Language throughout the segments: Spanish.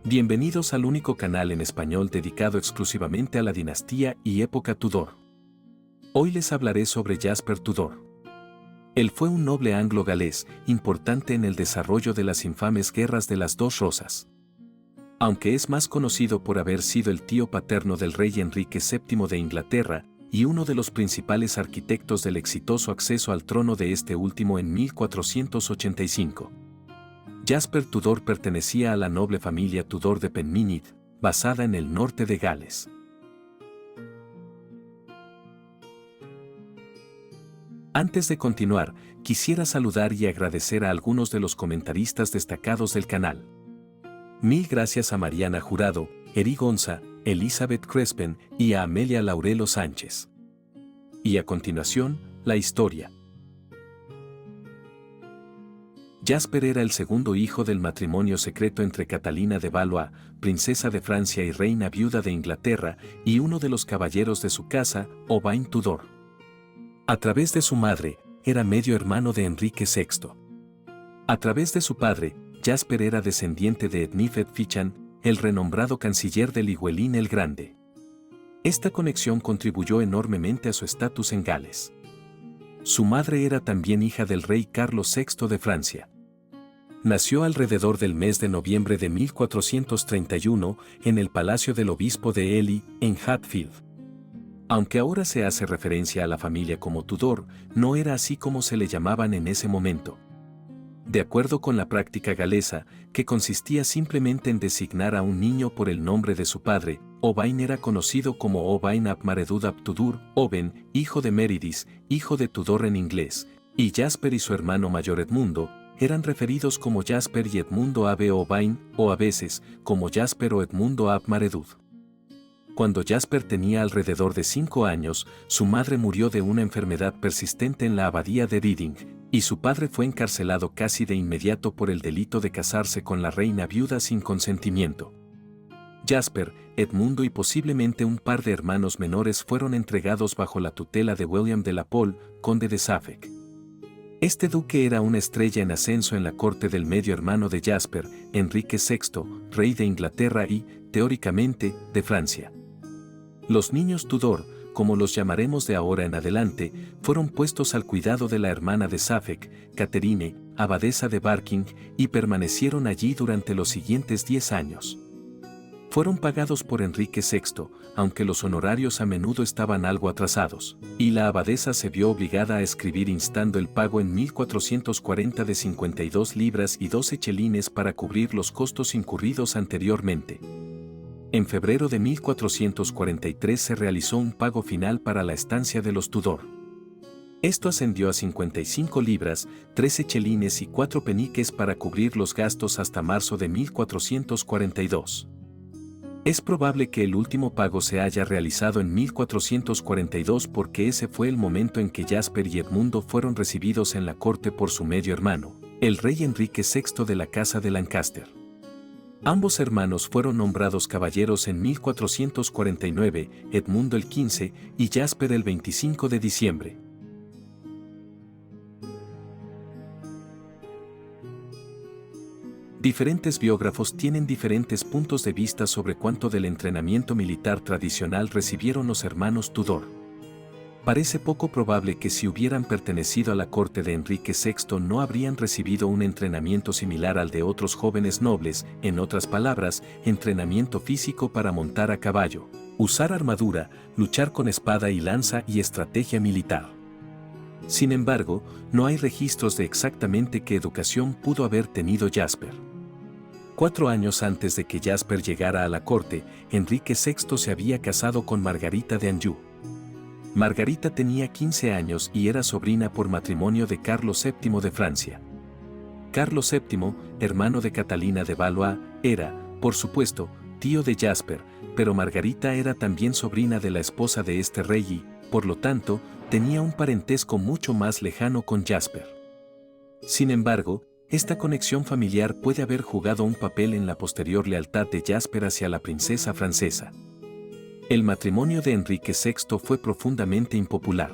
Bienvenidos al único canal en español dedicado exclusivamente a la dinastía y época Tudor. Hoy les hablaré sobre Jasper Tudor. Él fue un noble anglo-galés, importante en el desarrollo de las infames guerras de las Dos Rosas. Aunque es más conocido por haber sido el tío paterno del rey Enrique VII de Inglaterra y uno de los principales arquitectos del exitoso acceso al trono de este último en 1485. Jasper Tudor pertenecía a la noble familia Tudor de Penmynnydd, basada en el norte de Gales. Antes de continuar, quisiera saludar y agradecer a algunos de los comentaristas destacados del canal. Mil gracias a Mariana Jurado, Eri Gonza, Elizabeth Crespen y a Amelia Laurelo Sánchez. Y a continuación, la historia. Jasper era el segundo hijo del matrimonio secreto entre Catalina de Valois, princesa de Francia y reina viuda de Inglaterra, y uno de los caballeros de su casa, Owain Tudor. A través de su madre, era medio hermano de Enrique VI. A través de su padre, Jasper era descendiente de Ednyfed Fichan, el renombrado canciller de Llywelyn el Grande. Esta conexión contribuyó enormemente a su estatus en Gales. Su madre era también hija del rey Carlos VI de Francia. Nació alrededor del mes de noviembre de 1431 en el palacio del obispo de Ely, en Hatfield. Aunque ahora se hace referencia a la familia como Tudor, no era así como se le llamaban en ese momento. De acuerdo con la práctica galesa, que consistía simplemente en designar a un niño por el nombre de su padre, Owain era conocido como Owain ap Maredudd ap Tudur, Owen, hijo de Meridis, hijo de Tudor en inglés, y Jasper y su hermano mayor Edmundo, eran referidos como Jasper y Edmundo ave Owain, o a veces, como Jasper o Edmundo ap Maredudd. Cuando Jasper tenía alrededor de 5 años, su madre murió de una enfermedad persistente en la abadía de Reading, y su padre fue encarcelado casi de inmediato por el delito de casarse con la reina viuda sin consentimiento. Jasper, Edmundo y posiblemente un par de hermanos menores fueron entregados bajo la tutela de William de la Pole, conde de Suffolk. Este duque era una estrella en ascenso en la corte del medio hermano de Jasper, Enrique VI, rey de Inglaterra y, teóricamente, de Francia. Los niños Tudor, como los llamaremos de ahora en adelante, fueron puestos al cuidado de la hermana de Suffolk, Catherine, abadesa de Barking, y permanecieron allí durante los siguientes 10 años. Fueron pagados por Enrique VI, aunque los honorarios a menudo estaban algo atrasados, y la abadesa se vio obligada a escribir instando el pago en 1440 de 52 libras y 12 chelines para cubrir los costos incurridos anteriormente. En febrero de 1443 se realizó un pago final para la estancia de los Tudor. Esto ascendió a 55 libras, 13 chelines y 4 peniques para cubrir los gastos hasta marzo de 1442. Es probable que el último pago se haya realizado en 1442 porque ese fue el momento en que Jasper y Edmundo fueron recibidos en la corte por su medio hermano, el rey Enrique VI de la Casa de Lancaster. Ambos hermanos fueron nombrados caballeros en 1449, Edmundo el 15 y Jasper el 25 de diciembre. Diferentes biógrafos tienen diferentes puntos de vista sobre cuánto del entrenamiento militar tradicional recibieron los hermanos Tudor. Parece poco probable que si hubieran pertenecido a la corte de Enrique VI no habrían recibido un entrenamiento similar al de otros jóvenes nobles, en otras palabras, entrenamiento físico para montar a caballo, usar armadura, luchar con espada y lanza y estrategia militar. Sin embargo, no hay registros de exactamente qué educación pudo haber tenido Jasper. 4 años antes de que Jasper llegara a la corte, Enrique VI se había casado con Margarita de Anjou. Margarita tenía 15 años y era sobrina por matrimonio de Carlos VII de Francia. Carlos VII, hermano de Catalina de Valois, era, por supuesto, tío de Jasper, pero Margarita era también sobrina de la esposa de este rey y, por lo tanto, tenía un parentesco mucho más lejano con Jasper. Sin embargo, esta conexión familiar puede haber jugado un papel en la posterior lealtad de Jasper hacia la princesa francesa. El matrimonio de Enrique VI fue profundamente impopular.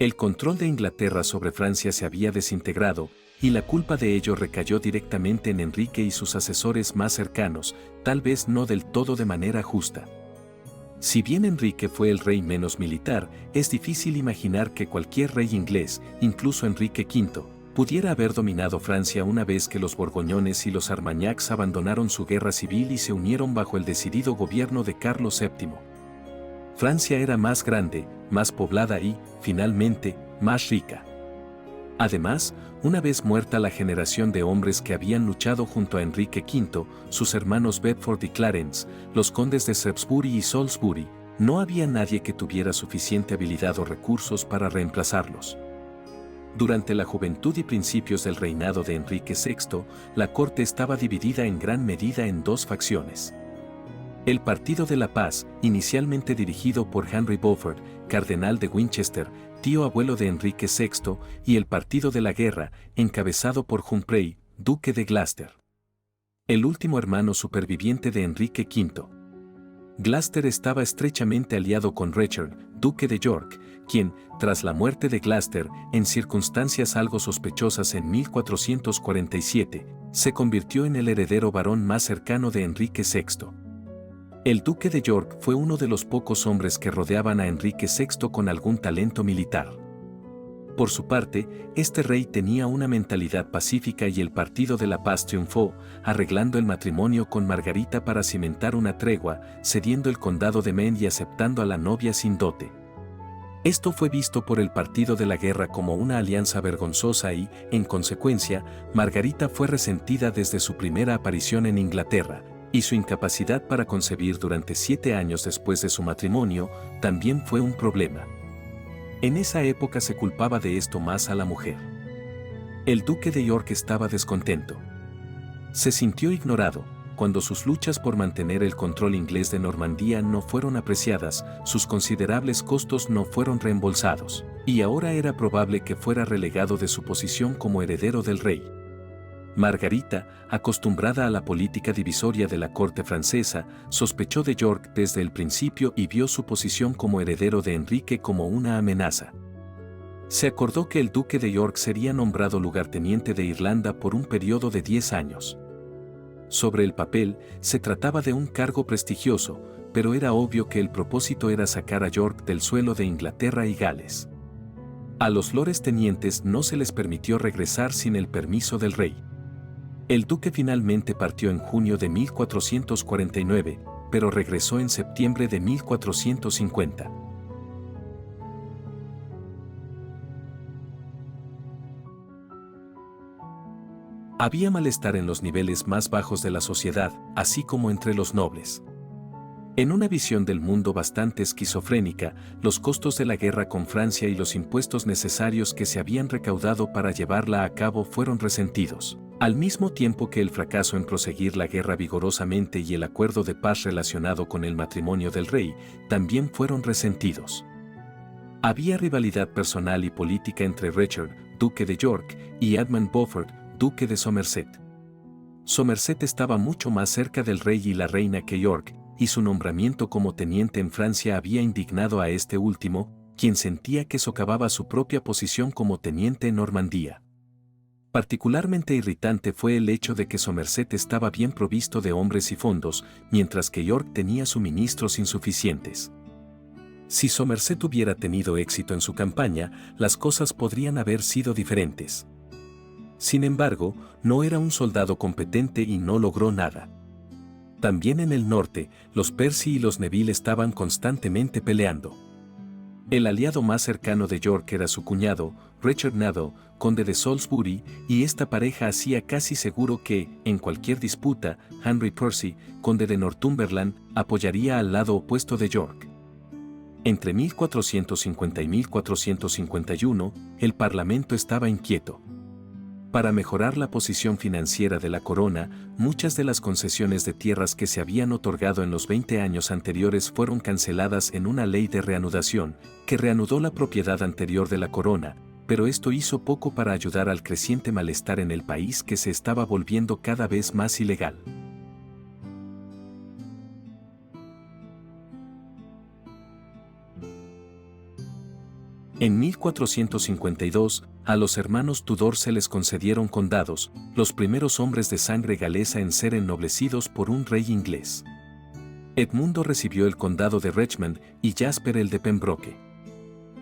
El control de Inglaterra sobre Francia se había desintegrado, y la culpa de ello recayó directamente en Enrique y sus asesores más cercanos, tal vez no del todo de manera justa. Si bien Enrique fue el rey menos militar, es difícil imaginar que cualquier rey inglés, incluso Enrique V, pudiera haber dominado Francia una vez que los Borgoñones y los Armagnacs abandonaron su guerra civil y se unieron bajo el decidido gobierno de Carlos VII. Francia era más grande, más poblada y, finalmente, más rica. Además, una vez muerta la generación de hombres que habían luchado junto a Enrique V, sus hermanos Bedford y Clarence, los condes de Shrewsbury y Salisbury, no había nadie que tuviera suficiente habilidad o recursos para reemplazarlos. Durante la juventud y principios del reinado de Enrique VI, la corte estaba dividida en gran medida en dos facciones. El Partido de la Paz, inicialmente dirigido por Henry Beaufort, cardenal de Winchester, tío abuelo de Enrique VI, y el Partido de la Guerra, encabezado por Humphrey, duque de Gloucester, el último hermano superviviente de Enrique V. Gloucester estaba estrechamente aliado con Richard, duque de York, quien, tras la muerte de Gloucester, en circunstancias algo sospechosas en 1447, se convirtió en el heredero varón más cercano de Enrique VI. El duque de York fue uno de los pocos hombres que rodeaban a Enrique VI con algún talento militar. Por su parte, este rey tenía una mentalidad pacífica y el Partido de la Paz triunfó, arreglando el matrimonio con Margarita para cimentar una tregua, cediendo el condado de Maine y aceptando a la novia sin dote. Esto fue visto por el Partido de la Guerra como una alianza vergonzosa y, en consecuencia, Margarita fue resentida desde su primera aparición en Inglaterra, y su incapacidad para concebir durante 7 años después de su matrimonio también fue un problema. En esa época se culpaba de esto más a la mujer. El duque de York estaba descontento. Se sintió ignorado, cuando sus luchas por mantener el control inglés de Normandía no fueron apreciadas, sus considerables costos no fueron reembolsados, y ahora era probable que fuera relegado de su posición como heredero del rey. Margarita, acostumbrada a la política divisoria de la corte francesa, sospechó de York desde el principio y vio su posición como heredero de Enrique como una amenaza. Se acordó que el duque de York sería nombrado lugarteniente de Irlanda por un periodo de 10 años. Sobre el papel, se trataba de un cargo prestigioso, pero era obvio que el propósito era sacar a York del suelo de Inglaterra y Gales. A los lores tenientes no se les permitió regresar sin el permiso del rey. El duque finalmente partió en junio de 1449, pero regresó en septiembre de 1450. Había malestar en los niveles más bajos de la sociedad, así como entre los nobles. En una visión del mundo bastante esquizofrénica, los costos de la guerra con Francia y los impuestos necesarios que se habían recaudado para llevarla a cabo fueron resentidos, al mismo tiempo que el fracaso en proseguir la guerra vigorosamente y el acuerdo de paz relacionado con el matrimonio del rey también fueron resentidos. Había rivalidad personal y política entre Richard, duque de York, y Edmund Beaufort, duque de Somerset. Somerset estaba mucho más cerca del rey y la reina que York, y su nombramiento como teniente en Francia había indignado a este último, quien sentía que socavaba su propia posición como teniente en Normandía. Particularmente irritante fue el hecho de que Somerset estaba bien provisto de hombres y fondos, mientras que York tenía suministros insuficientes. Si Somerset hubiera tenido éxito en su campaña, las cosas podrían haber sido diferentes. Sin embargo, no era un soldado competente y no logró nada. También en el norte, los Percy y los Neville estaban constantemente peleando. El aliado más cercano de York era su cuñado, Richard Neville, conde de Salisbury, y esta pareja hacía casi seguro que, en cualquier disputa, Henry Percy, conde de Northumberland, apoyaría al lado opuesto de York. Entre 1450 y 1451, el Parlamento estaba inquieto. Para mejorar la posición financiera de la corona, muchas de las concesiones de tierras que se habían otorgado en los 20 años anteriores fueron canceladas en una ley de reanudación, que reanudó la propiedad anterior de la corona, pero esto hizo poco para ayudar al creciente malestar en el país que se estaba volviendo cada vez más ilegal. En 1452, a los hermanos Tudor se les concedieron condados, los primeros hombres de sangre galesa en ser ennoblecidos por un rey inglés. Edmundo recibió el condado de Richmond y Jasper el de Pembroke.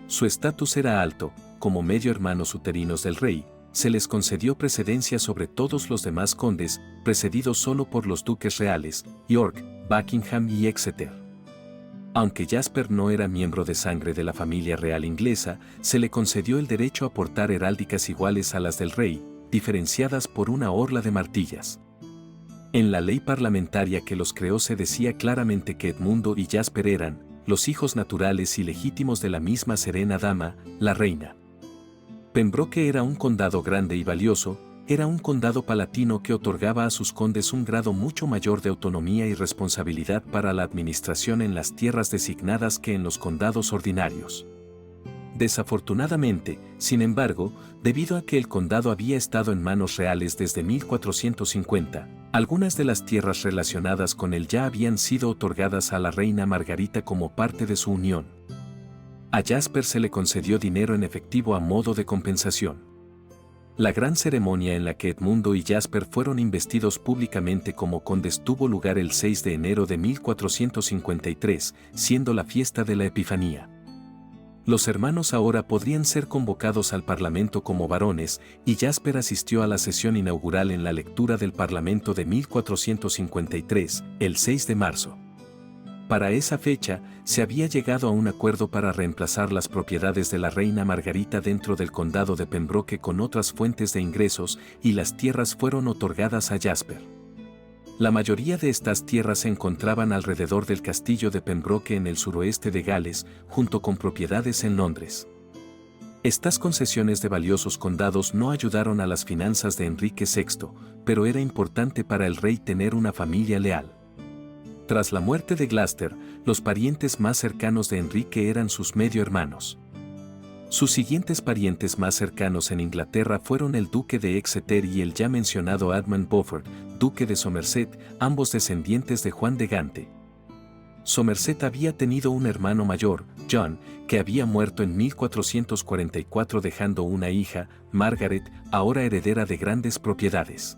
Su estatus era alto, como medio hermanos uterinos del rey, se les concedió precedencia sobre todos los demás condes, precedidos solo por los duques reales, York, Buckingham y Exeter. Aunque Jasper no era miembro de sangre de la familia real inglesa, se le concedió el derecho a portar heráldicas iguales a las del rey, diferenciadas por una orla de martillas. En la ley parlamentaria que los creó se decía claramente que Edmundo y Jasper eran los hijos naturales y legítimos de la misma serena dama, la reina. Pembroke era un condado grande y valioso, era un condado palatino que otorgaba a sus condes un grado mucho mayor de autonomía y responsabilidad para la administración en las tierras designadas que en los condados ordinarios. Desafortunadamente, sin embargo, debido a que el condado había estado en manos reales desde 1450, algunas de las tierras relacionadas con él ya habían sido otorgadas a la reina Margarita como parte de su unión. A Jasper se le concedió dinero en efectivo a modo de compensación. La gran ceremonia en la que Edmundo y Jasper fueron investidos públicamente como condes tuvo lugar el 6 de enero de 1453, siendo la fiesta de la Epifanía. Los hermanos ahora podrían ser convocados al Parlamento como varones, y Jasper asistió a la sesión inaugural en la lectura del Parlamento de 1453, el 6 de marzo. Para esa fecha, se había llegado a un acuerdo para reemplazar las propiedades de la reina Margarita dentro del condado de Pembroke con otras fuentes de ingresos y las tierras fueron otorgadas a Jasper. La mayoría de estas tierras se encontraban alrededor del castillo de Pembroke en el suroeste de Gales, junto con propiedades en Londres. Estas concesiones de valiosos condados no ayudaron a las finanzas de Enrique VI, pero era importante para el rey tener una familia leal. Tras la muerte de Gloucester, los parientes más cercanos de Enrique eran sus medio hermanos. Sus siguientes parientes más cercanos en Inglaterra fueron el duque de Exeter y el ya mencionado Edmund Beaufort, duque de Somerset, ambos descendientes de Juan de Gante. Somerset había tenido un hermano mayor, John, que había muerto en 1444 dejando una hija, Margaret, ahora heredera de grandes propiedades.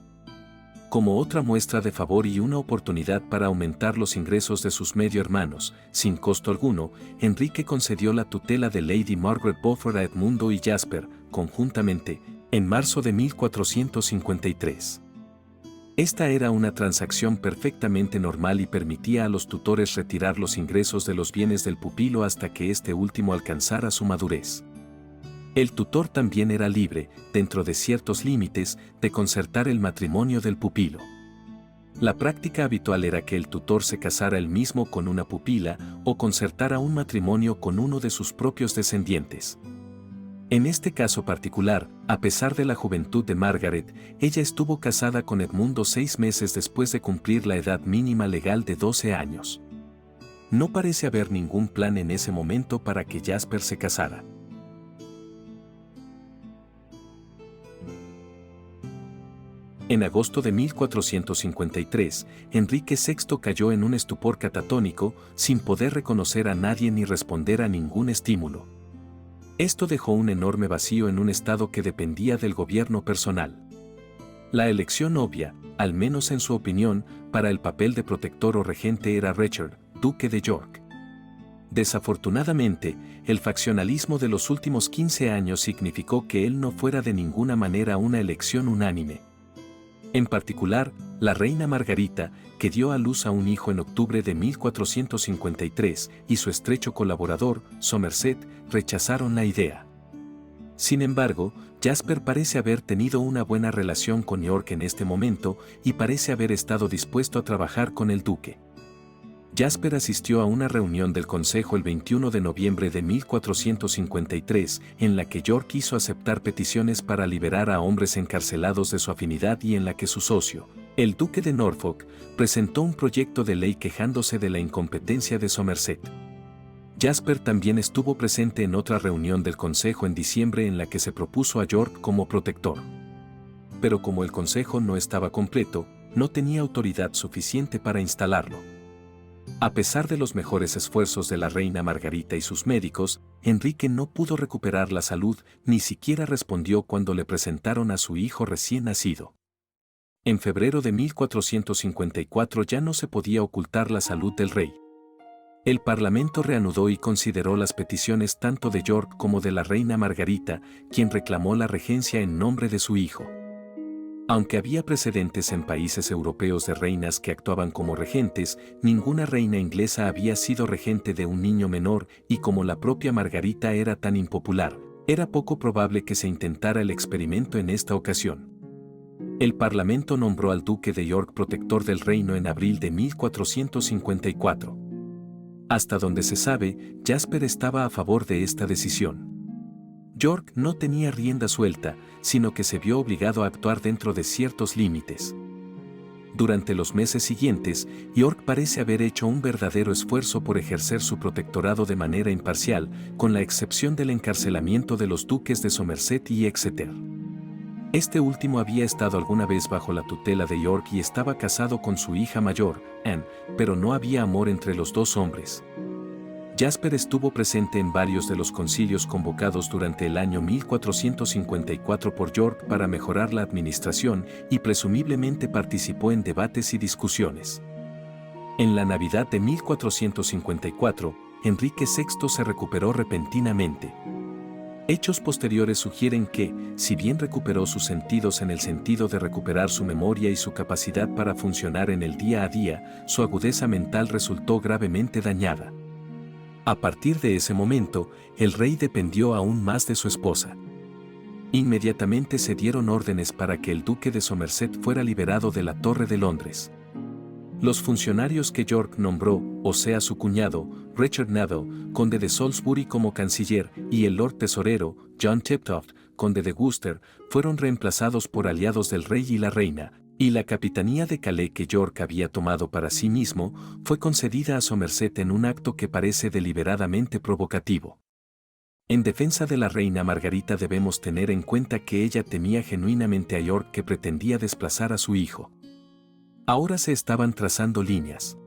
Como otra muestra de favor y una oportunidad para aumentar los ingresos de sus medio hermanos, sin costo alguno, Enrique concedió la tutela de Lady Margaret Beaufort a Edmundo y Jasper, conjuntamente, en marzo de 1453. Esta era una transacción perfectamente normal y permitía a los tutores retirar los ingresos de los bienes del pupilo hasta que este último alcanzara su madurez. El tutor también era libre, dentro de ciertos límites, de concertar el matrimonio del pupilo. La práctica habitual era que el tutor se casara él mismo con una pupila o concertara un matrimonio con uno de sus propios descendientes. En este caso particular, a pesar de la juventud de Margaret, ella estuvo casada con Edmundo 6 meses después de cumplir la edad mínima legal de 12 años. No parece haber ningún plan en ese momento para que Jasper se casara. En agosto de 1453, Enrique VI cayó en un estupor catatónico, sin poder reconocer a nadie ni responder a ningún estímulo. Esto dejó un enorme vacío en un estado que dependía del gobierno personal. La elección obvia, al menos en su opinión, para el papel de protector o regente era Richard, duque de York. Desafortunadamente, el faccionalismo de los últimos 15 años significó que él no fuera de ninguna manera una elección unánime. En particular, la reina Margarita, que dio a luz a un hijo en octubre de 1453, y su estrecho colaborador, Somerset, rechazaron la idea. Sin embargo, Jasper parece haber tenido una buena relación con York en este momento y parece haber estado dispuesto a trabajar con el duque. Jasper asistió a una reunión del Consejo el 21 de noviembre de 1453, en la que York quiso aceptar peticiones para liberar a hombres encarcelados de su afinidad y en la que su socio, el duque de Norfolk, presentó un proyecto de ley quejándose de la incompetencia de Somerset. Jasper también estuvo presente en otra reunión del Consejo en diciembre en la que se propuso a York como protector. Pero como el Consejo no estaba completo, no tenía autoridad suficiente para instalarlo. A pesar de los mejores esfuerzos de la reina Margarita y sus médicos, Enrique no pudo recuperar la salud, ni siquiera respondió cuando le presentaron a su hijo recién nacido. En febrero de 1454 ya no se podía ocultar la salud del rey. El Parlamento reanudó y consideró las peticiones tanto de York como de la reina Margarita, quien reclamó la regencia en nombre de su hijo. Aunque había precedentes en países europeos de reinas que actuaban como regentes, ninguna reina inglesa había sido regente de un niño menor y como la propia Margarita era tan impopular, era poco probable que se intentara el experimento en esta ocasión. El Parlamento nombró al duque de York protector del reino en abril de 1454. Hasta donde se sabe, Jasper estaba a favor de esta decisión. York no tenía rienda suelta, sino que se vio obligado a actuar dentro de ciertos límites. Durante los meses siguientes, York parece haber hecho un verdadero esfuerzo por ejercer su protectorado de manera imparcial, con la excepción del encarcelamiento de los duques de Somerset y Exeter. Este último había estado alguna vez bajo la tutela de York y estaba casado con su hija mayor, Anne, pero no había amor entre los dos hombres. Jasper estuvo presente en varios de los concilios convocados durante el año 1454 por York para mejorar la administración y presumiblemente participó en debates y discusiones. En la Navidad de 1454, Enrique VI se recuperó repentinamente. Hechos posteriores sugieren que, si bien recuperó sus sentidos en el sentido de recuperar su memoria y su capacidad para funcionar en el día a día, su agudeza mental resultó gravemente dañada. A partir de ese momento, el rey dependió aún más de su esposa. Inmediatamente se dieron órdenes para que el duque de Somerset fuera liberado de la Torre de Londres. Los funcionarios que York nombró, o sea su cuñado, Richard Neville, conde de Salisbury como canciller, y el lord tesorero, John Tiptoft, conde de Worcester, fueron reemplazados por aliados del rey y la reina, y la capitanía de Calais que York había tomado para sí mismo, fue concedida a Somerset en un acto que parece deliberadamente provocativo. En defensa de la reina Margarita debemos tener en cuenta que ella temía genuinamente a York que pretendía desplazar a su hijo. Ahora se estaban trazando líneas.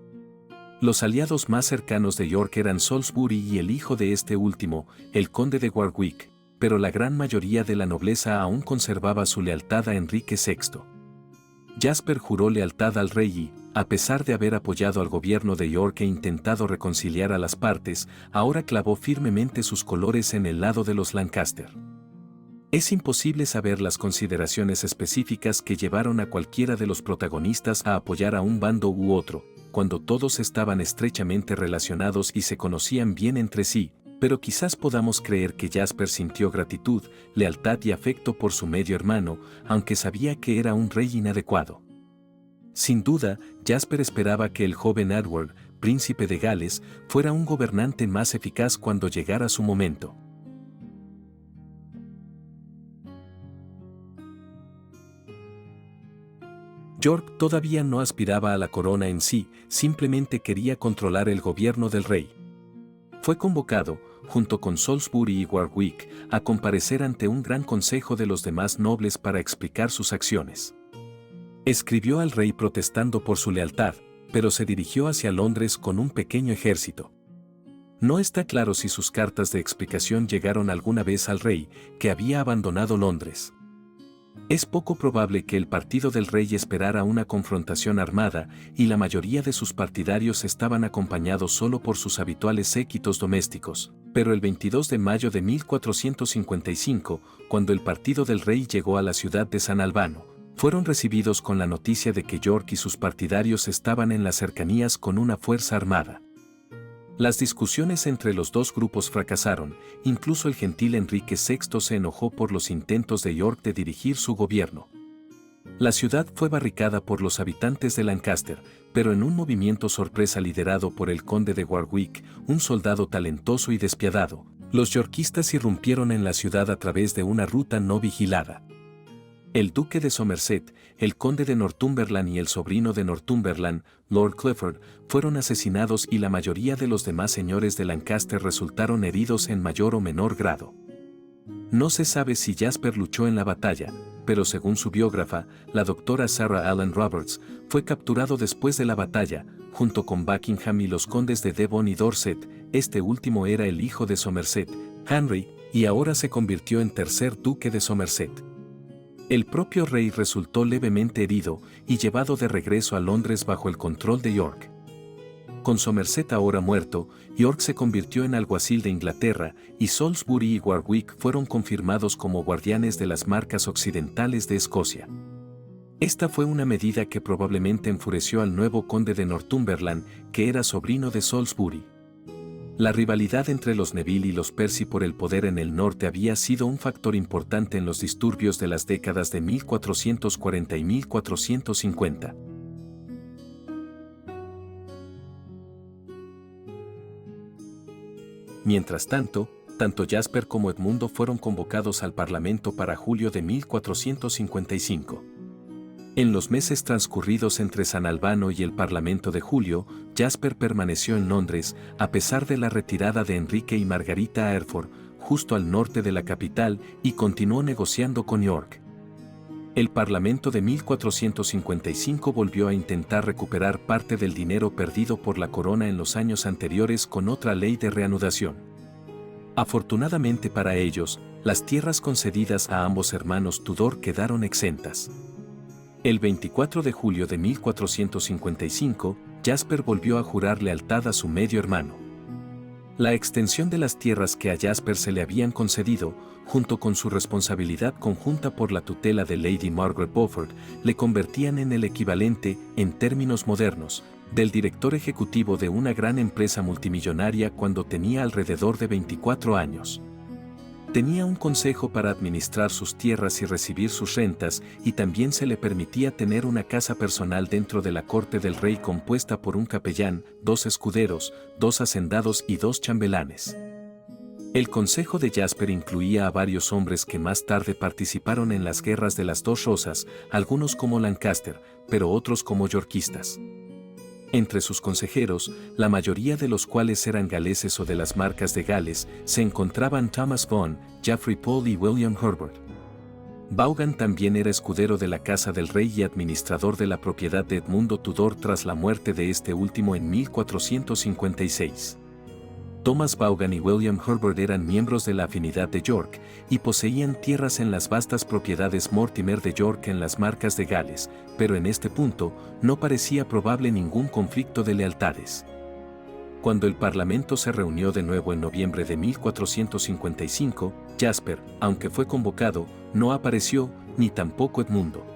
Los aliados más cercanos de York eran Salisbury y el hijo de este último, el conde de Warwick, pero la gran mayoría de la nobleza aún conservaba su lealtad a Enrique VI. Jasper juró lealtad al rey y, a pesar de haber apoyado al gobierno de York e intentado reconciliar a las partes, ahora clavó firmemente sus colores en el lado de los Lancaster. Es imposible saber las consideraciones específicas que llevaron a cualquiera de los protagonistas a apoyar a un bando u otro, cuando todos estaban estrechamente relacionados y se conocían bien entre sí, pero quizás podamos creer que Jasper sintió gratitud, lealtad y afecto por su medio hermano, aunque sabía que era un rey inadecuado. Sin duda, Jasper esperaba que el joven Edward, príncipe de Gales, fuera un gobernante más eficaz cuando llegara su momento. York todavía no aspiraba a la corona en sí, simplemente quería controlar el gobierno del rey. Fue convocado, junto con Salisbury y Warwick, a comparecer ante un gran consejo de los demás nobles para explicar sus acciones. Escribió al rey protestando por su lealtad, pero se dirigió hacia Londres con un pequeño ejército. No está claro si sus cartas de explicación llegaron alguna vez al rey, que había abandonado Londres. Es poco probable que el partido del rey esperara una confrontación armada, y la mayoría de sus partidarios estaban acompañados solo por sus habituales séquitos domésticos. Pero el 22 de mayo de 1455, cuando el partido del rey llegó a la ciudad de San Albano, fueron recibidos con la noticia de que York y sus partidarios estaban en las cercanías con una fuerza armada. Las discusiones entre los dos grupos fracasaron, incluso el gentil Enrique VI se enojó por los intentos de York de dirigir su gobierno. La ciudad fue barricada por los habitantes de Lancaster, pero en un movimiento sorpresa liderado por el conde de Warwick, un soldado talentoso y despiadado, los yorkistas irrumpieron en la ciudad a través de una ruta no vigilada. El duque de Somerset, el conde de Northumberland y el sobrino de Northumberland, Lord Clifford, fueron asesinados y la mayoría de los demás señores de Lancaster resultaron heridos en mayor o menor grado. No se sabe si Jasper luchó en la batalla, pero según su biógrafa, la doctora Sarah Allen Roberts, fue capturado después de la batalla, junto con Buckingham y los condes de Devon y Dorset. Este último era el hijo de Somerset, Henry, y ahora se convirtió en tercer duque de Somerset. El propio rey resultó levemente herido y llevado de regreso a Londres bajo el control de York. Con Somerset ahora muerto, York se convirtió en alguacil de Inglaterra y Salisbury y Warwick fueron confirmados como guardianes de las marcas occidentales de Escocia. Esta fue una medida que probablemente enfureció al nuevo conde de Northumberland, que era sobrino de Salisbury. La rivalidad entre los Neville y los Percy por el poder en el norte había sido un factor importante en los disturbios de las décadas de 1440 y 1450. Mientras tanto Jasper como Edmundo fueron convocados al Parlamento para julio de 1455. En los meses transcurridos entre San Albano y el Parlamento de julio, Jasper permaneció en Londres, a pesar de la retirada de Enrique y Margarita a Hereford, justo al norte de la capital, y continuó negociando con York. El Parlamento de 1455 volvió a intentar recuperar parte del dinero perdido por la corona en los años anteriores con otra ley de reanudación. Afortunadamente para ellos, las tierras concedidas a ambos hermanos Tudor quedaron exentas. El 24 de julio de 1455, Jasper volvió a jurar lealtad a su medio hermano. La extensión de las tierras que a Jasper se le habían concedido, junto con su responsabilidad conjunta por la tutela de Lady Margaret Beaufort, le convertían en el equivalente, en términos modernos, del director ejecutivo de una gran empresa multimillonaria cuando tenía alrededor de 24 años. Tenía un consejo para administrar sus tierras y recibir sus rentas, y también se le permitía tener una casa personal dentro de la corte del rey compuesta por un capellán, 2 escuderos, 2 hacendados y 2 chambelanes. El consejo de Jasper incluía a varios hombres que más tarde participaron en las guerras de las Dos Rosas, algunos como Lancaster, pero otros como yorkistas. Entre sus consejeros, la mayoría de los cuales eran galeses o de las marcas de Gales, se encontraban Thomas Vaughan, Geoffrey Pole y William Herbert. Vaughan también era escudero de la casa del rey y administrador de la propiedad de Edmundo Tudor tras la muerte de este último en 1456. Thomas Vaughan y William Herbert eran miembros de la afinidad de York, y poseían tierras en las vastas propiedades Mortimer de York en las marcas de Gales, pero en este punto no parecía probable ningún conflicto de lealtades. Cuando el Parlamento se reunió de nuevo en noviembre de 1455, Jasper, aunque fue convocado, no apareció, ni tampoco Edmundo.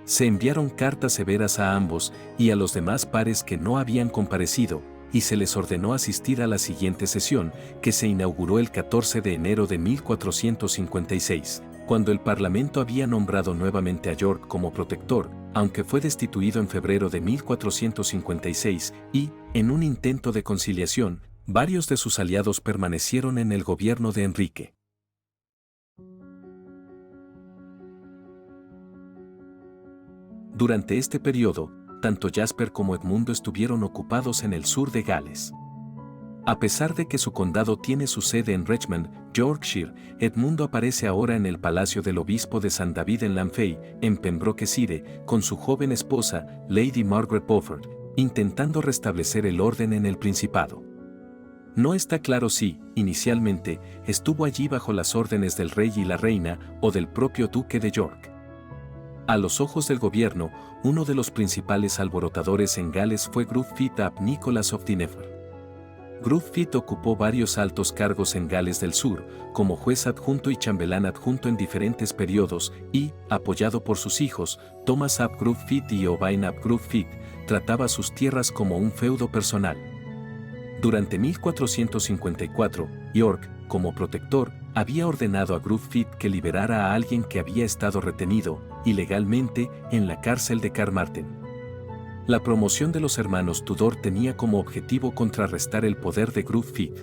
Se enviaron cartas severas a ambos y a los demás pares que no habían comparecido, y se les ordenó asistir a la siguiente sesión, que se inauguró el 14 de enero de 1456, cuando el Parlamento había nombrado nuevamente a York como protector, aunque fue destituido en febrero de 1456, y, en un intento de conciliación, varios de sus aliados permanecieron en el gobierno de Enrique. Durante este periodo, tanto Jasper como Edmundo estuvieron ocupados en el sur de Gales. A pesar de que su condado tiene su sede en Richmond, Yorkshire, Edmundo aparece ahora en el palacio del obispo de San David en Lanfey, en Pembrokeshire, con su joven esposa, Lady Margaret Beaufort, intentando restablecer el orden en el principado. No está claro si, inicialmente, estuvo allí bajo las órdenes del rey y la reina, o del propio duque de York. A los ojos del gobierno, uno de los principales alborotadores en Gales fue Gruffydd ap Nicholas of Dynevor. Gruffydd ocupó varios altos cargos en Gales del Sur, como juez adjunto y chambelán adjunto en diferentes periodos, y, apoyado por sus hijos, Thomas ap Gruffydd y Owain ap Gruffydd, trataba sus tierras como un feudo personal. Durante 1454, York, como protector, había ordenado a Gruffydd que liberara a alguien que había estado retenido, ilegalmente, en la cárcel de Carmarthen. La promoción de los hermanos Tudor tenía como objetivo contrarrestar el poder de Gruffydd.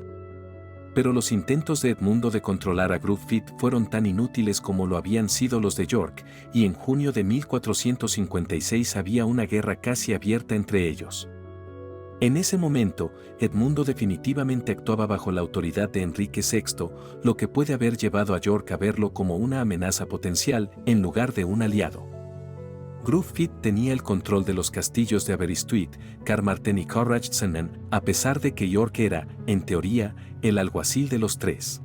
Pero los intentos de Edmundo de controlar a Gruffydd fueron tan inútiles como lo habían sido los de York, y en junio de 1456 había una guerra casi abierta entre ellos. En ese momento, Edmundo definitivamente actuaba bajo la autoridad de Enrique VI, lo que puede haber llevado a York a verlo como una amenaza potencial en lugar de un aliado. Gruffydd tenía el control de los castillos de Aberystwyth, Carmarthen y Corrachsenen, a pesar de que York era, en teoría, el alguacil de los tres.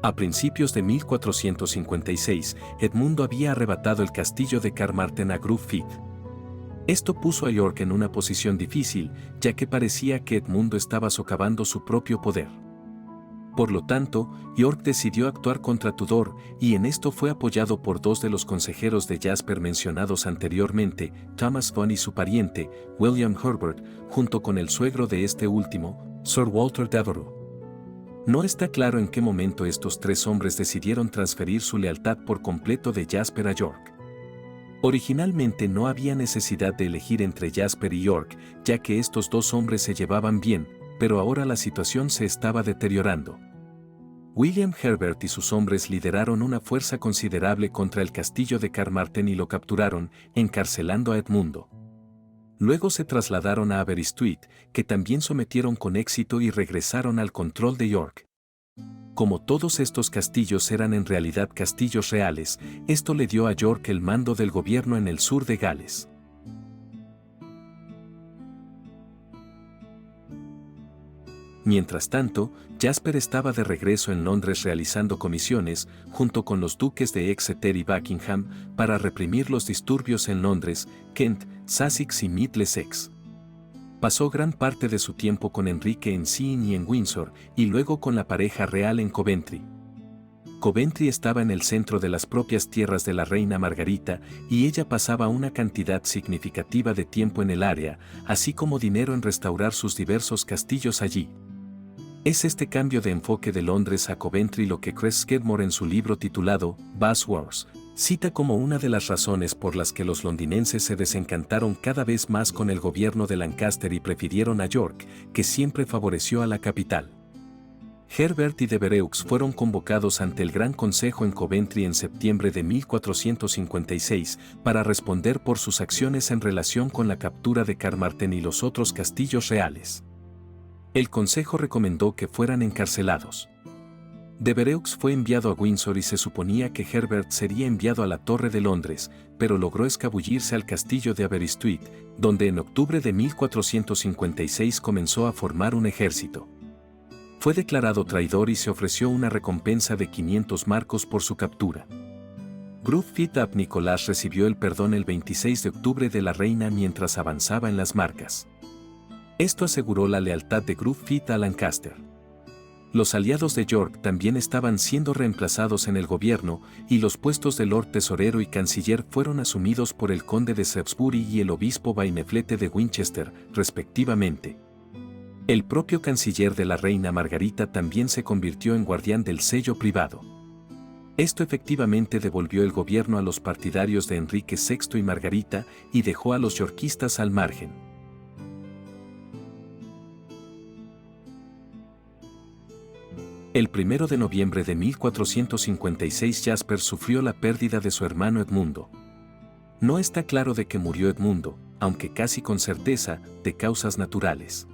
A principios de 1456, Edmundo había arrebatado el castillo de Carmarthen a Gruffydd. Esto puso a York en una posición difícil, ya que parecía que Edmundo estaba socavando su propio poder. Por lo tanto, York decidió actuar contra Tudor, y en esto fue apoyado por dos de los consejeros de Jasper mencionados anteriormente, Thomas Fun y su pariente, William Herbert, junto con el suegro de este último, Sir Walter Devereux. No está claro en qué momento estos tres hombres decidieron transferir su lealtad por completo de Jasper a York. Originalmente no había necesidad de elegir entre Jasper y York, ya que estos dos hombres se llevaban bien, pero ahora la situación se estaba deteriorando. William Herbert y sus hombres lideraron una fuerza considerable contra el castillo de Carmarthen y lo capturaron, encarcelando a Edmundo. Luego se trasladaron a Aberystwyth, que también sometieron con éxito y regresaron al control de York. Como todos estos castillos eran en realidad castillos reales, esto le dio a York el mando del gobierno en el sur de Gales. Mientras tanto, Jasper estaba de regreso en Londres realizando comisiones, junto con los duques de Exeter y Buckingham, para reprimir los disturbios en Londres, Kent, Sussex y Middlesex. Pasó gran parte de su tiempo con Enrique en Sean y en Windsor, y luego con la pareja real en Coventry. Coventry estaba en el centro de las propias tierras de la reina Margarita, y ella pasaba una cantidad significativa de tiempo en el área, así como dinero en restaurar sus diversos castillos allí. Es este cambio de enfoque de Londres a Coventry lo que Chris Skidmore en su libro titulado Bass Wars cita como una de las razones por las que los londinenses se desencantaron cada vez más con el gobierno de Lancaster y prefirieron a York, que siempre favoreció a la capital. Herbert y Devereux fueron convocados ante el Gran Consejo en Coventry en septiembre de 1456 para responder por sus acciones en relación con la captura de Carmarthen y los otros castillos reales. El Consejo recomendó que fueran encarcelados. Devereux fue enviado a Windsor y se suponía que Herbert sería enviado a la Torre de Londres, pero logró escabullirse al castillo de Aberystwyth, donde en octubre de 1456 comenzó a formar un ejército. Fue declarado traidor y se ofreció una recompensa de 500 marcos por su captura. Gruffydd ap Nicholas recibió el perdón el 26 de octubre de la reina mientras avanzaba en las marcas. Esto aseguró la lealtad de Gruffydd a Lancaster. Los aliados de York también estaban siendo reemplazados en el gobierno, y los puestos de Lord Tesorero y Canciller fueron asumidos por el conde de Shrewsbury y el obispo Baineflete de Winchester, respectivamente. El propio canciller de la reina Margarita también se convirtió en guardián del sello privado. Esto efectivamente devolvió el gobierno a los partidarios de Enrique VI y Margarita y dejó a los yorkistas al margen. El 1 de noviembre de 1456 Jasper sufrió la pérdida de su hermano Edmundo. No está claro de que murió Edmundo, aunque casi con certeza, de causas naturales.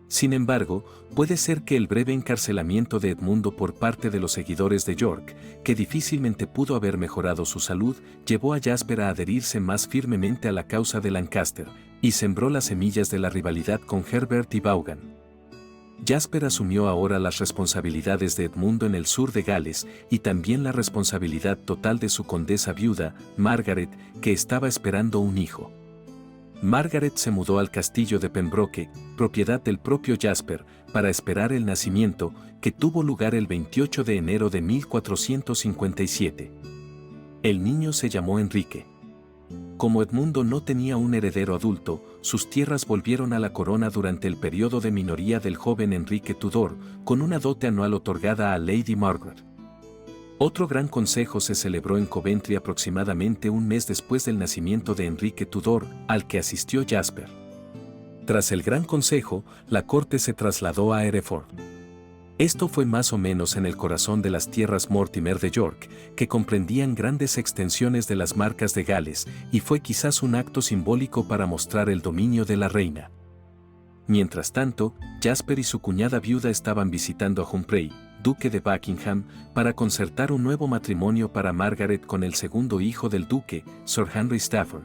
Sin embargo, puede ser que el breve encarcelamiento de Edmundo por parte de los seguidores de York, que difícilmente pudo haber mejorado su salud, llevó a Jasper a adherirse más firmemente a la causa de Lancaster, y sembró las semillas de la rivalidad con Herbert y Vaughan. Jasper asumió ahora las responsabilidades de Edmundo en el sur de Gales y también la responsabilidad total de su condesa viuda, Margaret, que estaba esperando un hijo. Margaret se mudó al castillo de Pembroke, propiedad del propio Jasper, para esperar el nacimiento, que tuvo lugar el 28 de enero de 1457. El niño se llamó Enrique. Como Edmundo no tenía un heredero adulto, sus tierras volvieron a la corona durante el periodo de minoría del joven Enrique Tudor, con una dote anual otorgada a Lady Margaret. Otro gran consejo se celebró en Coventry aproximadamente un mes después del nacimiento de Enrique Tudor, al que asistió Jasper. Tras el gran consejo, la corte se trasladó a Hereford. Esto fue más o menos en el corazón de las tierras Mortimer de York, que comprendían grandes extensiones de las marcas de Gales, y fue quizás un acto simbólico para mostrar el dominio de la reina. Mientras tanto, Jasper y su cuñada viuda estaban visitando a Humphrey, duque de Buckingham, para concertar un nuevo matrimonio para Margaret con el segundo hijo del duque, Sir Henry Stafford.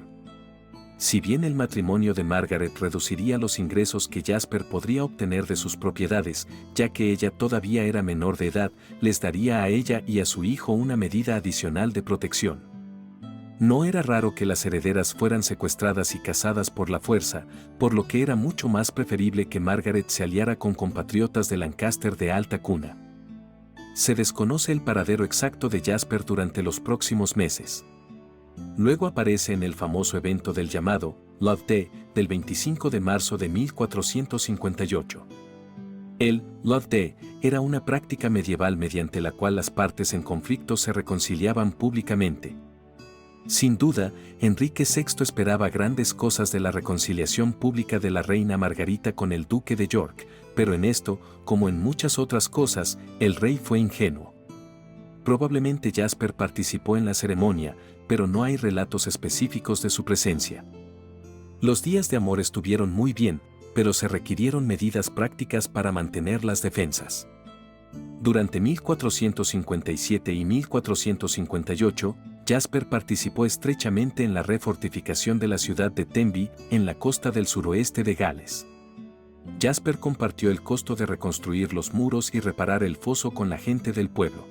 Si bien el matrimonio de Margaret reduciría los ingresos que Jasper podría obtener de sus propiedades, ya que ella todavía era menor de edad, les daría a ella y a su hijo una medida adicional de protección. No era raro que las herederas fueran secuestradas y casadas por la fuerza, por lo que era mucho más preferible que Margaret se aliara con compatriotas de Lancaster de alta cuna. Se desconoce el paradero exacto de Jasper durante los próximos meses. Luego aparece en el famoso evento del llamado Love Day del 25 de marzo de 1458. El Love Day era una práctica medieval mediante la cual las partes en conflicto se reconciliaban públicamente. Sin duda, Enrique VI esperaba grandes cosas de la reconciliación pública de la reina Margarita con el duque de York, pero en esto, como en muchas otras cosas, el rey fue ingenuo. Probablemente Jasper participó en la ceremonia, pero no hay relatos específicos de su presencia. Los días de amor estuvieron muy bien, pero se requirieron medidas prácticas para mantener las defensas. Durante 1457 y 1458, Jasper participó estrechamente en la refortificación de la ciudad de Tenby, en la costa del suroeste de Gales. Jasper compartió el costo de reconstruir los muros y reparar el foso con la gente del pueblo.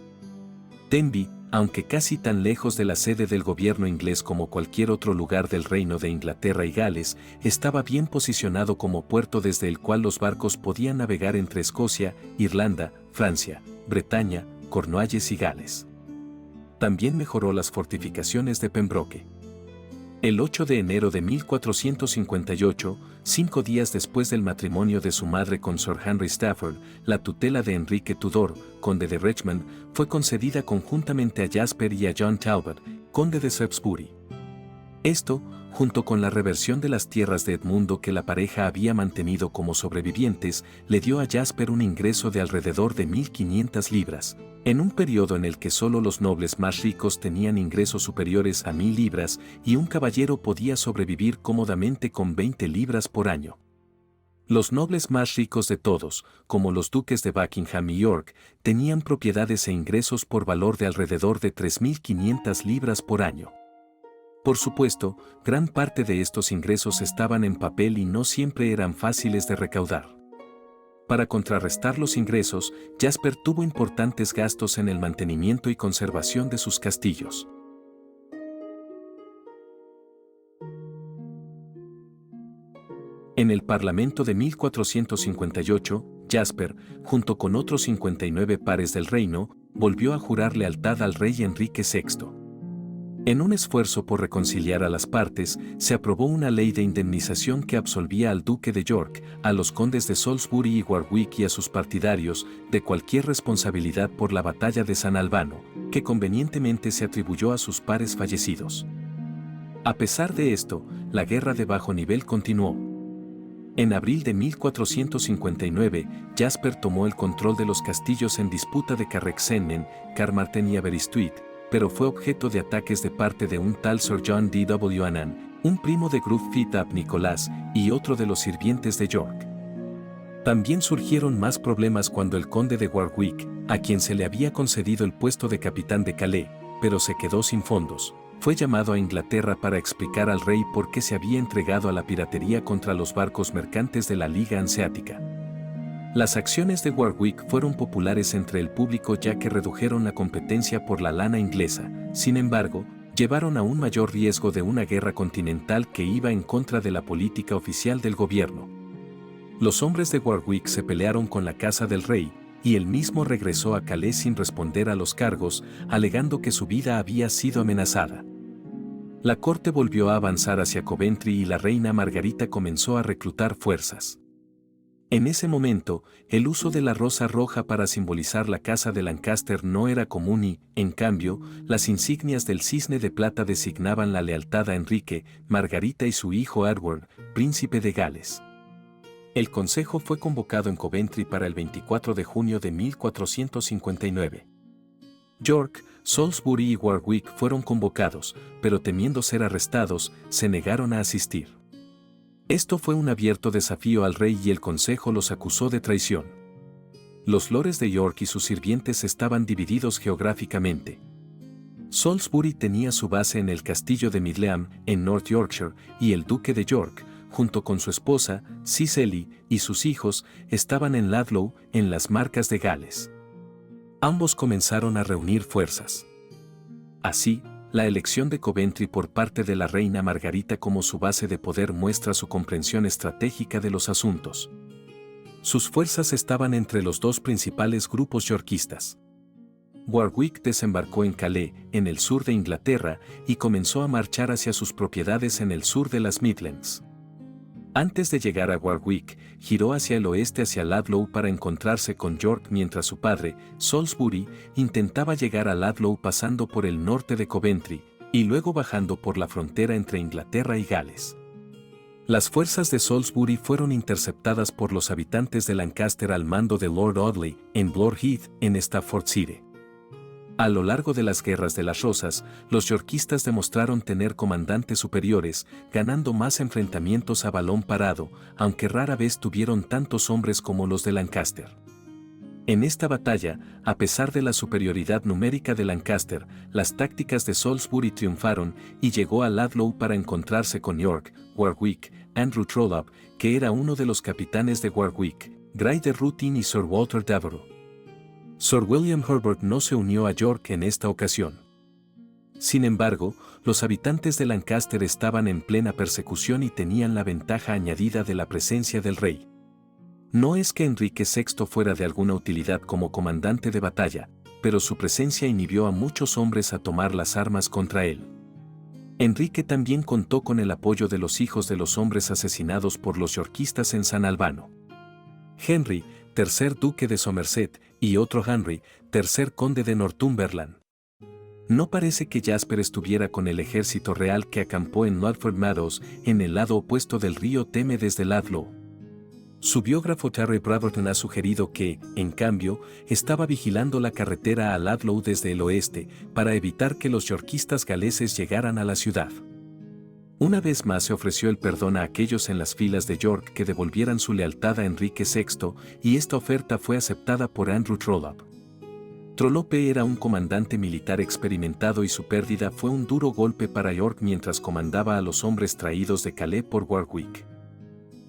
Tenby, aunque casi tan lejos de la sede del gobierno inglés como cualquier otro lugar del Reino de Inglaterra y Gales, estaba bien posicionado como puerto desde el cual los barcos podían navegar entre Escocia, Irlanda, Francia, Bretaña, Cornualles y Gales. También mejoró las fortificaciones de Pembroke. El 8 de enero de 1458, 5 días después del matrimonio de su madre con Sir Henry Stafford, la tutela de Enrique Tudor, conde de Richmond, fue concedida conjuntamente a Jasper y a John Talbot, conde de Shrewsbury. Esto, junto con la reversión de las tierras de Edmundo que la pareja había mantenido como sobrevivientes, le dio a Jasper un ingreso de alrededor de 1.500 libras, en un periodo en el que solo los nobles más ricos tenían ingresos superiores a 1.000 libras y un caballero podía sobrevivir cómodamente con 20 libras por año. Los nobles más ricos de todos, como los duques de Buckingham y York, tenían propiedades e ingresos por valor de alrededor de 3.500 libras por año. Por supuesto, gran parte de estos ingresos estaban en papel y no siempre eran fáciles de recaudar. Para contrarrestar los ingresos, Jasper tuvo importantes gastos en el mantenimiento y conservación de sus castillos. En el Parlamento de 1458, Jasper, junto con otros 59 pares del reino, volvió a jurar lealtad al rey Enrique VI. En un esfuerzo por reconciliar a las partes, se aprobó una ley de indemnización que absolvía al duque de York, a los condes de Salisbury y Warwick y a sus partidarios de cualquier responsabilidad por la batalla de San Albano, que convenientemente se atribuyó a sus pares fallecidos. A pesar de esto, la guerra de bajo nivel continuó. En abril de 1459, Jasper tomó el control de los castillos en disputa de Carrexennen, Carmarthen y Aberystwyth, pero fue objeto de ataques de parte de un tal Sir John D. W. Annan, un primo de Gruffydd ap Nicolás y otro de los sirvientes de York. También surgieron más problemas cuando el conde de Warwick, a quien se le había concedido el puesto de capitán de Calais, pero se quedó sin fondos, fue llamado a Inglaterra para explicar al rey por qué se había entregado a la piratería contra los barcos mercantes de la Liga Hanseática. Las acciones de Warwick fueron populares entre el público ya que redujeron la competencia por la lana inglesa, sin embargo, llevaron a un mayor riesgo de una guerra continental que iba en contra de la política oficial del gobierno. Los hombres de Warwick se pelearon con la casa del rey, y él mismo regresó a Calais sin responder a los cargos, alegando que su vida había sido amenazada. La corte volvió a avanzar hacia Coventry y la reina Margarita comenzó a reclutar fuerzas. En ese momento, el uso de la rosa roja para simbolizar la casa de Lancaster no era común y, en cambio, las insignias del cisne de plata designaban la lealtad a Enrique, Margarita y su hijo Edward, príncipe de Gales. El consejo fue convocado en Coventry para el 24 de junio de 1459. York, Salisbury y Warwick fueron convocados, pero temiendo ser arrestados, se negaron a asistir. Esto fue un abierto desafío al rey y el consejo los acusó de traición. Los lores de York y sus sirvientes estaban divididos geográficamente. Salisbury tenía su base en el castillo de Midleham, en North Yorkshire, y el duque de York, junto con su esposa, Cicely, y sus hijos, estaban en Ludlow, en las Marcas de Gales. Ambos comenzaron a reunir fuerzas. Así, la elección de Coventry por parte de la reina Margarita como su base de poder muestra su comprensión estratégica de los asuntos. Sus fuerzas estaban entre los dos principales grupos yorkistas. Warwick desembarcó en Calais, en el sur de Inglaterra, y comenzó a marchar hacia sus propiedades en el sur de las Midlands. Antes de llegar a Warwick, giró hacia el oeste hacia Ludlow para encontrarse con York mientras su padre, Salisbury, intentaba llegar a Ludlow pasando por el norte de Coventry, y luego bajando por la frontera entre Inglaterra y Gales. Las fuerzas de Salisbury fueron interceptadas por los habitantes de Lancaster al mando de Lord Audley, en Blore Heath, en Staffordshire. A lo largo de las guerras de las Rosas, los yorkistas demostraron tener comandantes superiores, ganando más enfrentamientos a balón parado, aunque rara vez tuvieron tantos hombres como los de Lancaster. En esta batalla, a pesar de la superioridad numérica de Lancaster, las tácticas de Salisbury triunfaron y llegó a Ludlow para encontrarse con York, Warwick, Andrew Trollope, que era uno de los capitanes de Warwick, Guy de Ruthyn y Sir Walter Devereux. Sir William Herbert no se unió a York en esta ocasión. Sin embargo, los habitantes de Lancaster estaban en plena persecución y tenían la ventaja añadida de la presencia del rey. No es que Enrique VI fuera de alguna utilidad como comandante de batalla, pero su presencia inhibió a muchos hombres a tomar las armas contra él. Enrique también contó con el apoyo de los hijos de los hombres asesinados por los yorkistas en San Albano. Henry, tercer duque de Somerset, y otro Henry, tercer conde de Northumberland. No parece que Jasper estuviera con el ejército real que acampó en Ludford Meadows, en el lado opuesto del río Teme desde Ludlow. Su biógrafo Terry Braverton ha sugerido que, en cambio, estaba vigilando la carretera a Ludlow desde el oeste, para evitar que los yorkistas galeses llegaran a la ciudad. Una vez más se ofreció el perdón a aquellos en las filas de York que devolvieran su lealtad a Enrique VI, y esta oferta fue aceptada por Andrew Trollope. Trollope era un comandante militar experimentado y su pérdida fue un duro golpe para York mientras comandaba a los hombres traídos de Calais por Warwick.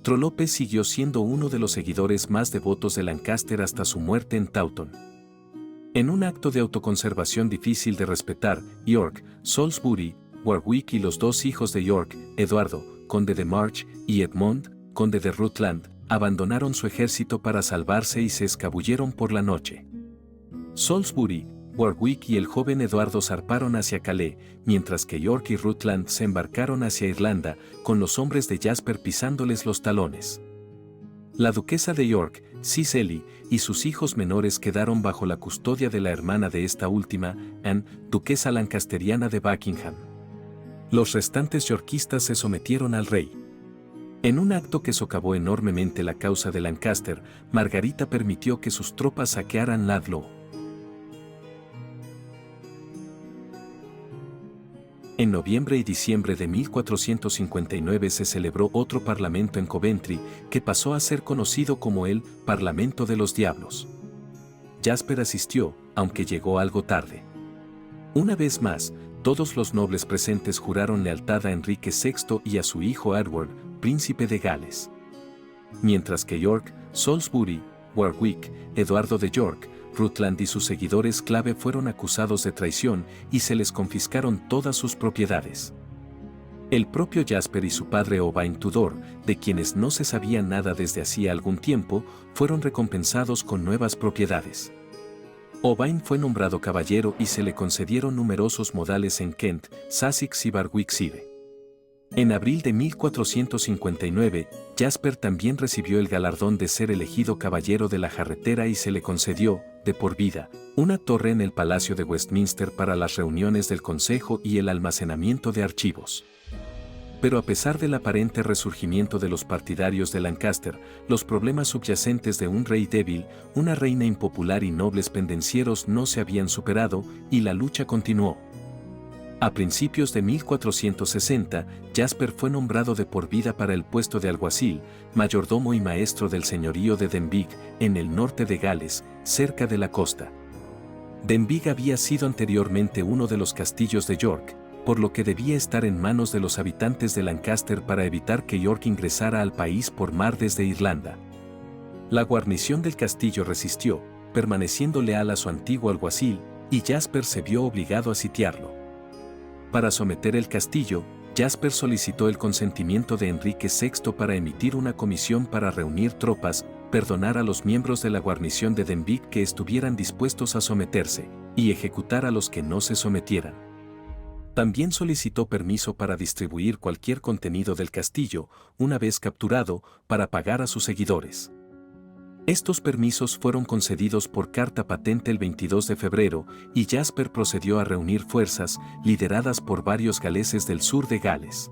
Trollope siguió siendo uno de los seguidores más devotos de Lancaster hasta su muerte en Taunton. En un acto de autoconservación difícil de respetar, York, Salisbury, Warwick y los dos hijos de York, Eduardo, conde de March, y Edmund, conde de Rutland, abandonaron su ejército para salvarse y se escabulleron por la noche. Salisbury, Warwick y el joven Eduardo zarparon hacia Calais, mientras que York y Rutland se embarcaron hacia Irlanda, con los hombres de Jasper pisándoles los talones. La duquesa de York, Cicely, y sus hijos menores quedaron bajo la custodia de la hermana de esta última, Anne, duquesa lancasteriana de Buckingham. Los restantes yorkistas se sometieron al rey. En un acto que socavó enormemente la causa de Lancaster, Margarita permitió que sus tropas saquearan Ludlow. En noviembre y diciembre de 1459 se celebró otro parlamento en Coventry, que pasó a ser conocido como el Parlamento de los Diablos. Jasper asistió, aunque llegó algo tarde. Una vez más, todos los nobles presentes juraron lealtad a Enrique VI y a su hijo Edward, príncipe de Gales. Mientras que York, Salisbury, Warwick, Eduardo de York, Rutland y sus seguidores clave fueron acusados de traición y se les confiscaron todas sus propiedades. El propio Jasper y su padre Owain Tudor, de quienes no se sabía nada desde hacía algún tiempo, fueron recompensados con nuevas propiedades. Owain fue nombrado caballero y se le concedieron numerosos modales en Kent, Sussex y Warwickshire. En abril de 1459, Jasper también recibió el galardón de ser elegido caballero de la jarretera y se le concedió, de por vida, una torre en el Palacio de Westminster para las reuniones del Consejo y el almacenamiento de archivos. Pero a pesar del aparente resurgimiento de los partidarios de Lancaster, los problemas subyacentes de un rey débil, una reina impopular y nobles pendencieros no se habían superado, y la lucha continuó. A principios de 1460, Jasper fue nombrado de por vida para el puesto de alguacil, mayordomo y maestro del señorío de Denbigh, en el norte de Gales, cerca de la costa. Denbigh había sido anteriormente uno de los castillos de York, por lo que debía estar en manos de los habitantes de Lancaster para evitar que York ingresara al país por mar desde Irlanda. La guarnición del castillo resistió, permaneciendo leal a su antiguo alguacil, y Jasper se vio obligado a sitiarlo. Para someter el castillo, Jasper solicitó el consentimiento de Enrique VI para emitir una comisión para reunir tropas, perdonar a los miembros de la guarnición de Denbigh que estuvieran dispuestos a someterse, y ejecutar a los que no se sometieran. También solicitó permiso para distribuir cualquier contenido del castillo, una vez capturado, para pagar a sus seguidores. Estos permisos fueron concedidos por carta patente el 22 de febrero, y Jasper procedió a reunir fuerzas, lideradas por varios galeses del sur de Gales.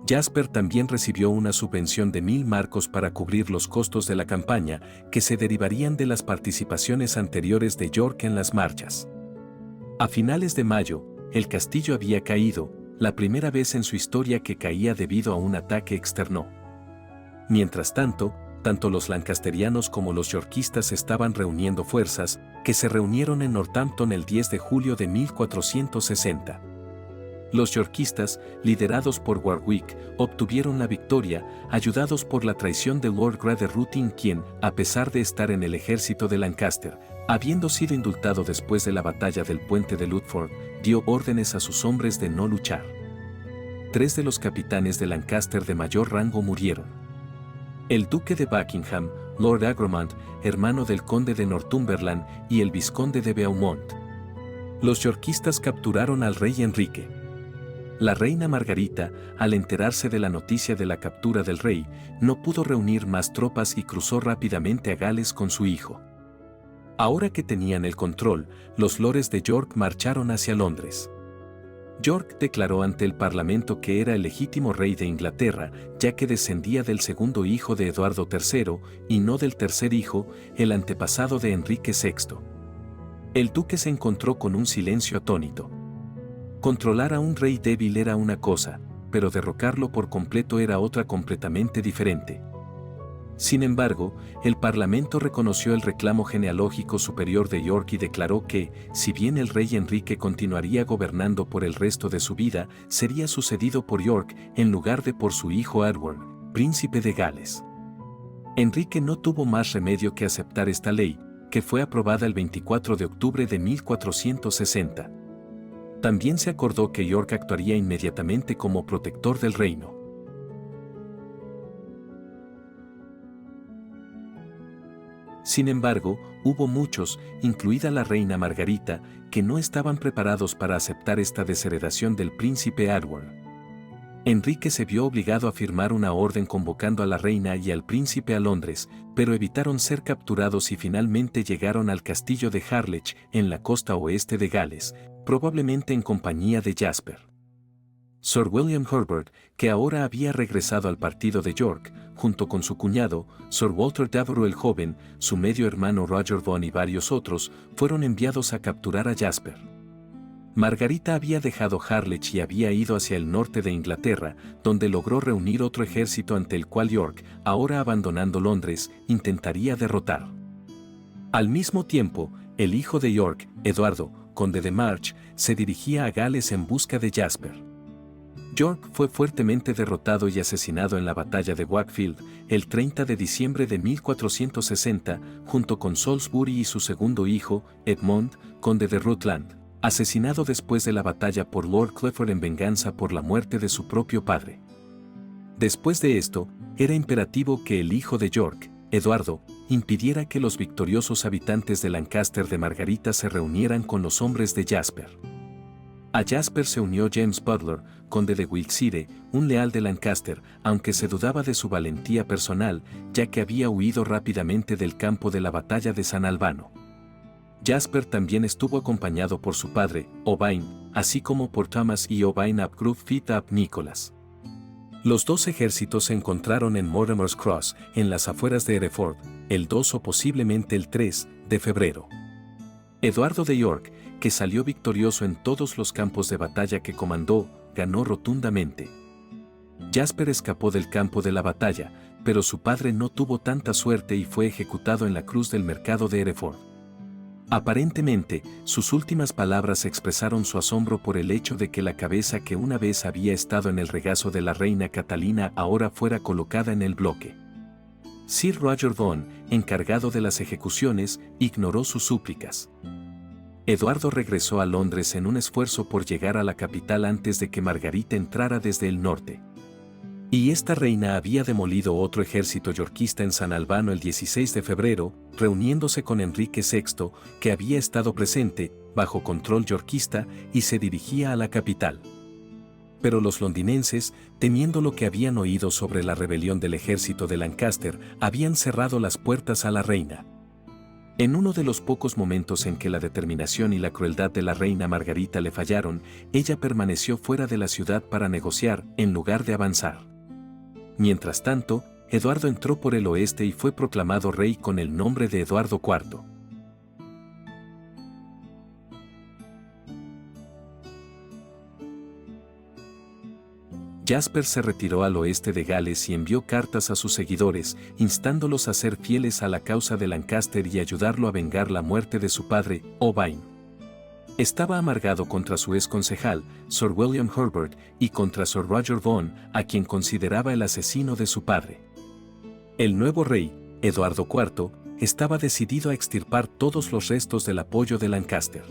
Jasper también recibió una subvención de 1000 marcos para cubrir los costos de la campaña, que se derivarían de las participaciones anteriores de York en las marchas. A finales de mayo, el castillo había caído, la primera vez en su historia que caía debido a un ataque externo. Mientras tanto los lancasterianos como los yorkistas estaban reuniendo fuerzas, que se reunieron en Northampton el 10 de julio de 1460. Los yorkistas, liderados por Warwick, obtuvieron la victoria, ayudados por la traición de Lord Grey de Ruthin, quien, a pesar de estar en el ejército de Lancaster, habiendo sido indultado después de la batalla del puente de Ludford, dio órdenes a sus hombres de no luchar. 3 de los capitanes de Lancaster de mayor rango murieron. El duque de Buckingham, Lord Agromont, hermano del conde de Northumberland, y el vizconde de Beaumont. Los yorkistas capturaron al rey Enrique. La reina Margarita, al enterarse de la noticia de la captura del rey, no pudo reunir más tropas y cruzó rápidamente a Gales con su hijo. Ahora que tenían el control, los lores de York marcharon hacia Londres. York declaró ante el Parlamento que era el legítimo rey de Inglaterra, ya que descendía del segundo hijo de Eduardo III, y no del tercer hijo, el antepasado de Enrique VI. El duque se encontró con un silencio atónito. Controlar a un rey débil era una cosa, pero derrocarlo por completo era otra completamente diferente. Sin embargo, el Parlamento reconoció el reclamo genealógico superior de York y declaró que, si bien el rey Enrique continuaría gobernando por el resto de su vida, sería sucedido por York en lugar de por su hijo Edward, príncipe de Gales. Enrique no tuvo más remedio que aceptar esta ley, que fue aprobada el 24 de octubre de 1460. También se acordó que York actuaría inmediatamente como protector del reino. Sin embargo, hubo muchos, incluida la reina Margarita, que no estaban preparados para aceptar esta desheredación del príncipe Edward. Enrique se vio obligado a firmar una orden convocando a la reina y al príncipe a Londres, pero evitaron ser capturados y finalmente llegaron al castillo de Harlech, en la costa oeste de Gales, probablemente en compañía de Jasper. Sir William Herbert, que ahora había regresado al partido de York, junto con su cuñado, Sir Walter Devereux el joven, su medio hermano Roger Vaughan y varios otros, fueron enviados a capturar a Jasper. Margarita había dejado Harlech y había ido hacia el norte de Inglaterra, donde logró reunir otro ejército ante el cual York, ahora abandonando Londres, intentaría derrotar. Al mismo tiempo, el hijo de York, Eduardo, conde de March, se dirigía a Gales en busca de Jasper. York fue fuertemente derrotado y asesinado en la batalla de Wakefield, el 30 de diciembre de 1460, junto con Salisbury y su segundo hijo, Edmund, conde de Rutland, asesinado después de la batalla por Lord Clifford en venganza por la muerte de su propio padre. Después de esto, era imperativo que el hijo de York, Eduardo, impidiera que los victoriosos habitantes de Lancaster de Margarita se reunieran con los hombres de Jasper. A Jasper se unió James Butler, conde de Wiltshire, un leal de Lancaster, aunque se dudaba de su valentía personal, ya que había huido rápidamente del campo de la batalla de San Albano. Jasper también estuvo acompañado por su padre, Owain, así como por Thomas y Owain ap Gruf Fit ap Nicholas. Los dos ejércitos se encontraron en Mortimer's Cross, en las afueras de Hereford, el 2 o posiblemente el 3 de febrero. Eduardo de York, que salió victorioso en todos los campos de batalla que comandó, ganó rotundamente. Jasper escapó del campo de la batalla, pero su padre no tuvo tanta suerte y fue ejecutado en la cruz del mercado de Hereford. Aparentemente, sus últimas palabras expresaron su asombro por el hecho de que la cabeza que una vez había estado en el regazo de la reina Catalina ahora fuera colocada en el bloque. Sir Roger Vaughan, encargado de las ejecuciones, ignoró sus súplicas. Eduardo regresó a Londres en un esfuerzo por llegar a la capital antes de que Margarita entrara desde el norte. Y esta reina había demolido otro ejército yorquista en San Albano el 16 de febrero, reuniéndose con Enrique VI, que había estado presente, bajo control yorquista, y se dirigía a la capital. Pero los londinenses, temiendo lo que habían oído sobre la rebelión del ejército de Lancaster, habían cerrado las puertas a la reina. En uno de los pocos momentos en que la determinación y la crueldad de la reina Margarita le fallaron, ella permaneció fuera de la ciudad para negociar, en lugar de avanzar. Mientras tanto, Eduardo entró por el oeste y fue proclamado rey con el nombre de Eduardo IV. Jasper se retiró al oeste de Gales y envió cartas a sus seguidores, instándolos a ser fieles a la causa de Lancaster y ayudarlo a vengar la muerte de su padre, Owain. Estaba amargado contra su ex concejal, Sir William Herbert, y contra Sir Roger Vaughan, a quien consideraba el asesino de su padre. El nuevo rey, Eduardo IV, estaba decidido a extirpar todos los restos del apoyo de Lancaster.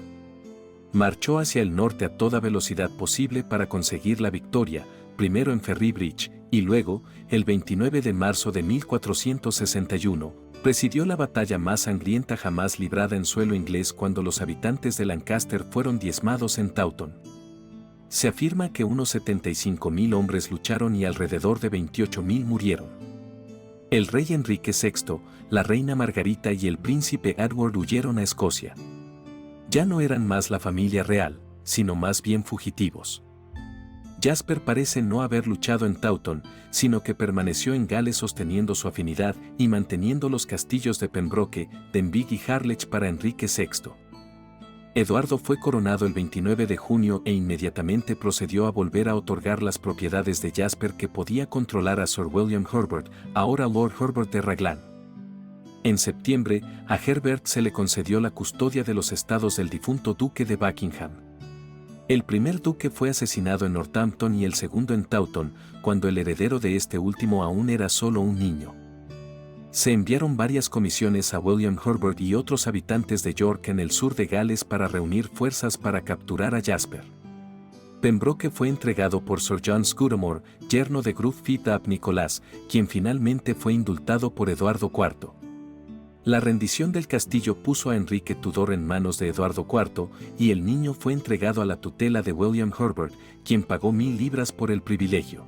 Marchó hacia el norte a toda velocidad posible para conseguir la victoria, primero en Ferry Bridge, y luego, el 29 de marzo de 1461, presidió la batalla más sangrienta jamás librada en suelo inglés cuando los habitantes de Lancaster fueron diezmados en Taunton. Se afirma que unos 75.000 hombres lucharon y alrededor de 28.000 murieron. El rey Enrique VI, la reina Margarita y el príncipe Edward huyeron a Escocia. Ya no eran más la familia real, sino más bien fugitivos. Jasper parece no haber luchado en Taunton, sino que permaneció en Gales sosteniendo su afinidad y manteniendo los castillos de Pembroke, Denbigh y Harlech para Enrique VI. Eduardo fue coronado el 29 de junio e inmediatamente procedió a volver a otorgar las propiedades de Jasper que podía controlar a Sir William Herbert, ahora Lord Herbert de Raglan. En septiembre, a Herbert se le concedió la custodia de los estados del difunto duque de Buckingham. El primer duque fue asesinado en Northampton y el segundo en Taunton, cuando el heredero de este último aún era solo un niño. Se enviaron varias comisiones a William Herbert y otros habitantes de York en el sur de Gales para reunir fuerzas para capturar a Jasper. Pembroke fue entregado por Sir John Scudamore, yerno de Gruffydd ap Nicholas, quien finalmente fue indultado por Eduardo IV. La rendición del castillo puso a Enrique Tudor en manos de Eduardo IV, y el niño fue entregado a la tutela de William Herbert, quien pagó 1000 libras por el privilegio.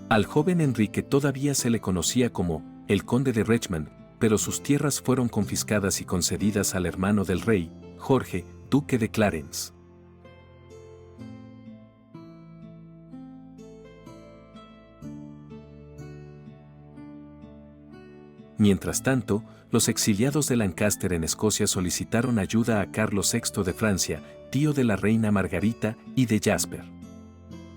Al joven Enrique todavía se le conocía como el conde de Richmond, pero sus tierras fueron confiscadas y concedidas al hermano del rey, Jorge, duque de Clarence. Mientras tanto, los exiliados de Lancaster en Escocia solicitaron ayuda a Carlos VI de Francia, tío de la reina Margarita y de Jasper.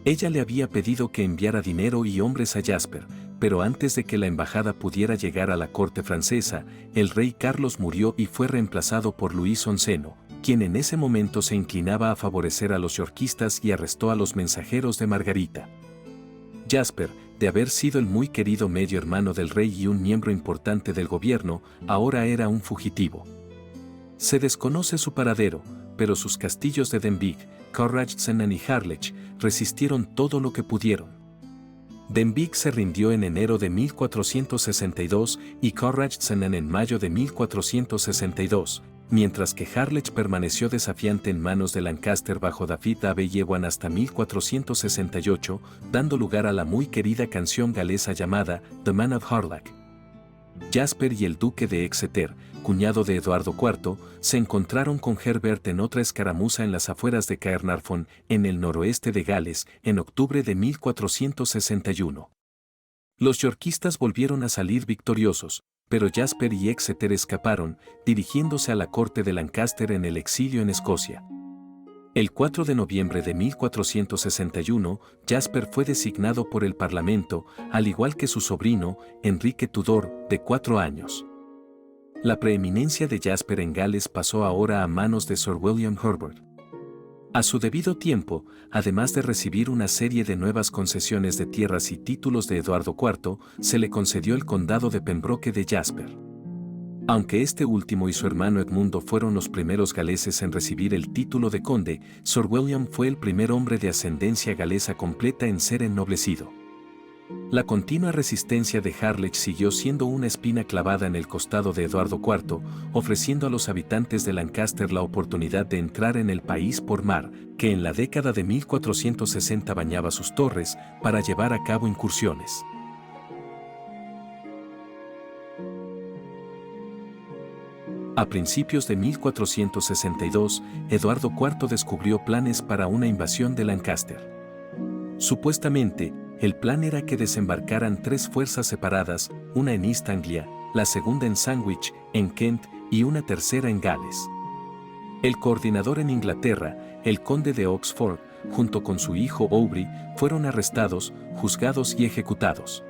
Ella le había pedido que enviara dinero y hombres a Jasper, pero antes de que la embajada pudiera llegar a la corte francesa, el rey Carlos murió y fue reemplazado por Luis XI, quien en ese momento se inclinaba a favorecer a los yorquistas y arrestó a los mensajeros de Margarita. Jasper, de haber sido el muy querido medio hermano del rey y un miembro importante del gobierno, ahora era un fugitivo. Se desconoce su paradero, pero sus castillos de Denbigh, Corraghtsennan y Harlech resistieron todo lo que pudieron. Denbigh se rindió en enero de 1462 y Corraghtsennan en mayo de 1462, mientras que Harlech permaneció desafiante en manos de Lancaster bajo David Abe Yewan hasta 1468, dando lugar a la muy querida canción galesa llamada The Man of Harlech. Jasper y el duque de Exeter, cuñado de Eduardo IV, se encontraron con Herbert en otra escaramuza en las afueras de Caernarfon, en el noroeste de Gales, en octubre de 1461. Los yorquistas volvieron a salir victoriosos, Pero Jasper y Exeter escaparon, dirigiéndose a la corte de Lancaster en el exilio en Escocia. El 4 de noviembre de 1461, Jasper fue designado por el Parlamento, al igual que su sobrino, Enrique Tudor, de 4 años. La preeminencia de Jasper en Gales pasó ahora a manos de Sir William Herbert. A su debido tiempo, además de recibir una serie de nuevas concesiones de tierras y títulos de Eduardo IV, se le concedió el condado de Pembroke de Jasper. Aunque este último y su hermano Edmundo fueron los primeros galeses en recibir el título de conde, Sir William fue el primer hombre de ascendencia galesa completa en ser ennoblecido. La continua resistencia de Harlech siguió siendo una espina clavada en el costado de Eduardo IV, ofreciendo a los habitantes de Lancaster la oportunidad de entrar en el país por mar, que en la década de 1460 bañaba sus torres, para llevar a cabo incursiones. A principios de 1462, Eduardo IV descubrió planes para una invasión de Lancaster. Supuestamente, el plan era que desembarcaran 3 fuerzas separadas, una en East Anglia, la segunda en Sandwich, en Kent, y una tercera en Gales. El coordinador en Inglaterra, el conde de Oxford, junto con su hijo Aubrey, fueron arrestados, juzgados y ejecutados.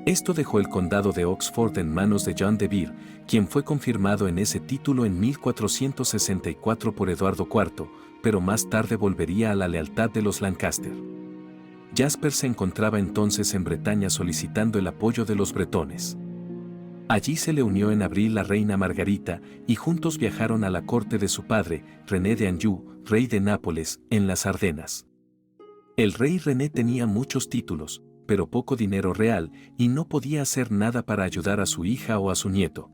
Esto dejó el condado de Oxford en manos de John de Vere, quien fue confirmado en ese título en 1464 por Eduardo IV, pero más tarde volvería a la lealtad de los Lancaster. Jasper se encontraba entonces en Bretaña solicitando el apoyo de los bretones. Allí se le unió en abril la reina Margarita, y juntos viajaron a la corte de su padre, René de Anjou, rey de Nápoles, en las Ardenas. El rey René tenía muchos títulos, pero poco dinero real, y no podía hacer nada para ayudar a su hija o a su nieto.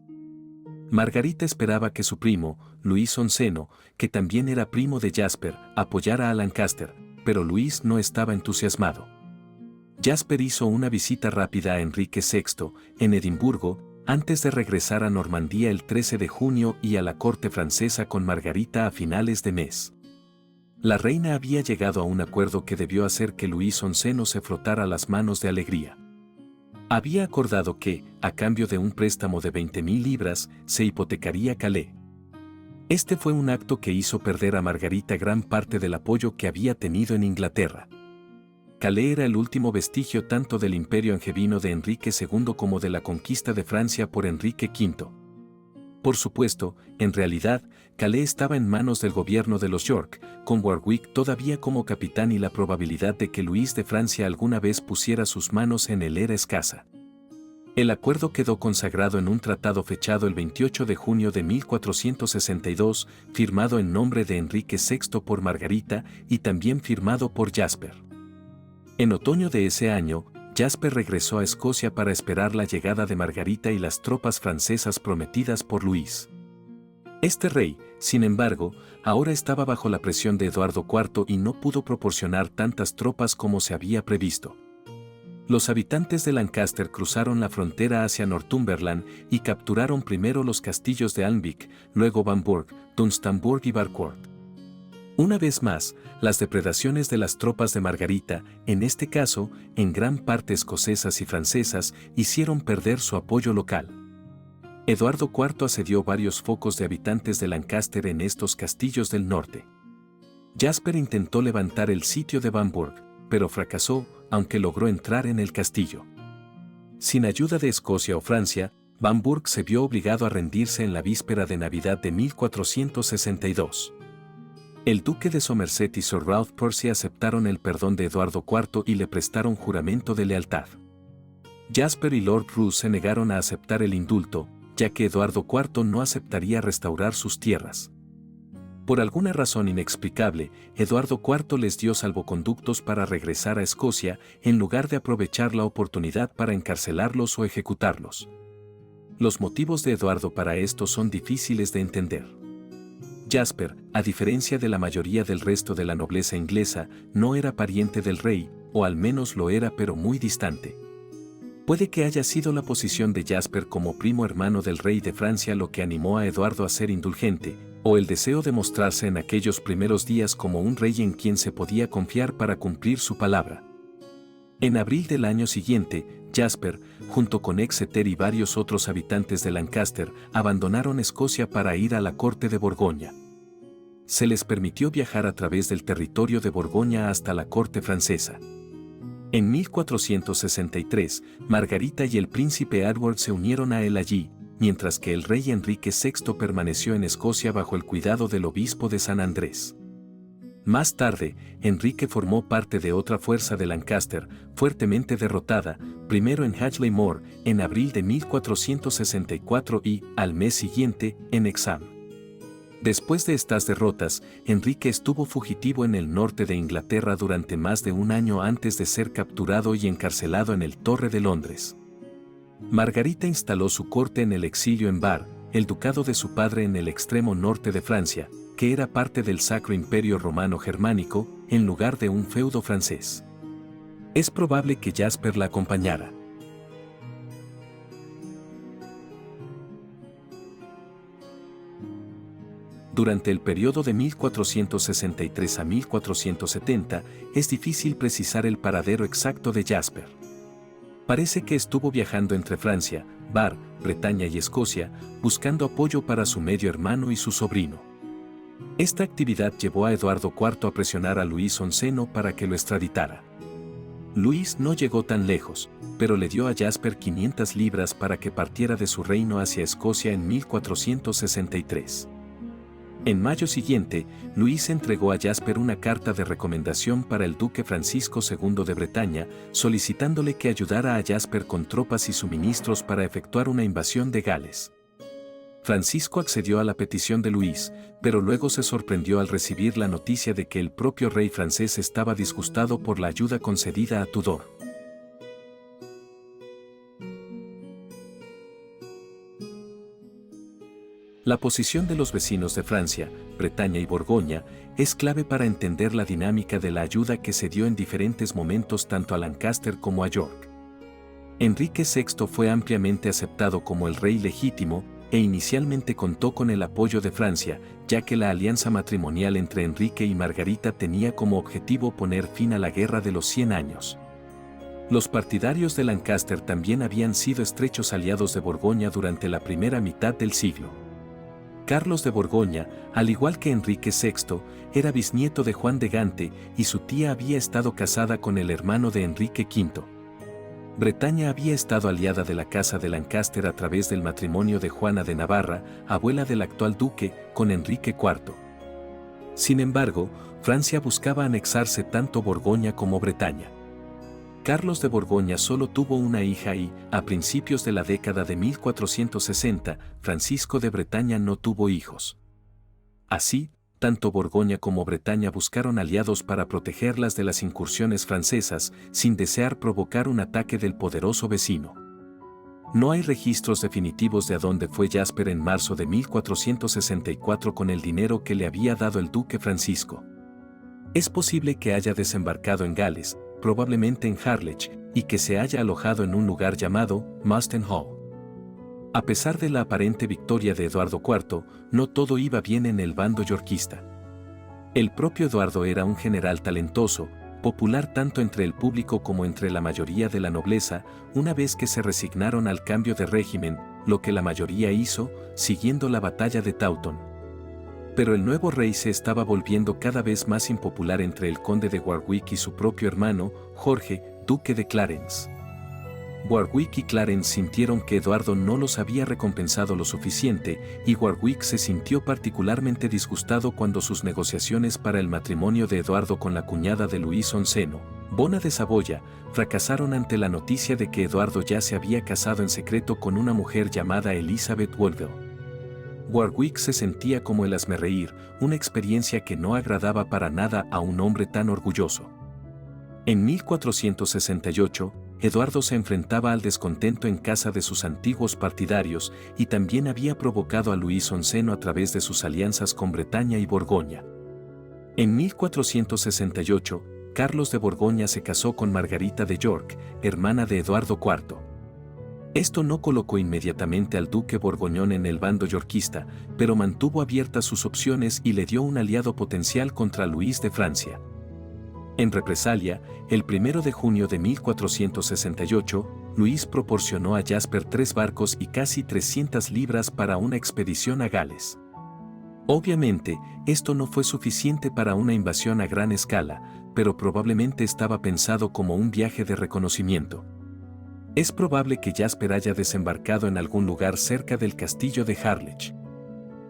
Margarita esperaba que su primo, Luis XI, que también era primo de Jasper, apoyara a Lancaster, pero Luis no estaba entusiasmado. Jasper hizo una visita rápida a Enrique VI, en Edimburgo, antes de regresar a Normandía el 13 de junio y a la corte francesa con Margarita a finales de mes. La reina había llegado a un acuerdo que debió hacer que Luis XI no se frotara las manos de alegría. Había acordado que, a cambio de un préstamo de 20.000 libras, se hipotecaría Calais. Este fue un acto que hizo perder a Margarita gran parte del apoyo que había tenido en Inglaterra. Calais era el último vestigio tanto del imperio angevino de Enrique II como de la conquista de Francia por Enrique V. Por supuesto, en realidad, Calais estaba en manos del gobierno de los York, con Warwick todavía como capitán, y la probabilidad de que Luis de Francia alguna vez pusiera sus manos en él era escasa. El acuerdo quedó consagrado en un tratado fechado el 28 de junio de 1462, firmado en nombre de Enrique VI por Margarita y también firmado por Jasper. En otoño de ese año, Jasper regresó a Escocia para esperar la llegada de Margarita y las tropas francesas prometidas por Luis. Este rey, sin embargo, ahora estaba bajo la presión de Eduardo IV y no pudo proporcionar tantas tropas como se había previsto. Los habitantes de Lancaster cruzaron la frontera hacia Northumberland y capturaron primero los castillos de Alnwick, luego Bamburgh, Dunstanburgh y Barcourt. Una vez más, las depredaciones de las tropas de Margarita, en este caso, en gran parte escocesas y francesas, hicieron perder su apoyo local. Eduardo IV asedió varios focos de habitantes de Lancaster en estos castillos del norte. Jasper intentó levantar el sitio de Bamburgh, pero fracasó, aunque logró entrar en el castillo. Sin ayuda de Escocia o Francia, Bamburgh se vio obligado a rendirse en la víspera de Navidad de 1462. El duque de Somerset y Sir Ralph Percy aceptaron el perdón de Eduardo IV y le prestaron juramento de lealtad. Jasper y Lord Roos se negaron a aceptar el indulto, ya que Eduardo IV no aceptaría restaurar sus tierras. Por alguna razón inexplicable, Eduardo IV les dio salvoconductos para regresar a Escocia, en lugar de aprovechar la oportunidad para encarcelarlos o ejecutarlos. Los motivos de Eduardo para esto son difíciles de entender. Jasper, a diferencia de la mayoría del resto de la nobleza inglesa, no era pariente del rey, o al menos lo era pero muy distante. Puede que haya sido la posición de Jasper como primo hermano del rey de Francia lo que animó a Eduardo a ser indulgente, o el deseo de mostrarse en aquellos primeros días como un rey en quien se podía confiar para cumplir su palabra. En abril del año siguiente, Jasper, junto con Exeter y varios otros habitantes de Lancaster, abandonaron Escocia para ir a la corte de Borgoña. Se les permitió viajar a través del territorio de Borgoña hasta la corte francesa. En 1463, Margarita y el príncipe Edward se unieron a él allí, mientras que el rey Enrique VI permaneció en Escocia bajo el cuidado del obispo de San Andrés. Más tarde, Enrique formó parte de otra fuerza de Lancaster, fuertemente derrotada, primero en Hadley Moor, en abril de 1464 y, al mes siguiente, en Hexham. Después de estas derrotas, Enrique estuvo fugitivo en el norte de Inglaterra durante más de un año antes de ser capturado y encarcelado en el Torre de Londres. Margarita instaló su corte en el exilio en Bar, el ducado de su padre en el extremo norte de Francia, que era parte del Sacro Imperio Romano Germánico, en lugar de un feudo francés. Es probable que Jasper la acompañara. Durante el periodo de 1463 a 1470, es difícil precisar el paradero exacto de Jasper. Parece que estuvo viajando entre Francia, Bar, Bretaña y Escocia, buscando apoyo para su medio hermano y su sobrino. Esta actividad llevó a Eduardo IV a presionar a Luis XI para que lo extraditara. Luis no llegó tan lejos, pero le dio a Jasper 500 libras para que partiera de su reino hacia Escocia en 1463. En mayo siguiente, Luis entregó a Jasper una carta de recomendación para el duque Francisco II de Bretaña, solicitándole que ayudara a Jasper con tropas y suministros para efectuar una invasión de Gales. Francisco accedió a la petición de Luis, pero luego se sorprendió al recibir la noticia de que el propio rey francés estaba disgustado por la ayuda concedida a Tudor. La posición de los vecinos de Francia, Bretaña y Borgoña, es clave para entender la dinámica de la ayuda que se dio en diferentes momentos tanto a Lancaster como a York. Enrique VI fue ampliamente aceptado como el rey legítimo, e inicialmente contó con el apoyo de Francia, ya que la alianza matrimonial entre Enrique y Margarita tenía como objetivo poner fin a la Guerra de los 100 años. Los partidarios de Lancaster también habían sido estrechos aliados de Borgoña durante la primera mitad del siglo. Carlos de Borgoña, al igual que Enrique VI, era bisnieto de Juan de Gante y su tía había estado casada con el hermano de Enrique V. Bretaña había estado aliada de la casa de Lancaster a través del matrimonio de Juana de Navarra, abuela del actual duque, con Enrique IV. Sin embargo, Francia buscaba anexarse tanto Borgoña como Bretaña. Carlos de Borgoña solo tuvo una hija y, a principios de la década de 1460, Francisco de Bretaña no tuvo hijos. Así, tanto Borgoña como Bretaña buscaron aliados para protegerlas de las incursiones francesas, sin desear provocar un ataque del poderoso vecino. No hay registros definitivos de a dónde fue Jasper en marzo de 1464 con el dinero que le había dado el duque Francisco. Es posible que haya desembarcado en Gales, probablemente en Harlech, y que se haya alojado en un lugar llamado Marston Hall. A pesar de la aparente victoria de Eduardo IV, no todo iba bien en el bando yorquista. El propio Eduardo era un general talentoso, popular tanto entre el público como entre la mayoría de la nobleza, una vez que se resignaron al cambio de régimen, lo que la mayoría hizo, siguiendo la batalla de Taunton. Pero el nuevo rey se estaba volviendo cada vez más impopular entre el conde de Warwick y su propio hermano, Jorge, duque de Clarence. Warwick y Clarence sintieron que Eduardo no los había recompensado lo suficiente, y Warwick se sintió particularmente disgustado cuando sus negociaciones para el matrimonio de Eduardo con la cuñada de Luis XI, Bona de Saboya, fracasaron ante la noticia de que Eduardo ya se había casado en secreto con una mujer llamada Elizabeth Woodville. Warwick se sentía como el hazmerreír, una experiencia que no agradaba para nada a un hombre tan orgulloso. En 1468, Eduardo se enfrentaba al descontento en casa de sus antiguos partidarios y también había provocado a Luis XI a través de sus alianzas con Bretaña y Borgoña. En 1468, Carlos de Borgoña se casó con Margarita de York, hermana de Eduardo IV. Esto no colocó inmediatamente al duque borgoñón en el bando yorquista, pero mantuvo abiertas sus opciones y le dio un aliado potencial contra Luis de Francia. En represalia, el 1 de junio de 1468, Luis proporcionó a Jasper 3 barcos y casi 300 libras para una expedición a Gales. Obviamente, esto no fue suficiente para una invasión a gran escala, pero probablemente estaba pensado como un viaje de reconocimiento. Es probable que Jasper haya desembarcado en algún lugar cerca del castillo de Harlech.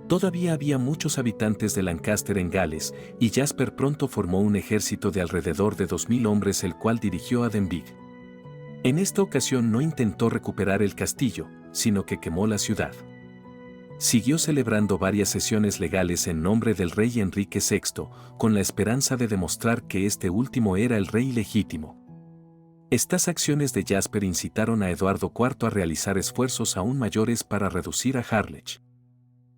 Todavía había muchos habitantes de Lancaster en Gales, y Jasper pronto formó un ejército de alrededor de 2000 hombres el cual dirigió a Denbigh. En esta ocasión no intentó recuperar el castillo, sino que quemó la ciudad. Siguió celebrando varias sesiones legales en nombre del rey Enrique VI, con la esperanza de demostrar que este último era el rey legítimo. Estas acciones de Jasper incitaron a Eduardo IV a realizar esfuerzos aún mayores para reducir a Harlech.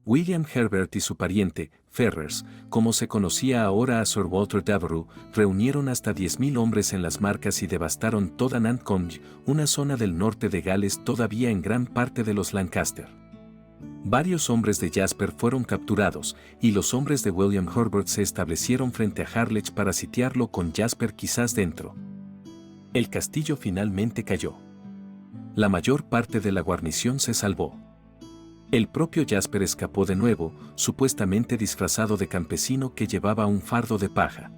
William Herbert y su pariente, Ferrers, como se conocía ahora a Sir Walter Devereux, reunieron hasta 10.000 hombres en las Marcas y devastaron toda Nantcombe, una zona del norte de Gales todavía en gran parte de los Lancaster. Varios hombres de Jasper fueron capturados, y los hombres de William Herbert se establecieron frente a Harlech para sitiarlo con Jasper quizás dentro. El castillo finalmente cayó. La mayor parte de la guarnición se salvó. El propio Jasper escapó de nuevo, supuestamente disfrazado de campesino que llevaba un fardo de paja.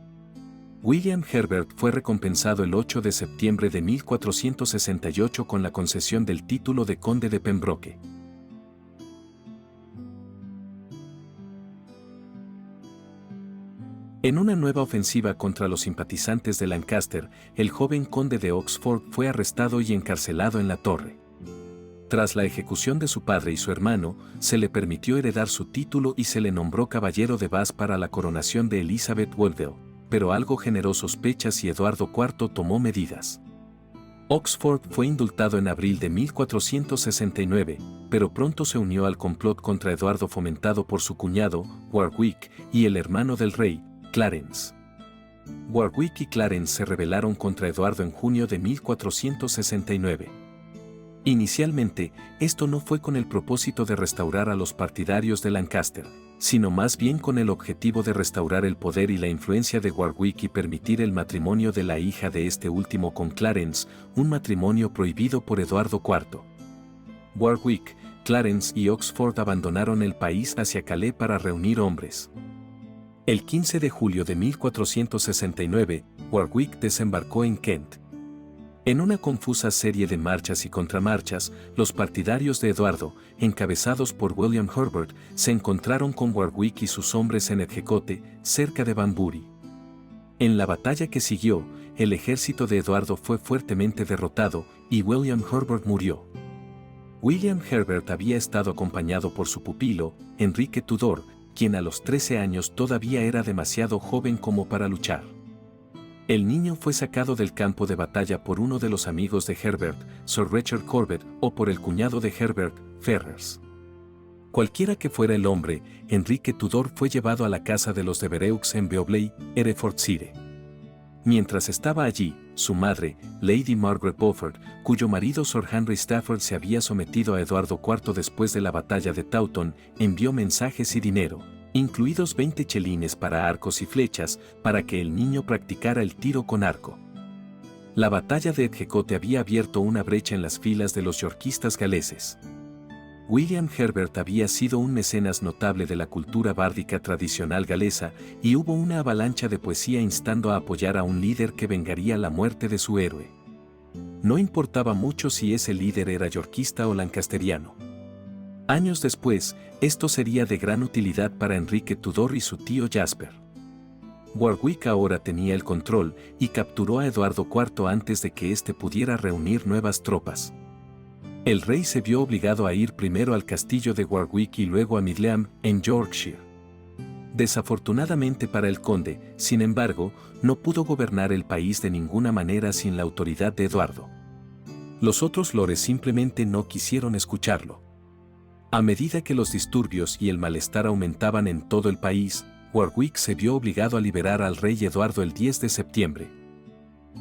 William Herbert fue recompensado el 8 de septiembre de 1468 con la concesión del título de conde de Pembroke. En una nueva ofensiva contra los simpatizantes de Lancaster, el joven conde de Oxford fue arrestado y encarcelado en la torre. Tras la ejecución de su padre y su hermano, se le permitió heredar su título y se le nombró caballero de Bath para la coronación de Elizabeth Woodville, pero algo generó sospechas y Eduardo IV tomó medidas. Oxford fue indultado en abril de 1469, pero pronto se unió al complot contra Eduardo fomentado por su cuñado, Warwick, y el hermano del rey, Clarence. Warwick y Clarence se rebelaron contra Eduardo en junio de 1469. Inicialmente, esto no fue con el propósito de restaurar a los partidarios de Lancaster, sino más bien con el objetivo de restaurar el poder y la influencia de Warwick y permitir el matrimonio de la hija de este último con Clarence, un matrimonio prohibido por Eduardo IV. Warwick, Clarence y Oxford abandonaron el país hacia Calais para reunir hombres. El 15 de julio de 1469, Warwick desembarcó en Kent. En una confusa serie de marchas y contramarchas, los partidarios de Eduardo, encabezados por William Herbert, se encontraron con Warwick y sus hombres en Edgecote, cerca de Banbury. En la batalla que siguió, el ejército de Eduardo fue fuertemente derrotado y William Herbert murió. William Herbert había estado acompañado por su pupilo, Enrique Tudor, quien a los 13 años todavía era demasiado joven como para luchar. El niño fue sacado del campo de batalla por uno de los amigos de Herbert, Sir Richard Corbett, o por el cuñado de Herbert, Ferrers. Cualquiera que fuera el hombre, Enrique Tudor fue llevado a la casa de los Devereux en Beobley, Herefordshire. Mientras estaba allí, su madre, Lady Margaret Beaufort, cuyo marido Sir Henry Stafford se había sometido a Eduardo IV después de la batalla de Taunton, envió mensajes y dinero, incluidos 20 chelines para arcos y flechas, para que el niño practicara el tiro con arco. La batalla de Edgecote había abierto una brecha en las filas de los yorkistas galeses. William Herbert había sido un mecenas notable de la cultura bárdica tradicional galesa, y hubo una avalancha de poesía instando a apoyar a un líder que vengaría la muerte de su héroe. No importaba mucho si ese líder era yorkista o lancasteriano. Años después, esto sería de gran utilidad para Enrique Tudor y su tío Jasper. Warwick ahora tenía el control y capturó a Eduardo IV antes de que éste pudiera reunir nuevas tropas. El rey se vio obligado a ir primero al castillo de Warwick y luego a Midleham, en Yorkshire. Desafortunadamente para el conde, sin embargo, no pudo gobernar el país de ninguna manera sin la autoridad de Eduardo. Los otros lores simplemente no quisieron escucharlo. A medida que los disturbios y el malestar aumentaban en todo el país, Warwick se vio obligado a liberar al rey Eduardo el 10 de septiembre.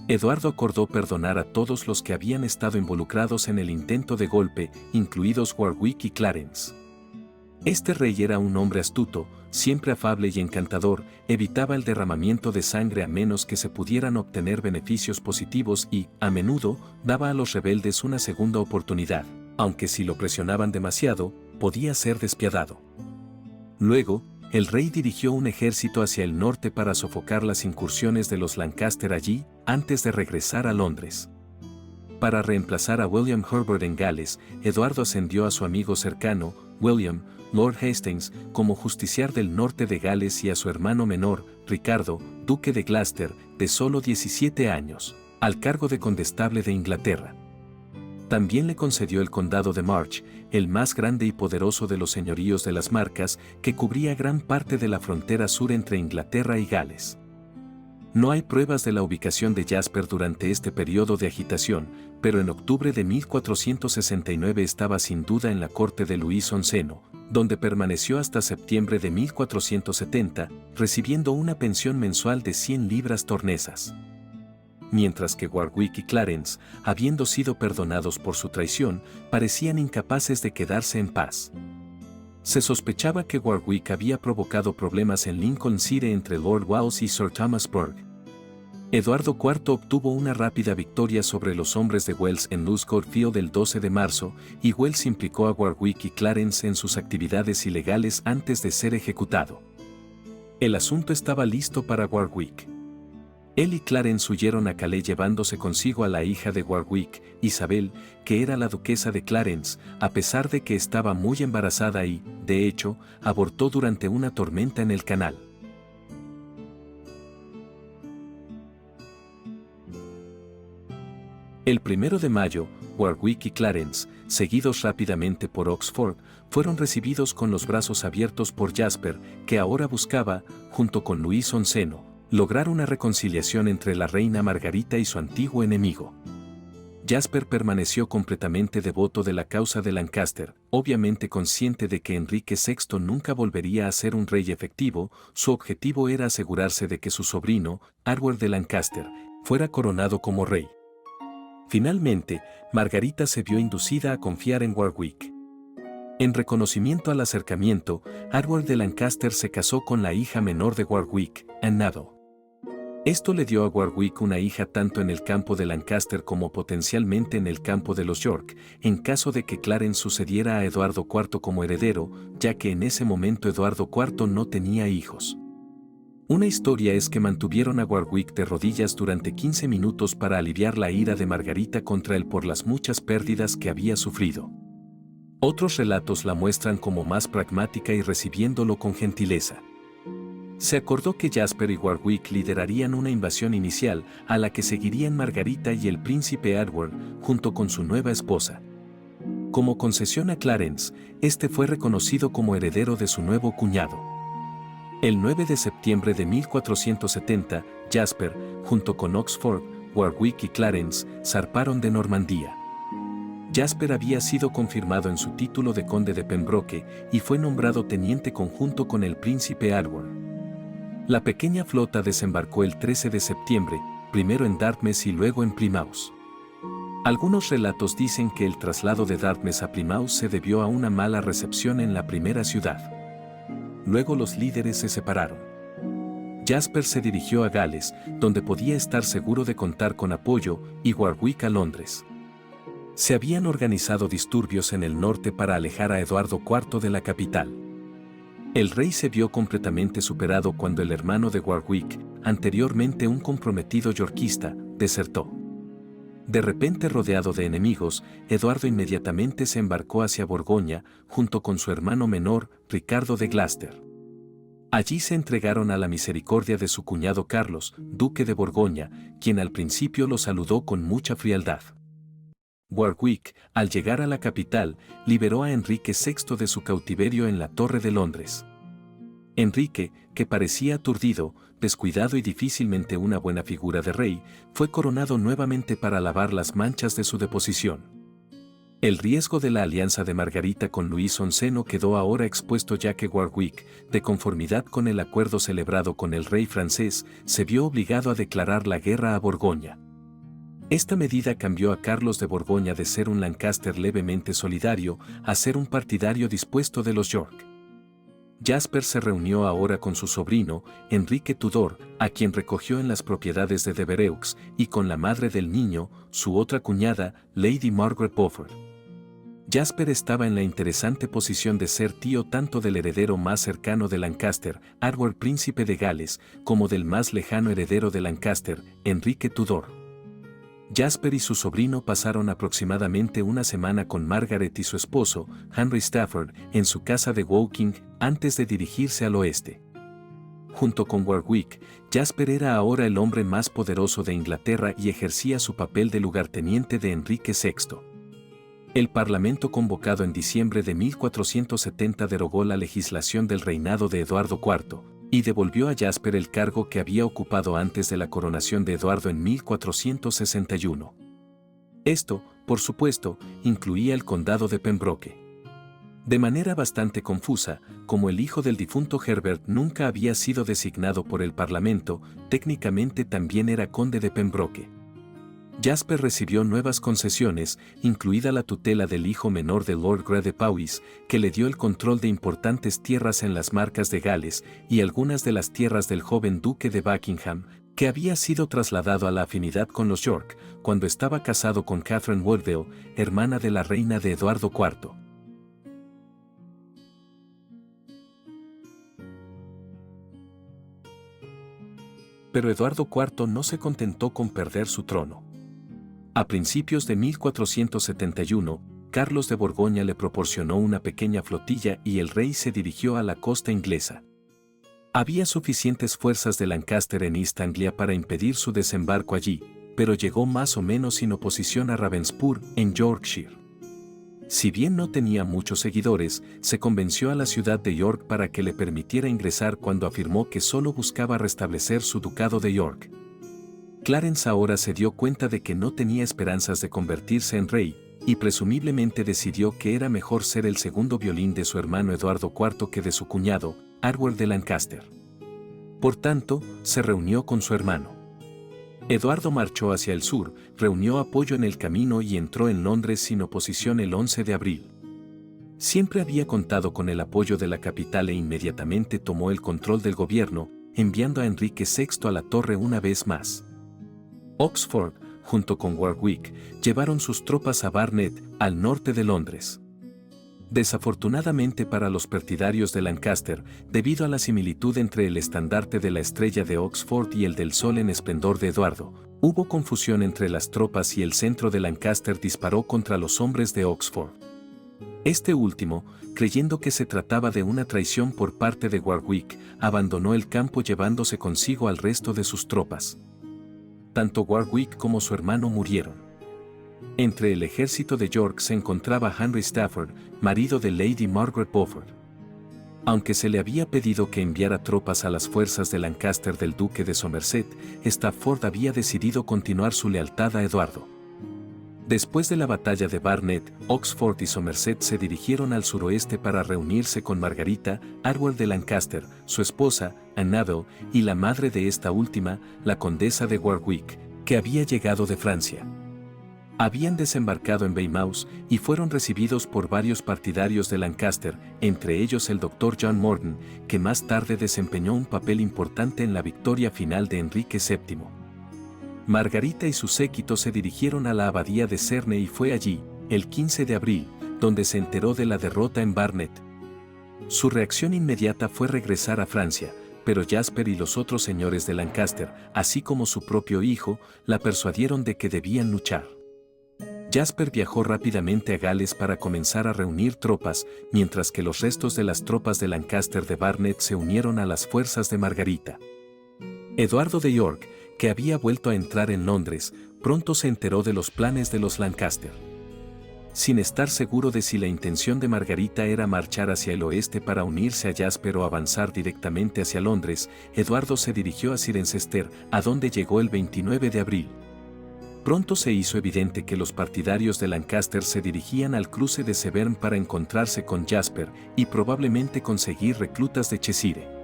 Eduardo acordó perdonar a todos los que habían estado involucrados en el intento de golpe, incluidos Warwick y Clarence. Este rey era un hombre astuto, siempre afable y encantador, evitaba el derramamiento de sangre a menos que se pudieran obtener beneficios positivos y, a menudo, daba a los rebeldes una segunda oportunidad, aunque si lo presionaban demasiado, podía ser despiadado. Luego, el rey dirigió un ejército hacia el norte para sofocar las incursiones de los Lancaster allí, antes de regresar a Londres. Para reemplazar a William Herbert en Gales, Eduardo ascendió a su amigo cercano, William, Lord Hastings, como justiciar del norte de Gales y a su hermano menor, Ricardo, duque de Gloucester, de solo 17 años, al cargo de condestable de Inglaterra. También le concedió el condado de March, el más grande y poderoso de los señoríos de las Marcas, que cubría gran parte de la frontera sur entre Inglaterra y Gales. No hay pruebas de la ubicación de Jasper durante este periodo de agitación, pero en octubre de 1469 estaba sin duda en la corte de Luis XI, donde permaneció hasta septiembre de 1470, recibiendo una pensión mensual de 100 libras tornesas. Mientras que Warwick y Clarence, habiendo sido perdonados por su traición, parecían incapaces de quedarse en paz. Se sospechaba que Warwick había provocado problemas en Lincolnshire entre Lord Wales y Sir Thomas Burke. Eduardo IV obtuvo una rápida victoria sobre los hombres de Wells en Luscombe Field el 12 de marzo, y Wells implicó a Warwick y Clarence en sus actividades ilegales antes de ser ejecutado. El asunto estaba listo para Warwick. Él y Clarence huyeron a Calais llevándose consigo a la hija de Warwick, Isabel, que era la duquesa de Clarence, a pesar de que estaba muy embarazada y, de hecho, abortó durante una tormenta en el canal. El 1 de mayo, Warwick y Clarence, seguidos rápidamente por Oxford, fueron recibidos con los brazos abiertos por Jasper, que ahora buscaba, junto con Luis XI, lograr una reconciliación entre la reina Margarita y su antiguo enemigo. Jasper permaneció completamente devoto de la causa de Lancaster, obviamente consciente de que Enrique VI nunca volvería a ser un rey efectivo. Su objetivo era asegurarse de que su sobrino, Edward de Lancaster, fuera coronado como rey. Finalmente, Margarita se vio inducida a confiar en Warwick. En reconocimiento al acercamiento, Edward de Lancaster se casó con la hija menor de Warwick, Anne. Esto le dio a Warwick una hija tanto en el campo de Lancaster como potencialmente en el campo de los York, en caso de que Clarence sucediera a Eduardo IV como heredero, ya que en ese momento Eduardo IV no tenía hijos. Una historia es que mantuvieron a Warwick de rodillas durante 15 minutos para aliviar la ira de Margarita contra él por las muchas pérdidas que había sufrido. Otros relatos la muestran como más pragmática y recibiéndolo con gentileza. Se acordó que Jasper y Warwick liderarían una invasión inicial a la que seguirían Margarita y el príncipe Edward, junto con su nueva esposa. Como concesión a Clarence, este fue reconocido como heredero de su nuevo cuñado. El 9 de septiembre de 1470, Jasper, junto con Oxford, Warwick y Clarence, zarparon de Normandía. Jasper había sido confirmado en su título de conde de Pembroke y fue nombrado teniente conjunto con el príncipe Edward. La pequeña flota desembarcó el 13 de septiembre, primero en Dartmouth y luego en Plymouth. Algunos relatos dicen que el traslado de Dartmouth a Plymouth se debió a una mala recepción en la primera ciudad. Luego los líderes se separaron. Jasper se dirigió a Gales, donde podía estar seguro de contar con apoyo, y Warwick a Londres. Se habían organizado disturbios en el norte para alejar a Eduardo IV de la capital. El rey se vio completamente superado cuando el hermano de Warwick, anteriormente un comprometido yorkista, desertó. De repente rodeado de enemigos, Eduardo inmediatamente se embarcó hacia Borgoña, junto con su hermano menor, Ricardo de Gloucester. Allí se entregaron a la misericordia de su cuñado Carlos, duque de Borgoña, quien al principio lo saludó con mucha frialdad. Warwick, al llegar a la capital, liberó a Enrique VI de su cautiverio en la Torre de Londres. Enrique, que parecía aturdido, descuidado y difícilmente una buena figura de rey, fue coronado nuevamente para lavar las manchas de su deposición. El riesgo de la alianza de Margarita con Luis XI quedó ahora expuesto, ya que Warwick, de conformidad con el acuerdo celebrado con el rey francés, se vio obligado a declarar la guerra a Borgoña. Esta medida cambió a Carlos de Borgoña de ser un Lancaster levemente solidario a ser un partidario dispuesto de los York. Jasper se reunió ahora con su sobrino, Enrique Tudor, a quien recogió en las propiedades de Devereux, y con la madre del niño, su otra cuñada, Lady Margaret Beaufort. Jasper estaba en la interesante posición de ser tío tanto del heredero más cercano de Lancaster, Edward Príncipe de Gales, como del más lejano heredero de Lancaster, Enrique Tudor. Jasper y su sobrino pasaron aproximadamente una semana con Margaret y su esposo, Henry Stafford, en su casa de Woking, antes de dirigirse al oeste. Junto con Warwick, Jasper era ahora el hombre más poderoso de Inglaterra y ejercía su papel de lugarteniente de Enrique VI. El Parlamento convocado en diciembre de 1470 derogó la legislación del reinado de Eduardo IV, y devolvió a Jasper el cargo que había ocupado antes de la coronación de Eduardo en 1461. Esto, por supuesto, incluía el condado de Pembroke. De manera bastante confusa, como el hijo del difunto Herbert nunca había sido designado por el Parlamento, técnicamente también era conde de Pembroke. Jasper recibió nuevas concesiones, incluida la tutela del hijo menor de Lord Grey de Powys, que le dio el control de importantes tierras en las Marcas de Gales y algunas de las tierras del joven duque de Buckingham, que había sido trasladado a la afinidad con los York, cuando estaba casado con Catherine Woodville, hermana de la reina de Eduardo IV. Pero Eduardo IV no se contentó con perder su trono. A principios de 1471, Carlos de Borgoña le proporcionó una pequeña flotilla y el rey se dirigió a la costa inglesa. Había suficientes fuerzas de Lancaster en East Anglia para impedir su desembarco allí, pero llegó más o menos sin oposición a Ravensbourne, en Yorkshire. Si bien no tenía muchos seguidores, se convenció a la ciudad de York para que le permitiera ingresar cuando afirmó que solo buscaba restablecer su ducado de York. Clarence ahora se dio cuenta de que no tenía esperanzas de convertirse en rey, y presumiblemente decidió que era mejor ser el segundo violín de su hermano Eduardo IV que de su cuñado, Edward de Lancaster. Por tanto, se reunió con su hermano. Eduardo marchó hacia el sur, reunió apoyo en el camino y entró en Londres sin oposición el 11 de abril. Siempre había contado con el apoyo de la capital e inmediatamente tomó el control del gobierno, enviando a Enrique VI a la torre una vez más. Oxford, junto con Warwick, llevaron sus tropas a Barnet, al norte de Londres. Desafortunadamente para los partidarios de Lancaster, debido a la similitud entre el estandarte de la estrella de Oxford y el del sol en esplendor de Eduardo, hubo confusión entre las tropas y el centro de Lancaster disparó contra los hombres de Oxford. Este último, creyendo que se trataba de una traición por parte de Warwick, abandonó el campo llevándose consigo al resto de sus tropas. Tanto Warwick como su hermano murieron. Entre el ejército de York se encontraba Henry Stafford, marido de Lady Margaret Beaufort. Aunque se le había pedido que enviara tropas a las fuerzas de Lancaster del duque de Somerset, Stafford había decidido continuar su lealtad a Eduardo. Después de la batalla de Barnet, Oxford y Somerset se dirigieron al suroeste para reunirse con Margarita, Edward de Lancaster, su esposa, Annabel, y la madre de esta última, la condesa de Warwick, que había llegado de Francia. Habían desembarcado en Weymouth y fueron recibidos por varios partidarios de Lancaster, entre ellos el Dr. John Morton, que más tarde desempeñó un papel importante en la victoria final de Enrique VII. Margarita y su séquito se dirigieron a la abadía de Cerne y fue allí, el 15 de abril, donde se enteró de la derrota en Barnet. Su reacción inmediata fue regresar a Francia, pero Jasper y los otros señores de Lancaster, así como su propio hijo, la persuadieron de que debían luchar. Jasper viajó rápidamente a Gales para comenzar a reunir tropas, mientras que los restos de las tropas de Lancaster de Barnet se unieron a las fuerzas de Margarita. Eduardo de York, que había vuelto a entrar en Londres, pronto se enteró de los planes de los Lancaster. Sin estar seguro de si la intención de Margarita era marchar hacia el oeste para unirse a Jasper o avanzar directamente hacia Londres, Eduardo se dirigió a Cirencester, a donde llegó el 29 de abril. Pronto se hizo evidente que los partidarios de Lancaster se dirigían al cruce de Severn para encontrarse con Jasper y probablemente conseguir reclutas de Cheshire.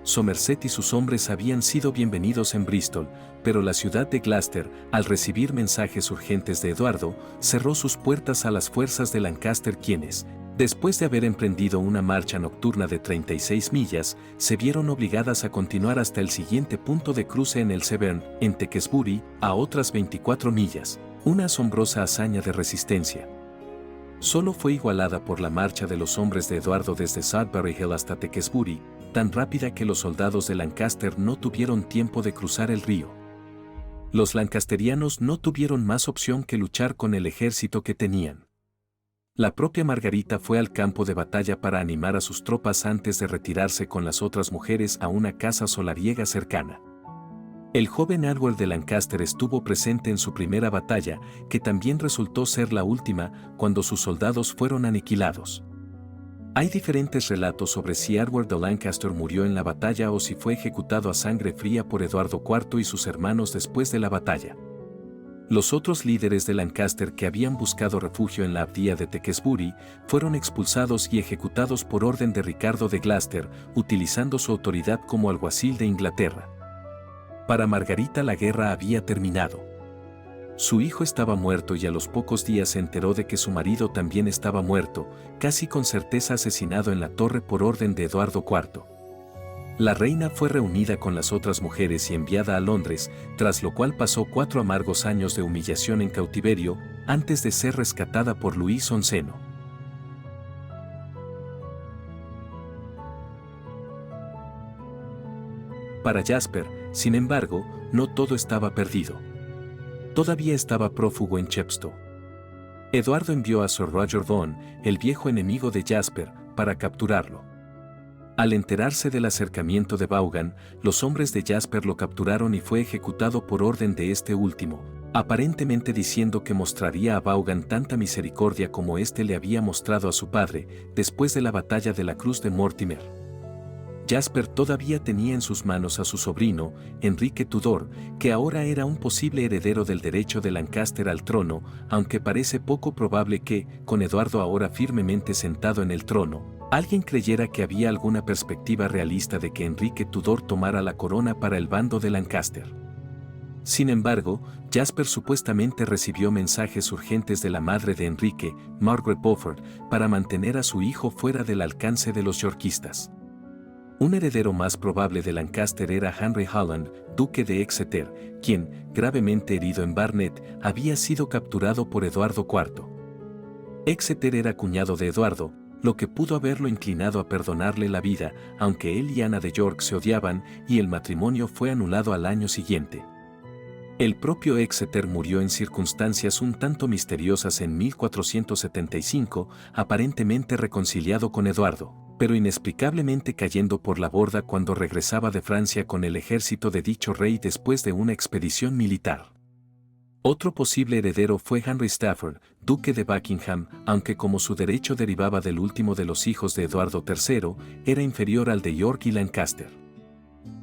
Somerset y sus hombres habían sido bienvenidos en Bristol, pero la ciudad de Gloucester, al recibir mensajes urgentes de Eduardo, cerró sus puertas a las fuerzas de Lancaster quienes, Después de haber emprendido una marcha nocturna de 36 millas, se vieron obligadas a continuar hasta el siguiente punto de cruce en el Severn, en Tewkesbury, a otras 24 millas, una asombrosa hazaña de resistencia. Solo fue igualada por la marcha de los hombres de Eduardo desde Sudbury Hill hasta Tewkesbury, tan rápida que los soldados de Lancaster no tuvieron tiempo de cruzar el río. Los lancasterianos no tuvieron más opción que luchar con el ejército que tenían. La propia Margarita fue al campo de batalla para animar a sus tropas antes de retirarse con las otras mujeres a una casa solariega cercana. El joven Edward de Lancaster estuvo presente en su primera batalla, que también resultó ser la última, cuando sus soldados fueron aniquilados. Hay diferentes relatos sobre si Edward de Lancaster murió en la batalla o si fue ejecutado a sangre fría por Eduardo IV y sus hermanos después de la batalla. Los otros líderes de Lancaster que habían buscado refugio en la abadía de Tewkesbury fueron expulsados y ejecutados por orden de Ricardo de Gloucester, utilizando su autoridad como alguacil de Inglaterra. Para Margarita la guerra había terminado. Su hijo estaba muerto y a los pocos días se enteró de que su marido también estaba muerto, casi con certeza asesinado en la torre por orden de Eduardo IV. La reina fue reunida con las otras mujeres y enviada a Londres, tras lo cual pasó 4 amargos años de humillación en cautiverio, antes de ser rescatada por Luis XI. Para Jasper, sin embargo, no todo estaba perdido. Todavía estaba prófugo en Chepstow. Eduardo envió a Sir Roger Vaughan, el viejo enemigo de Jasper, para capturarlo. Al enterarse del acercamiento de Vaughan, los hombres de Jasper lo capturaron y fue ejecutado por orden de este último, aparentemente diciendo que mostraría a Vaughan tanta misericordia como éste le había mostrado a su padre, después de la batalla de la Cruz de Mortimer. Jasper todavía tenía en sus manos a su sobrino, Enrique Tudor, que ahora era un posible heredero del derecho de Lancaster al trono, aunque parece poco probable que, con Eduardo ahora firmemente sentado en el trono, alguien creyera que había alguna perspectiva realista de que Enrique Tudor tomara la corona para el bando de Lancaster. Sin embargo, Jasper supuestamente recibió mensajes urgentes de la madre de Enrique, Margaret Beaufort, para mantener a su hijo fuera del alcance de los yorkistas. Un heredero más probable de Lancaster era Henry Holland, duque de Exeter, quien, gravemente herido en Barnet, había sido capturado por Eduardo IV. Exeter era cuñado de Eduardo, lo que pudo haberlo inclinado a perdonarle la vida, aunque él y Ana de York se odiaban y el matrimonio fue anulado al año siguiente. El propio Exeter murió en circunstancias un tanto misteriosas en 1475, aparentemente reconciliado con Eduardo, pero inexplicablemente cayendo por la borda cuando regresaba de Francia con el ejército de dicho rey después de una expedición militar. Otro posible heredero fue Henry Stafford, duque de Buckingham, aunque como su derecho derivaba del último de los hijos de Eduardo III, era inferior al de York y Lancaster.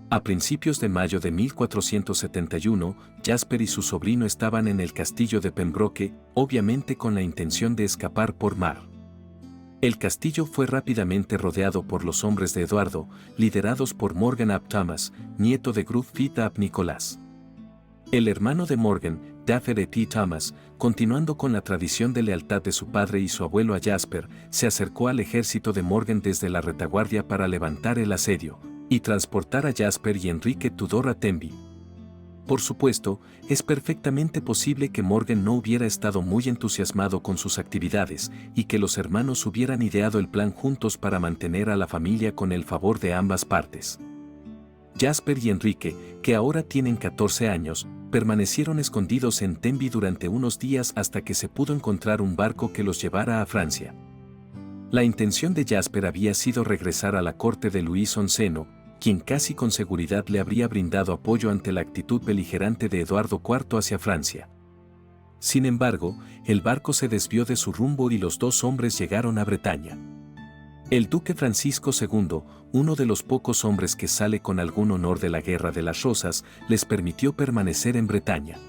A principios de mayo de 1471, Jasper y su sobrino estaban en el castillo de Pembroke, obviamente con la intención de escapar por mar. El castillo fue rápidamente rodeado por los hombres de Eduardo, liderados por Morgan ap Thomas, nieto de Gruffydd ap Nicholas. El hermano de Morgan, Dafydd ap Thomas, continuando con la tradición de lealtad de su padre y su abuelo a Jasper, se acercó al ejército de Morgan desde la retaguardia para levantar el asedio y transportar a Jasper y Enrique Tudor a Tenby. Por supuesto, es perfectamente posible que Morgan no hubiera estado muy entusiasmado con sus actividades y que los hermanos hubieran ideado el plan juntos para mantener a la familia con el favor de ambas partes. Jasper y Enrique, que ahora tienen 14 años, permanecieron escondidos en Tenby durante unos días hasta que se pudo encontrar un barco que los llevara a Francia. La intención de Jasper había sido regresar a la corte de Luis XI, quien casi con seguridad le habría brindado apoyo ante la actitud beligerante de Eduardo IV hacia Francia. Sin embargo, el barco se desvió de su rumbo y los dos hombres llegaron a Bretaña. El duque Francisco II, uno de los pocos hombres que sale con algún honor de la Guerra de las Rosas, les permitió permanecer en Bretaña.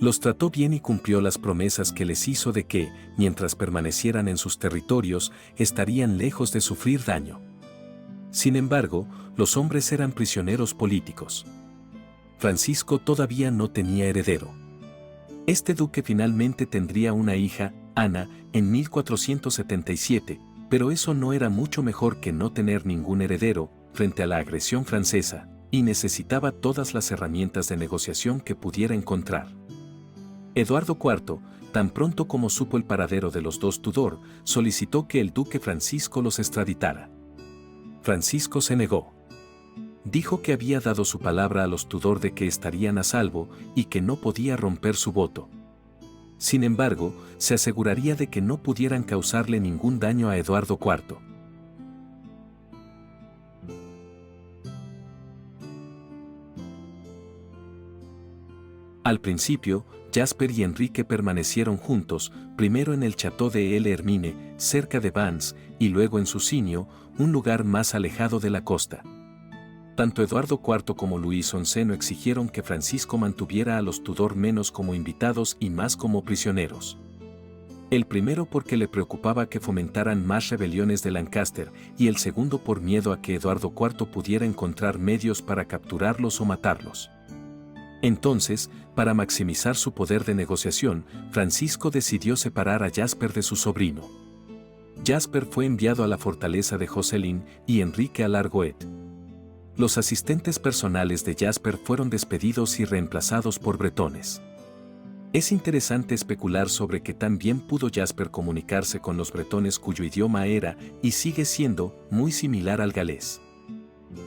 Los trató bien y cumplió las promesas que les hizo de que, mientras permanecieran en sus territorios, estarían lejos de sufrir daño. Sin embargo, los hombres eran prisioneros políticos. Francisco todavía no tenía heredero. Este duque finalmente tendría una hija, Ana, en 1477, pero eso no era mucho mejor que no tener ningún heredero frente a la agresión francesa, y necesitaba todas las herramientas de negociación que pudiera encontrar. Eduardo IV, tan pronto como supo el paradero de los dos Tudor, solicitó que el duque Francisco los extraditara. Francisco se negó. Dijo que había dado su palabra a los Tudor de que estarían a salvo y que no podía romper su voto. Sin embargo, se aseguraría de que no pudieran causarle ningún daño a Eduardo IV. Al principio, Jasper y Enrique permanecieron juntos, primero en el Château de l'Hermine, cerca de Vannes, y luego en Sucinio, un lugar más alejado de la costa. Tanto Eduardo IV como Luis XI exigieron que Francisco mantuviera a los Tudor menos como invitados y más como prisioneros. El primero porque le preocupaba que fomentaran más rebeliones de Lancaster, y el segundo por miedo a que Eduardo IV pudiera encontrar medios para capturarlos o matarlos. Entonces, para maximizar su poder de negociación, Francisco decidió separar a Jasper de su sobrino. Jasper fue enviado a la fortaleza de Josselin y Enrique a l'Argoët. Los asistentes personales de Jasper fueron despedidos y reemplazados por bretones. Es interesante especular sobre qué tan bien pudo Jasper comunicarse con los bretones cuyo idioma era, y sigue siendo, muy similar al galés.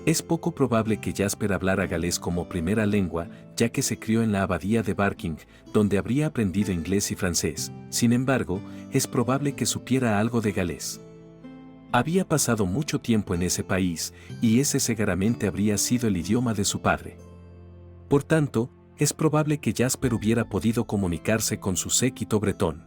Es poco probable que Jasper hablara galés como primera lengua, ya que se crió en la abadía de Barking, donde habría aprendido inglés y francés. Sin embargo, es probable que supiera algo de galés. Había pasado mucho tiempo en ese país, y ese seguramente habría sido el idioma de su padre. Por tanto, es probable que Jasper hubiera podido comunicarse con su séquito bretón.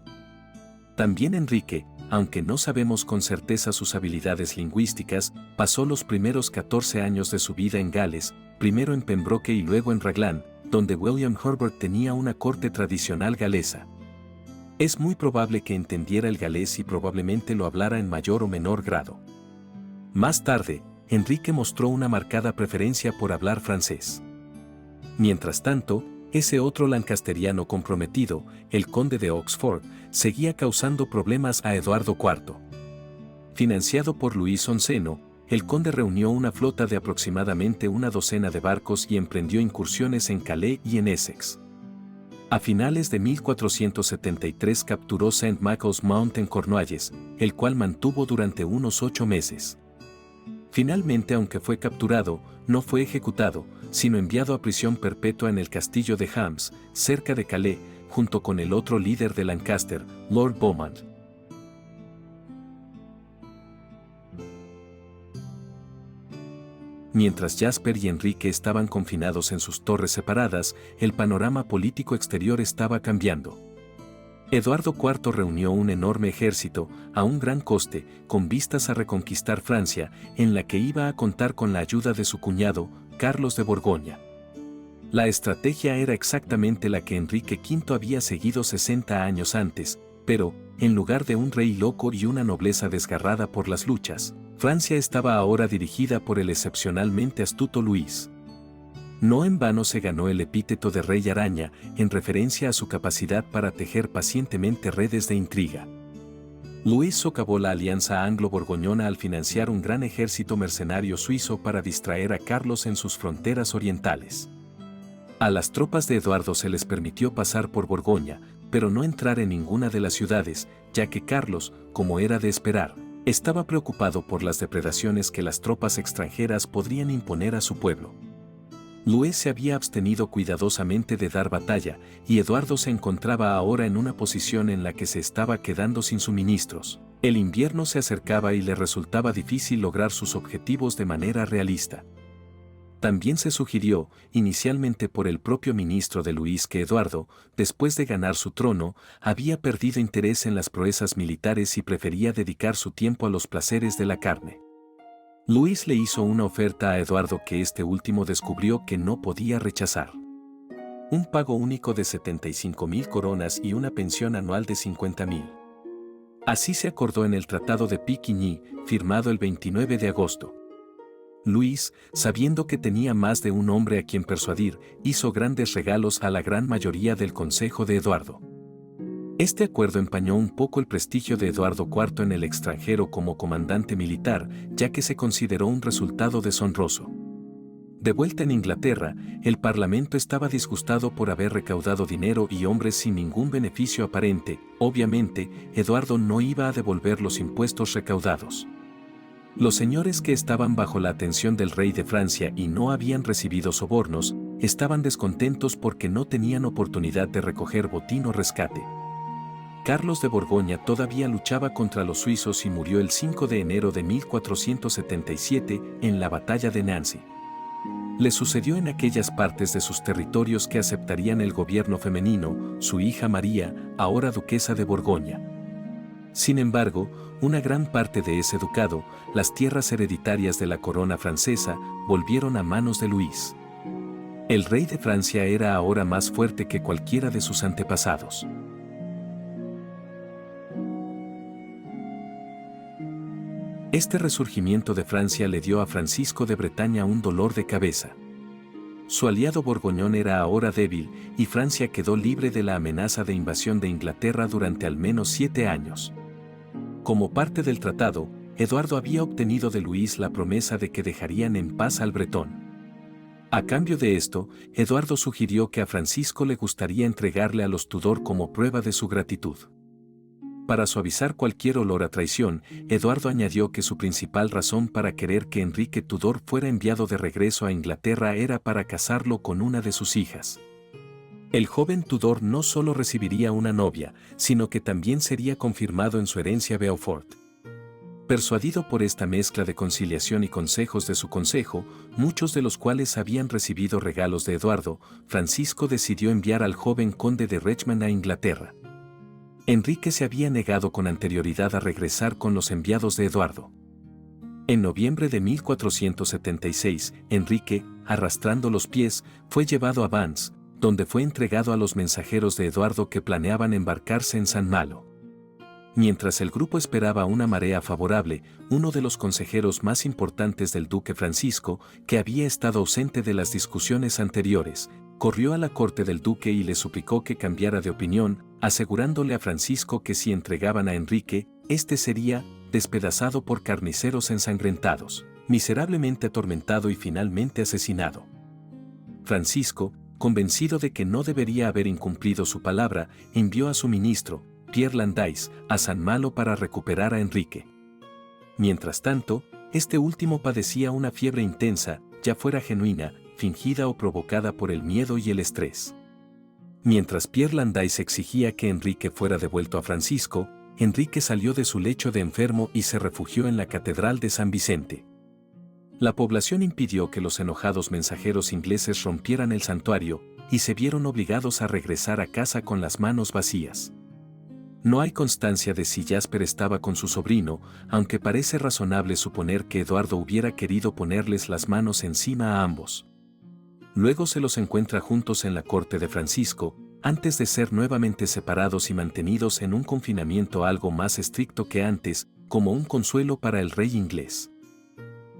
También Enrique, aunque no sabemos con certeza sus habilidades lingüísticas, pasó los primeros 14 años de su vida en Gales, primero en Pembroke y luego en Raglan, donde William Herbert tenía una corte tradicional galesa. Es muy probable que entendiera el galés y probablemente lo hablara en mayor o menor grado. Más tarde, Enrique mostró una marcada preferencia por hablar francés. Mientras tanto, ese otro lancasteriano comprometido, el conde de Oxford, seguía causando problemas a Eduardo IV. Financiado por Luis XI, el conde reunió una flota de aproximadamente una docena de barcos y emprendió incursiones en Calais y en Essex. A finales de 1473 capturó St. Michael's Mount en Cornualles, el cual mantuvo durante unos 8 meses. Finalmente, aunque fue capturado, no fue ejecutado, sino enviado a prisión perpetua en el castillo de Hams, cerca de Calais, junto con el otro líder de Lancaster, Lord Beaumont. Mientras Jasper y Enrique estaban confinados en sus torres separadas, el panorama político exterior estaba cambiando. Eduardo IV reunió un enorme ejército, a un gran coste, con vistas a reconquistar Francia, en la que iba a contar con la ayuda de su cuñado, Carlos de Borgoña. La estrategia era exactamente la que Enrique V había seguido 60 años antes, pero, en lugar de un rey loco y una nobleza desgarrada por las luchas, Francia estaba ahora dirigida por el excepcionalmente astuto Luis. No en vano se ganó el epíteto de Rey Araña, en referencia a su capacidad para tejer pacientemente redes de intriga. Luis socavó la alianza anglo-borgoñona al financiar un gran ejército mercenario suizo para distraer a Carlos en sus fronteras orientales. A las tropas de Eduardo se les permitió pasar por Borgoña, pero no entrar en ninguna de las ciudades, ya que Carlos, como era de esperar, estaba preocupado por las depredaciones que las tropas extranjeras podrían imponer a su pueblo. Luis se había abstenido cuidadosamente de dar batalla, y Eduardo se encontraba ahora en una posición en la que se estaba quedando sin suministros. El invierno se acercaba y le resultaba difícil lograr sus objetivos de manera realista. También se sugirió, inicialmente por el propio ministro de Luis, que Eduardo, después de ganar su trono, había perdido interés en las proezas militares y prefería dedicar su tiempo a los placeres de la carne. Luis le hizo una oferta a Eduardo que este último descubrió que no podía rechazar. Un pago único de 75.000 coronas y una pensión anual de 50.000. Así se acordó en el Tratado de Picquigny, firmado el 29 de agosto. Luis, sabiendo que tenía más de un hombre a quien persuadir, hizo grandes regalos a la gran mayoría del consejo de Eduardo. Este acuerdo empañó un poco el prestigio de Eduardo IV en el extranjero como comandante militar, ya que se consideró un resultado deshonroso. De vuelta en Inglaterra, el Parlamento estaba disgustado por haber recaudado dinero y hombres sin ningún beneficio aparente. Obviamente, Eduardo no iba a devolver los impuestos recaudados. Los señores que estaban bajo la atención del rey de Francia y no habían recibido sobornos, estaban descontentos porque no tenían oportunidad de recoger botín o rescate. Carlos de Borgoña todavía luchaba contra los suizos y murió el 5 de enero de 1477 en la batalla de Nancy. Le sucedió en aquellas partes de sus territorios que aceptarían el gobierno femenino, su hija María, ahora duquesa de Borgoña. Sin embargo, una gran parte de ese ducado, las tierras hereditarias de la corona francesa, volvieron a manos de Luis. El rey de Francia era ahora más fuerte que cualquiera de sus antepasados. Este resurgimiento de Francia le dio a Francisco de Bretaña un dolor de cabeza. Su aliado borgoñón era ahora débil y Francia quedó libre de la amenaza de invasión de Inglaterra durante al menos 7 años. Como parte del tratado, Eduardo había obtenido de Luis la promesa de que dejarían en paz al bretón. A cambio de esto, Eduardo sugirió que a Francisco le gustaría entregarle a los Tudor como prueba de su gratitud. Para suavizar cualquier olor a traición, Eduardo añadió que su principal razón para querer que Enrique Tudor fuera enviado de regreso a Inglaterra era para casarlo con una de sus hijas. El joven Tudor no solo recibiría una novia, sino que también sería confirmado en su herencia Beaufort. Persuadido por esta mezcla de conciliación y consejos de su consejo, muchos de los cuales habían recibido regalos de Eduardo, Francisco decidió enviar al joven conde de Richmond a Inglaterra. Enrique se había negado con anterioridad a regresar con los enviados de Eduardo. En noviembre de 1476, Enrique, arrastrando los pies, fue llevado a Vannes, donde fue entregado a los mensajeros de Eduardo que planeaban embarcarse en San Malo. Mientras el grupo esperaba una marea favorable, uno de los consejeros más importantes del duque Francisco, que había estado ausente de las discusiones anteriores, corrió a la corte del duque y le suplicó que cambiara de opinión, asegurándole a Francisco que si entregaban a Enrique, éste sería despedazado por carniceros ensangrentados, miserablemente atormentado y finalmente asesinado. Francisco, convencido de que no debería haber incumplido su palabra, envió a su ministro, Pierre Landais, a San Malo para recuperar a Enrique. Mientras tanto, este último padecía una fiebre intensa, ya fuera genuina, fingida o provocada por el miedo y el estrés. Mientras Pierre Landais exigía que Enrique fuera devuelto a Francisco, Enrique salió de su lecho de enfermo y se refugió en la Catedral de San Vicente. La población impidió que los enojados mensajeros ingleses rompieran el santuario, y se vieron obligados a regresar a casa con las manos vacías. No hay constancia de si Jasper estaba con su sobrino, aunque parece razonable suponer que Eduardo hubiera querido ponerles las manos encima a ambos. Luego se los encuentra juntos en la corte de Francisco, antes de ser nuevamente separados y mantenidos en un confinamiento algo más estricto que antes, como un consuelo para el rey inglés.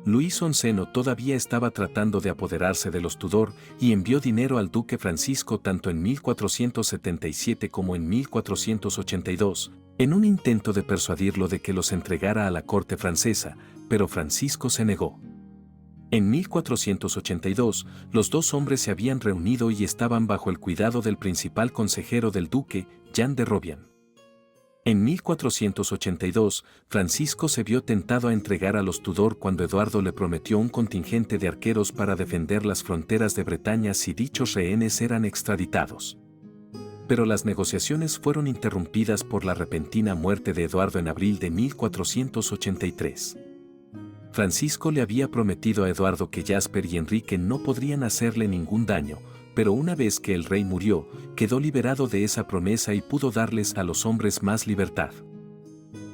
Luis XI todavía estaba tratando de apoderarse de los Tudor y envió dinero al duque Francisco tanto en 1477 como en 1482, en un intento de persuadirlo de que los entregara a la corte francesa, pero Francisco se negó. En 1482, los dos hombres se habían reunido y estaban bajo el cuidado del principal consejero del duque, Jean de Robian. En 1482, Francisco se vio tentado a entregar a los Tudor cuando Eduardo le prometió un contingente de arqueros para defender las fronteras de Bretaña si dichos rehenes eran extraditados. Pero las negociaciones fueron interrumpidas por la repentina muerte de Eduardo en abril de 1483. Francisco le había prometido a Eduardo que Jasper y Enrique no podrían hacerle ningún daño, pero una vez que el rey murió, quedó liberado de esa promesa y pudo darles a los hombres más libertad.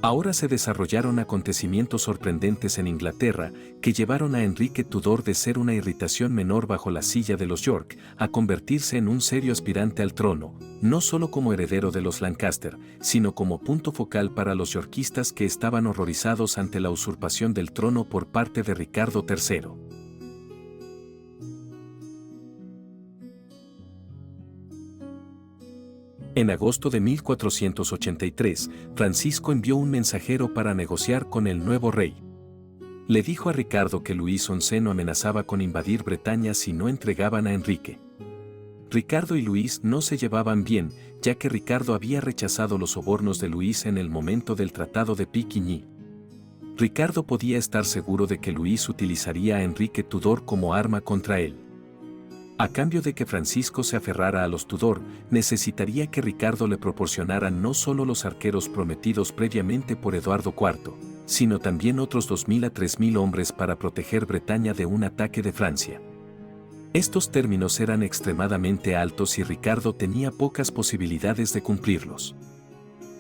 Ahora se desarrollaron acontecimientos sorprendentes en Inglaterra que llevaron a Enrique Tudor de ser una irritación menor bajo la silla de los York a convertirse en un serio aspirante al trono, no solo como heredero de los Lancaster, sino como punto focal para los yorkistas que estaban horrorizados ante la usurpación del trono por parte de Ricardo III. En agosto de 1483, Francisco envió un mensajero para negociar con el nuevo rey. Le dijo a Ricardo que Luis XI amenazaba con invadir Bretaña si no entregaban a Enrique. Ricardo y Luis no se llevaban bien, ya que Ricardo había rechazado los sobornos de Luis en el momento del Tratado de Picquigny. Ricardo podía estar seguro de que Luis utilizaría a Enrique Tudor como arma contra él. A cambio de que Francisco se aferrara a los Tudor, necesitaría que Ricardo le proporcionara no solo los arqueros prometidos previamente por Eduardo IV, sino también otros 2.000 a 3.000 hombres para proteger Bretaña de un ataque de Francia. Estos términos eran extremadamente altos y Ricardo tenía pocas posibilidades de cumplirlos.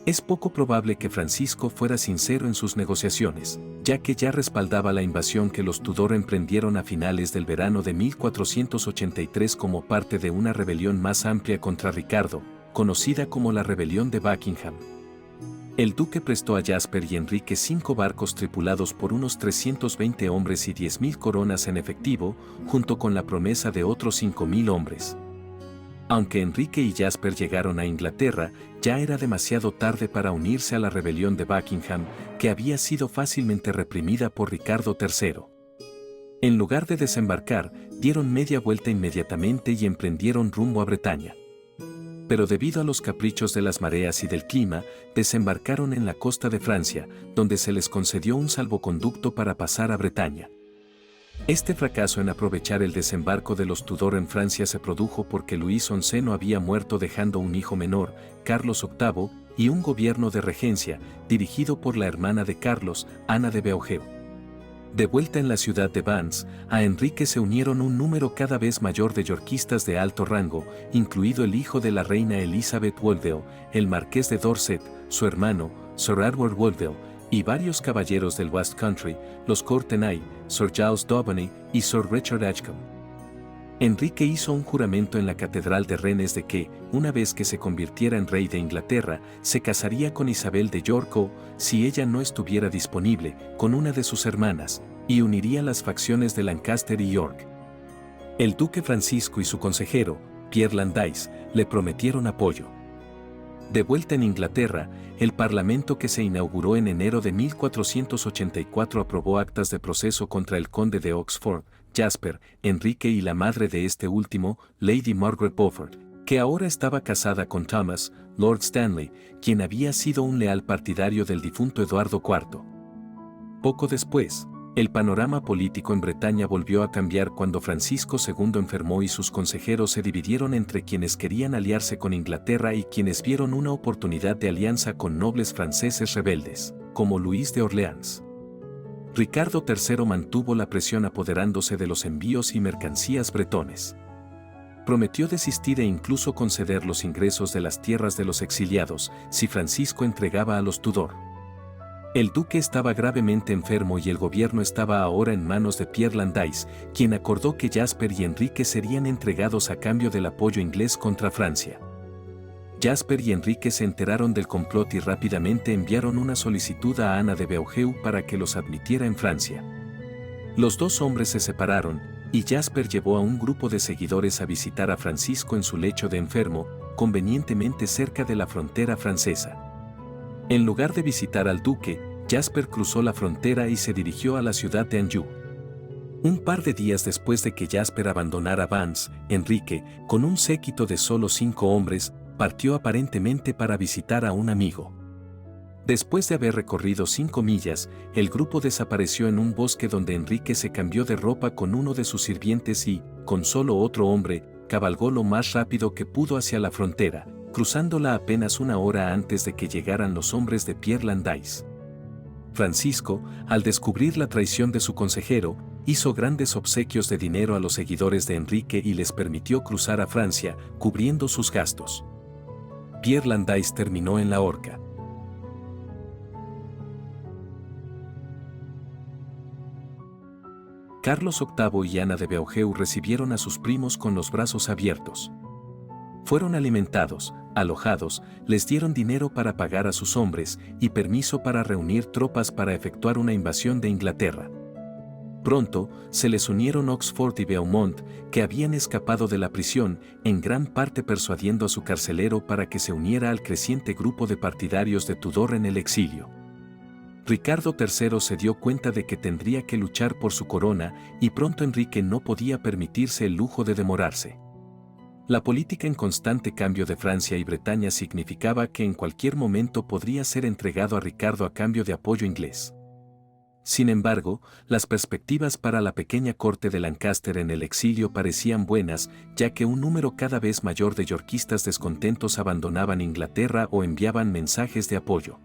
Es poco probable que Francisco fuera sincero en sus negociaciones, ya que ya respaldaba la invasión que los Tudor emprendieron a finales del verano de 1483 como parte de una rebelión más amplia contra Ricardo, conocida como la Rebelión de Buckingham. El duque prestó a Jasper y Enrique 5 barcos tripulados por unos 320 hombres y 10.000 coronas en efectivo, junto con la promesa de otros 5.000 hombres. Aunque Enrique y Jasper llegaron a Inglaterra, ya era demasiado tarde para unirse a la rebelión de Buckingham, que había sido fácilmente reprimida por Ricardo III. En lugar de desembarcar, dieron media vuelta inmediatamente y emprendieron rumbo a Bretaña. Pero debido a los caprichos de las mareas y del clima, desembarcaron en la costa de Francia, donde se les concedió un salvoconducto para pasar a Bretaña. Este fracaso en aprovechar el desembarco de los Tudor en Francia se produjo porque Luis XI había muerto dejando un hijo menor, Carlos VIII, y un gobierno de regencia, dirigido por la hermana de Carlos, Ana de Beaujeu. De vuelta en la ciudad de Vannes, a Enrique se unieron un número cada vez mayor de yorquistas de alto rango, incluido el hijo de la reina Elizabeth Woodville, el marqués de Dorset, su hermano, Sir Edward Woodville, y varios caballeros del West Country, los Courtenay, Sir Giles Daubeny y Sir Richard Edgecombe. Enrique hizo un juramento en la Catedral de Rennes de que, una vez que se convirtiera en rey de Inglaterra, se casaría con Isabel de York o, si ella no estuviera disponible, con una de sus hermanas, y uniría las facciones de Lancaster y York. El duque Francisco y su consejero, Pierre Landais, le prometieron apoyo. De vuelta en Inglaterra, el Parlamento que se inauguró en enero de 1484 aprobó actas de proceso contra el conde de Oxford, Jasper, Enrique y la madre de este último, Lady Margaret Beaufort, que ahora estaba casada con Thomas, Lord Stanley, quien había sido un leal partidario del difunto Eduardo IV. Poco después, el panorama político en Bretaña volvió a cambiar cuando Francisco II enfermó y sus consejeros se dividieron entre quienes querían aliarse con Inglaterra y quienes vieron una oportunidad de alianza con nobles franceses rebeldes, como Luis de Orleans. Ricardo III mantuvo la presión apoderándose de los envíos y mercancías bretones. Prometió desistir e incluso conceder los ingresos de las tierras de los exiliados si Francisco entregaba a los Tudor. El duque estaba gravemente enfermo y el gobierno estaba ahora en manos de Pierre Landais, quien acordó que Jasper y Enrique serían entregados a cambio del apoyo inglés contra Francia. Jasper y Enrique se enteraron del complot y rápidamente enviaron una solicitud a Ana de Beaujeu para que los admitiera en Francia. Los dos hombres se separaron, y Jasper llevó a un grupo de seguidores a visitar a Francisco en su lecho de enfermo, convenientemente cerca de la frontera francesa. En lugar de visitar al duque, Jasper cruzó la frontera y se dirigió a la ciudad de Anjou. Un par de días después de que Jasper abandonara Vannes, Enrique, con un séquito de solo 5 hombres, partió aparentemente para visitar a un amigo. Después de haber recorrido 5 millas, el grupo desapareció en un bosque donde Enrique se cambió de ropa con uno de sus sirvientes y, con solo otro hombre, cabalgó lo más rápido que pudo hacia la frontera, cruzándola apenas una hora antes de que llegaran los hombres de Pierre Landais. Francisco, al descubrir la traición de su consejero, hizo grandes obsequios de dinero a los seguidores de Enrique y les permitió cruzar a Francia, cubriendo sus gastos. Pierre Landais terminó en la horca. Carlos VIII y Ana de Beaujeu recibieron a sus primos con los brazos abiertos. Fueron alimentados, alojados, les dieron dinero para pagar a sus hombres y permiso para reunir tropas para efectuar una invasión de Inglaterra. Pronto, se les unieron Oxford y Beaumont, que habían escapado de la prisión, en gran parte persuadiendo a su carcelero para que se uniera al creciente grupo de partidarios de Tudor en el exilio. Ricardo III se dio cuenta de que tendría que luchar por su corona y pronto Enrique no podía permitirse el lujo de demorarse. La política en constante cambio de Francia y Bretaña significaba que en cualquier momento podría ser entregado a Ricardo a cambio de apoyo inglés. Sin embargo, las perspectivas para la pequeña corte de Lancaster en el exilio parecían buenas, ya que un número cada vez mayor de yorquistas descontentos abandonaban Inglaterra o enviaban mensajes de apoyo.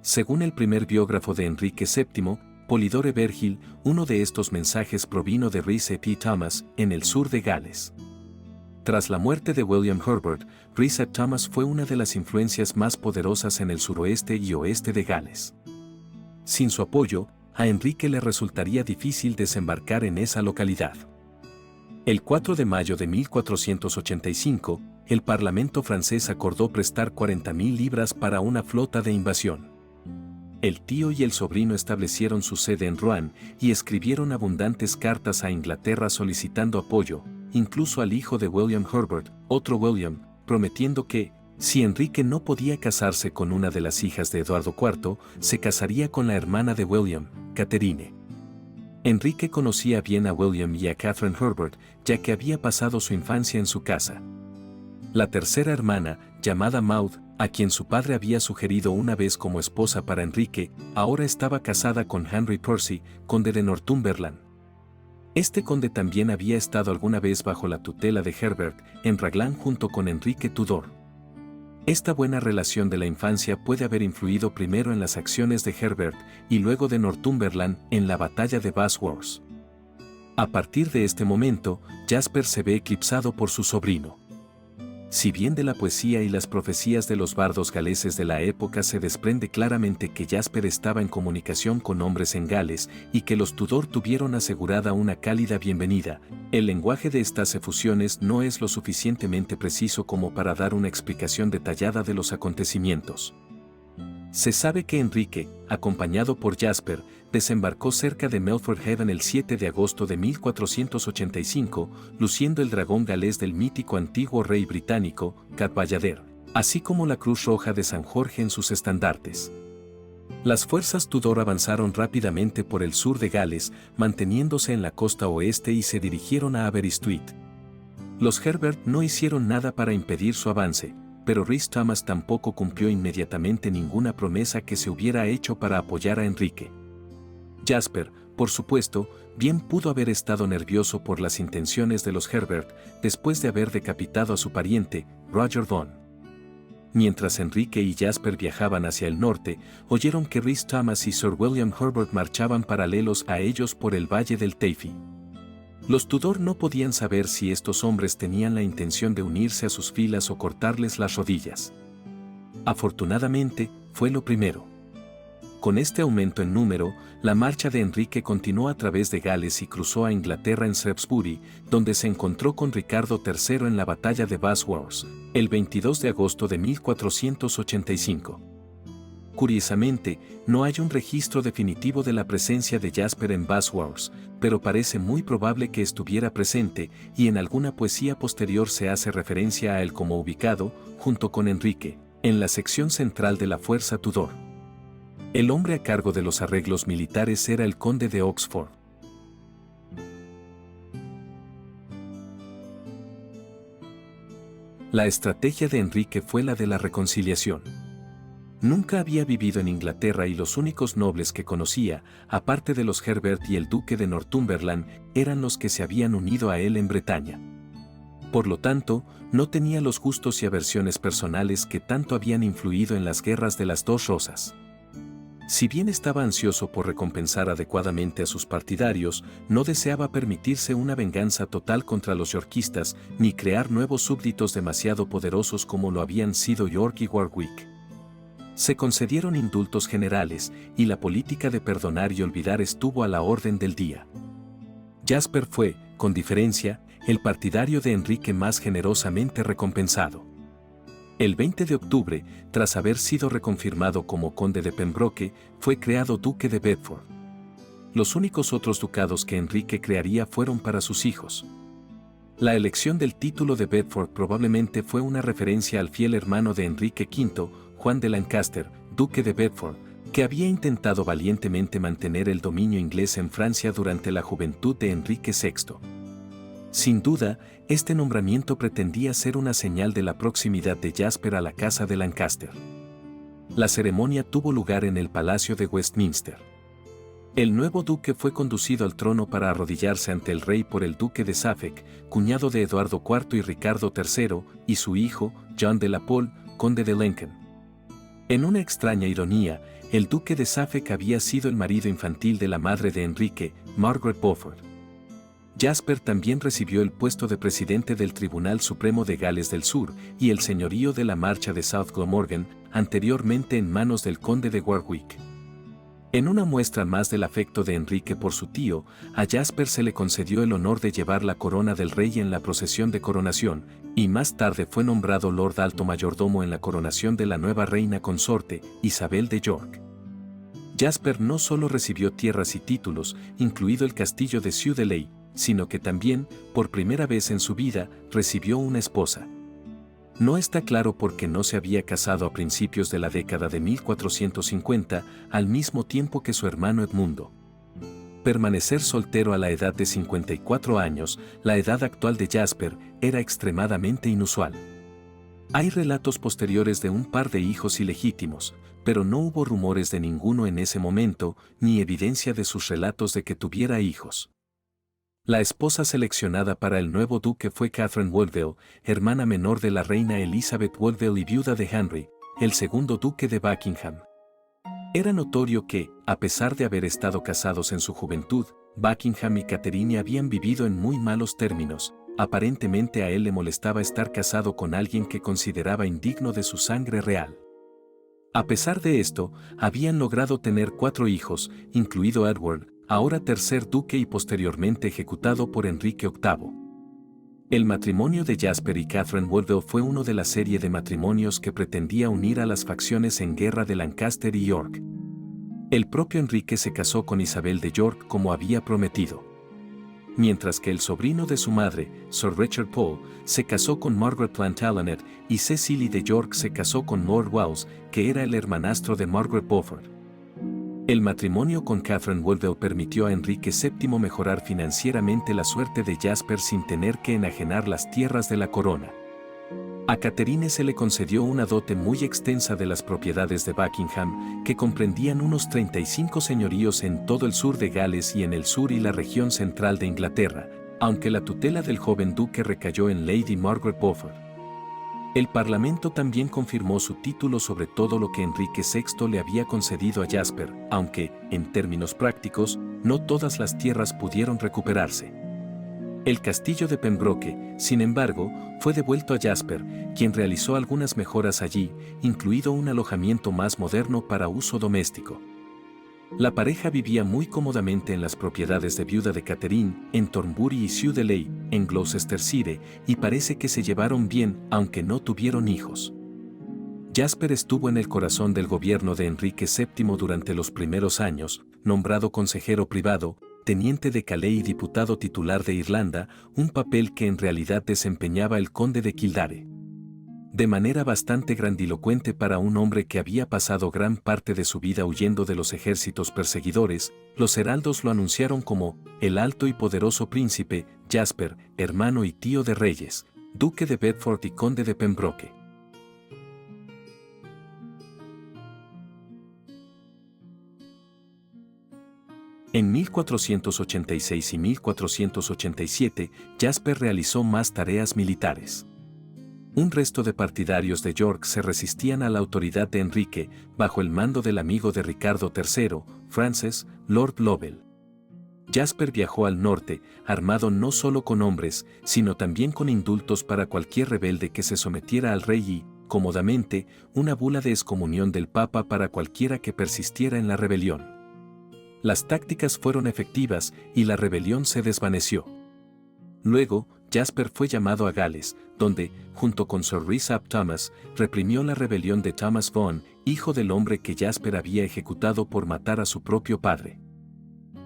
Según el primer biógrafo de Enrique VII, Polydore Vergil, uno de estos mensajes provino de Rhys ap Thomas, en el sur de Gales. Tras la muerte de William Herbert, Rhys ap Thomas fue una de las influencias más poderosas en el suroeste y oeste de Gales. Sin su apoyo, a Enrique le resultaría difícil desembarcar en esa localidad. El 4 de mayo de 1485, el Parlamento francés acordó prestar 40.000 libras para una flota de invasión. El tío y el sobrino establecieron su sede en Rouen y escribieron abundantes cartas a Inglaterra solicitando apoyo, incluso al hijo de William Herbert, otro William, prometiendo que, si Enrique no podía casarse con una de las hijas de Eduardo IV, se casaría con la hermana de William, Catherine. Enrique conocía bien a William y a Catherine Herbert, ya que había pasado su infancia en su casa. La tercera hermana, llamada Maud, a quien su padre había sugerido una vez como esposa para Enrique, ahora estaba casada con Henry Percy, conde de Northumberland. Este conde también había estado alguna vez bajo la tutela de Herbert, en Raglan junto con Enrique Tudor. Esta buena relación de la infancia puede haber influido primero en las acciones de Herbert y luego de Northumberland en la batalla de Bosworth. A partir de este momento, Jasper se ve eclipsado por su sobrino. Si bien de la poesía y las profecías de los bardos galeses de la época se desprende claramente que Jasper estaba en comunicación con hombres en Gales y que los Tudor tuvieron asegurada una cálida bienvenida, el lenguaje de estas efusiones no es lo suficientemente preciso como para dar una explicación detallada de los acontecimientos. Se sabe que Enrique, acompañado por Jasper, desembarcó cerca de Milford Haven el 7 de agosto de 1485, luciendo el dragón galés del mítico antiguo rey británico, Cadwallader, así como la Cruz Roja de San Jorge en sus estandartes. Las fuerzas Tudor avanzaron rápidamente por el sur de Gales, manteniéndose en la costa oeste y se dirigieron a Aberystwyth. Los Herbert no hicieron nada para impedir su avance, pero Rhys Thomas tampoco cumplió inmediatamente ninguna promesa que se hubiera hecho para apoyar a Enrique. Jasper, por supuesto, bien pudo haber estado nervioso por las intenciones de los Herbert después de haber decapitado a su pariente, Roger Vaughan. Mientras Enrique y Jasper viajaban hacia el norte, oyeron que Rhys Thomas y Sir William Herbert marchaban paralelos a ellos por el valle del Teifi. Los Tudor no podían saber si estos hombres tenían la intención de unirse a sus filas o cortarles las rodillas. Afortunadamente, fue lo primero. Con este aumento en número, la marcha de Enrique continuó a través de Gales y cruzó a Inglaterra en Shrewsbury, donde se encontró con Ricardo III en la batalla de Bosworth, el 22 de agosto de 1485. Curiosamente, no hay un registro definitivo de la presencia de Jasper en Bosworth, pero parece muy probable que estuviera presente, y en alguna poesía posterior se hace referencia a él como ubicado, junto con Enrique, en la sección central de la fuerza Tudor. El hombre a cargo de los arreglos militares era el conde de Oxford. La estrategia de Enrique fue la de la reconciliación. Nunca había vivido en Inglaterra y los únicos nobles que conocía, aparte de los Herbert y el duque de Northumberland, eran los que se habían unido a él en Bretaña. Por lo tanto, no tenía los gustos y aversiones personales que tanto habían influido en las guerras de las Dos Rosas. Si bien estaba ansioso por recompensar adecuadamente a sus partidarios, no deseaba permitirse una venganza total contra los yorquistas, ni crear nuevos súbditos demasiado poderosos como lo habían sido York y Warwick. Se concedieron indultos generales, y la política de perdonar y olvidar estuvo a la orden del día. Jasper fue, con diferencia, el partidario de Enrique más generosamente recompensado. El 20 de octubre, tras haber sido reconfirmado como conde de Pembroke, fue creado duque de Bedford. Los únicos otros ducados que Enrique crearía fueron para sus hijos. La elección del título de Bedford probablemente fue una referencia al fiel hermano de Enrique V, Juan de Lancaster, duque de Bedford, que había intentado valientemente mantener el dominio inglés en Francia durante la juventud de Enrique VI. Sin duda, este nombramiento pretendía ser una señal de la proximidad de Jasper a la casa de Lancaster. La ceremonia tuvo lugar en el Palacio de Westminster. El nuevo duque fue conducido al trono para arrodillarse ante el rey por el duque de Suffolk, cuñado de Eduardo IV y Ricardo III, y su hijo, John de la Pole, conde de Lincoln. En una extraña ironía, el duque de Suffolk había sido el marido infantil de la madre de Enrique, Margaret Beaufort. Jasper también recibió el puesto de presidente del Tribunal Supremo de Gales del Sur y el señorío de la Marcha de South Glamorgan, anteriormente en manos del conde de Warwick. En una muestra más del afecto de Enrique por su tío, a Jasper se le concedió el honor de llevar la corona del rey en la procesión de coronación, y más tarde fue nombrado Lord Alto Mayordomo en la coronación de la nueva reina consorte, Isabel de York. Jasper no solo recibió tierras y títulos, incluido el castillo de Sudeley, sino que también, por primera vez en su vida, recibió una esposa. No está claro por qué no se había casado a principios de la década de 1450, al mismo tiempo que su hermano Edmundo. Permanecer soltero a la edad de 54 años, la edad actual de Jasper, era extremadamente inusual. Hay relatos posteriores de un par de hijos ilegítimos, pero no hubo rumores de ninguno en ese momento, ni evidencia de sus relatos de que tuviera hijos. La esposa seleccionada para el nuevo duque fue Catherine Woodville, hermana menor de la reina Elizabeth Woodville y viuda de Henry, el segundo duque de Buckingham. Era notorio que, a pesar de haber estado casados en su juventud, Buckingham y Catherine habían vivido en muy malos términos. Aparentemente a él le molestaba estar casado con alguien que consideraba indigno de su sangre real. A pesar de esto, habían logrado tener 4 hijos, incluido Edward, ahora tercer duque y posteriormente ejecutado por Enrique VIII. El matrimonio de Jasper y Catherine Woodville fue uno de la serie de matrimonios que pretendía unir a las facciones en guerra de Lancaster y York. El propio Enrique se casó con Isabel de York como había prometido. Mientras que el sobrino de su madre, Sir Richard Pole, se casó con Margaret Plantagenet y Cecily de York se casó con Lord Wells, que era el hermanastro de Margaret Beaufort. El matrimonio con Catherine Woodville permitió a Enrique VII mejorar financieramente la suerte de Jasper sin tener que enajenar las tierras de la corona. A Catherine se le concedió una dote muy extensa de las propiedades de Buckingham, que comprendían unos 35 señoríos en todo el sur de Gales y en el sur y la región central de Inglaterra, aunque la tutela del joven duque recayó en Lady Margaret Beaufort. El Parlamento también confirmó su título sobre todo lo que Enrique VI le había concedido a Jasper, aunque, en términos prácticos, no todas las tierras pudieron recuperarse. El castillo de Pembroke, sin embargo, fue devuelto a Jasper, quien realizó algunas mejoras allí, incluido un alojamiento más moderno para uso doméstico. La pareja vivía muy cómodamente en las propiedades de viuda de Catherine, en Thornbury y Sudeley, en Gloucestershire, y parece que se llevaron bien, aunque no tuvieron hijos. Jasper estuvo en el corazón del gobierno de Enrique VII durante los primeros años, nombrado consejero privado, teniente de Calais y diputado titular de Irlanda, un papel que en realidad desempeñaba el conde de Kildare. De manera bastante grandilocuente para un hombre que había pasado gran parte de su vida huyendo de los ejércitos perseguidores, los heraldos lo anunciaron como el alto y poderoso príncipe, Jasper, hermano y tío de reyes, duque de Bedford y conde de Pembroke. En 1486 y 1487, Jasper realizó más tareas militares. Un resto de partidarios de York se resistían a la autoridad de Enrique, bajo el mando del amigo de Ricardo III, Francis, Lord Lovell. Jasper viajó al norte, armado no solo con hombres, sino también con indultos para cualquier rebelde que se sometiera al rey y, cómodamente, una bula de excomunión del Papa para cualquiera que persistiera en la rebelión. Las tácticas fueron efectivas y la rebelión se desvaneció. Luego, Jasper fue llamado a Gales, donde, junto con Sir Rhys ap Thomas, reprimió la rebelión de Thomas Vaughan, hijo del hombre que Jasper había ejecutado por matar a su propio padre.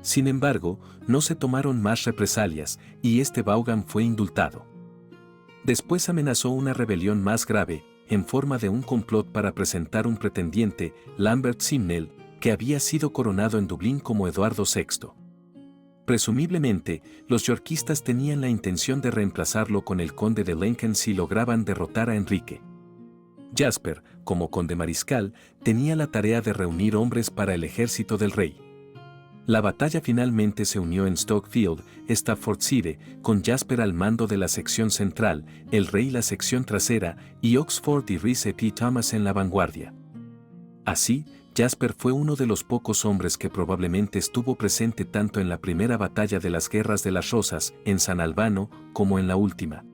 Sin embargo, no se tomaron más represalias, y este Vaughan fue indultado. Después amenazó una rebelión más grave, en forma de un complot para presentar un pretendiente, Lambert Simnel, que había sido coronado en Dublín como Eduardo VI. Presumiblemente, los yorkistas tenían la intención de reemplazarlo con el conde de Lincoln si lograban derrotar a Enrique. Jasper, como conde mariscal, tenía la tarea de reunir hombres para el ejército del rey. La batalla finalmente se unió en Stokefield, Staffordshire, con Jasper al mando de la sección central, el rey la sección trasera, y Oxford y Rhys P. Thomas en la vanguardia. Así, Jasper fue uno de los pocos hombres que probablemente estuvo presente tanto en la primera batalla de las Guerras de las Rosas, en San Albano, como en la última.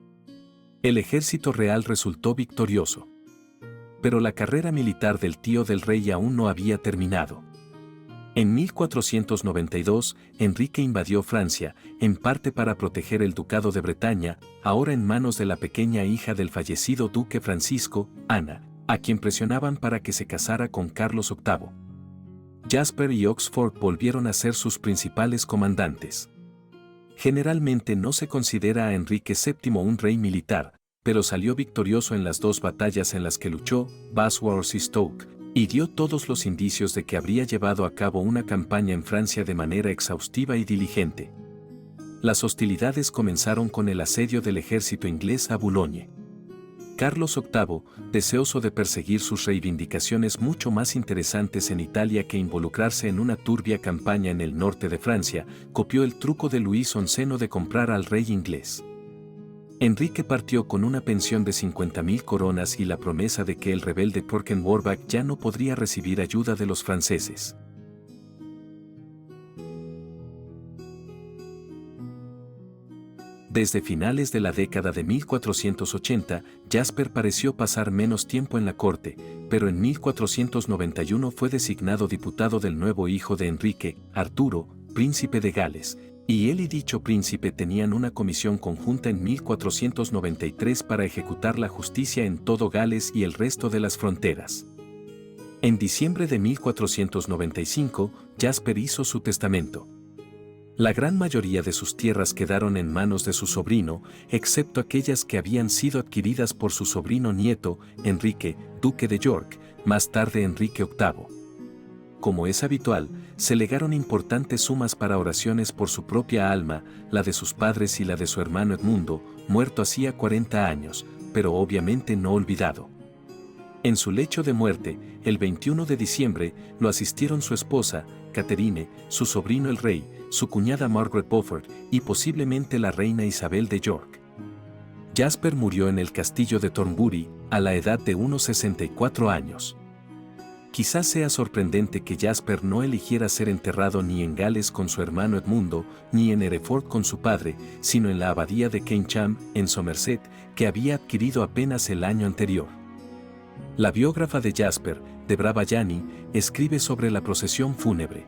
El ejército real resultó victorioso. Pero la carrera militar del tío del rey aún no había terminado. En 1492, Enrique invadió Francia, en parte para proteger el ducado de Bretaña, ahora en manos de la pequeña hija del fallecido duque Francisco, Ana, a quien presionaban para que se casara con Carlos VIII. Jasper y Oxford volvieron a ser sus principales comandantes. Generalmente no se considera a Enrique VII un rey militar, pero salió victorioso en las dos batallas en las que luchó, Bosworth y Stoke, y dio todos los indicios de que habría llevado a cabo una campaña en Francia de manera exhaustiva y diligente. Las hostilidades comenzaron con el asedio del ejército inglés a Boulogne. Carlos VIII, deseoso de perseguir sus reivindicaciones mucho más interesantes en Italia que involucrarse en una turbia campaña en el norte de Francia, copió el truco de Luis XI de comprar al rey inglés. Enrique partió con una pensión de 50.000 coronas y la promesa de que el rebelde Perkin Warbeck ya no podría recibir ayuda de los franceses. Desde finales de la década de 1480, Jasper pareció pasar menos tiempo en la corte, pero en 1491 fue designado diputado del nuevo hijo de Enrique, Arturo, príncipe de Gales, y él y dicho príncipe tenían una comisión conjunta en 1493 para ejecutar la justicia en todo Gales y el resto de las fronteras. En diciembre de 1495, Jasper hizo su testamento. La gran mayoría de sus tierras quedaron en manos de su sobrino, excepto aquellas que habían sido adquiridas por su sobrino nieto, Enrique, duque de York, más tarde Enrique VIII. Como es habitual, se legaron importantes sumas para oraciones por su propia alma, la de sus padres y la de su hermano Edmundo, muerto hacía 40 años, pero obviamente no olvidado. En su lecho de muerte, el 21 de diciembre, lo asistieron su esposa, Catherine, su sobrino el rey, su cuñada Margaret Beaufort y posiblemente la reina Isabel de York. Jasper murió en el castillo de Thornbury, a la edad de unos 64 años. Quizás sea sorprendente que Jasper no eligiera ser enterrado ni en Gales con su hermano Edmundo, ni en Hereford con su padre, sino en la abadía de Keynsham, en Somerset, que había adquirido apenas el año anterior. La biógrafa de Jasper, Debra Bayani, escribe sobre la procesión fúnebre.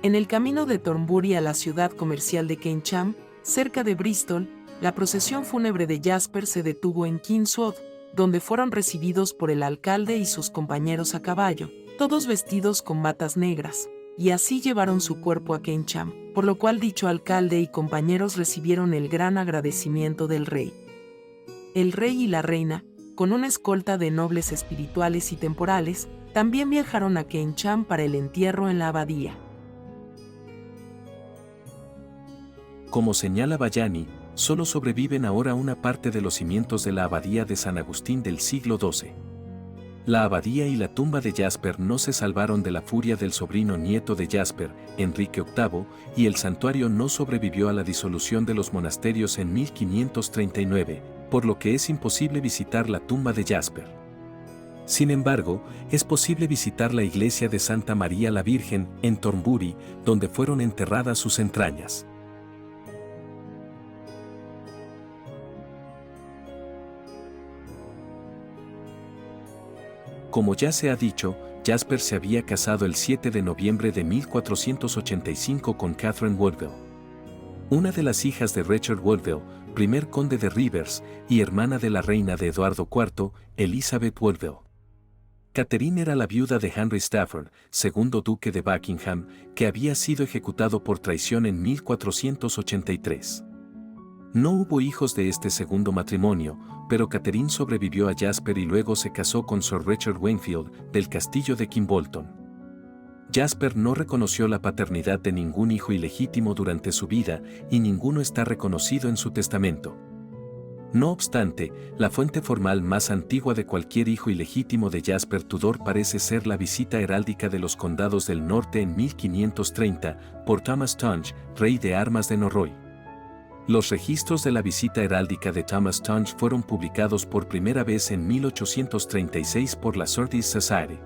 En el camino de Thornbury a la ciudad comercial de Keynsham, cerca de Bristol, la procesión fúnebre de Jasper se detuvo en Kingswood, donde fueron recibidos por el alcalde y sus compañeros a caballo, todos vestidos con batas negras, y así llevaron su cuerpo a Keynsham, por lo cual dicho alcalde y compañeros recibieron el gran agradecimiento del rey. El rey y la reina, con una escolta de nobles espirituales y temporales, también viajaron a Keynsham para el entierro en la abadía. Como señala Bayani, solo sobreviven ahora una parte de los cimientos de la abadía de San Agustín del siglo XII. La abadía y la tumba de Jasper no se salvaron de la furia del sobrino nieto de Jasper, Enrique VIII, y el santuario no sobrevivió a la disolución de los monasterios en 1539, por lo que es imposible visitar la tumba de Jasper. Sin embargo, es posible visitar la iglesia de Santa María la Virgen, en Thornbury, donde fueron enterradas sus entrañas. Como ya se ha dicho, Jasper se había casado el 7 de noviembre de 1485 con Catherine Woodville, una de las hijas de Richard Woodville, primer conde de Rivers, y hermana de la reina de Eduardo IV, Elizabeth Woodville. Catherine era la viuda de Henry Stafford, segundo duque de Buckingham, que había sido ejecutado por traición en 1483. No hubo hijos de este segundo matrimonio, pero Catherine sobrevivió a Jasper y luego se casó con Sir Richard Wakefield, del castillo de Kimbolton. Jasper no reconoció la paternidad de ningún hijo ilegítimo durante su vida y ninguno está reconocido en su testamento. No obstante, la fuente formal más antigua de cualquier hijo ilegítimo de Jasper Tudor parece ser la visita heráldica de los condados del norte en 1530 por Thomas Tunge, rey de armas de Norroy. Los registros de la visita heráldica de Thomas Tunge fueron publicados por primera vez en 1836 por la Surtees Society.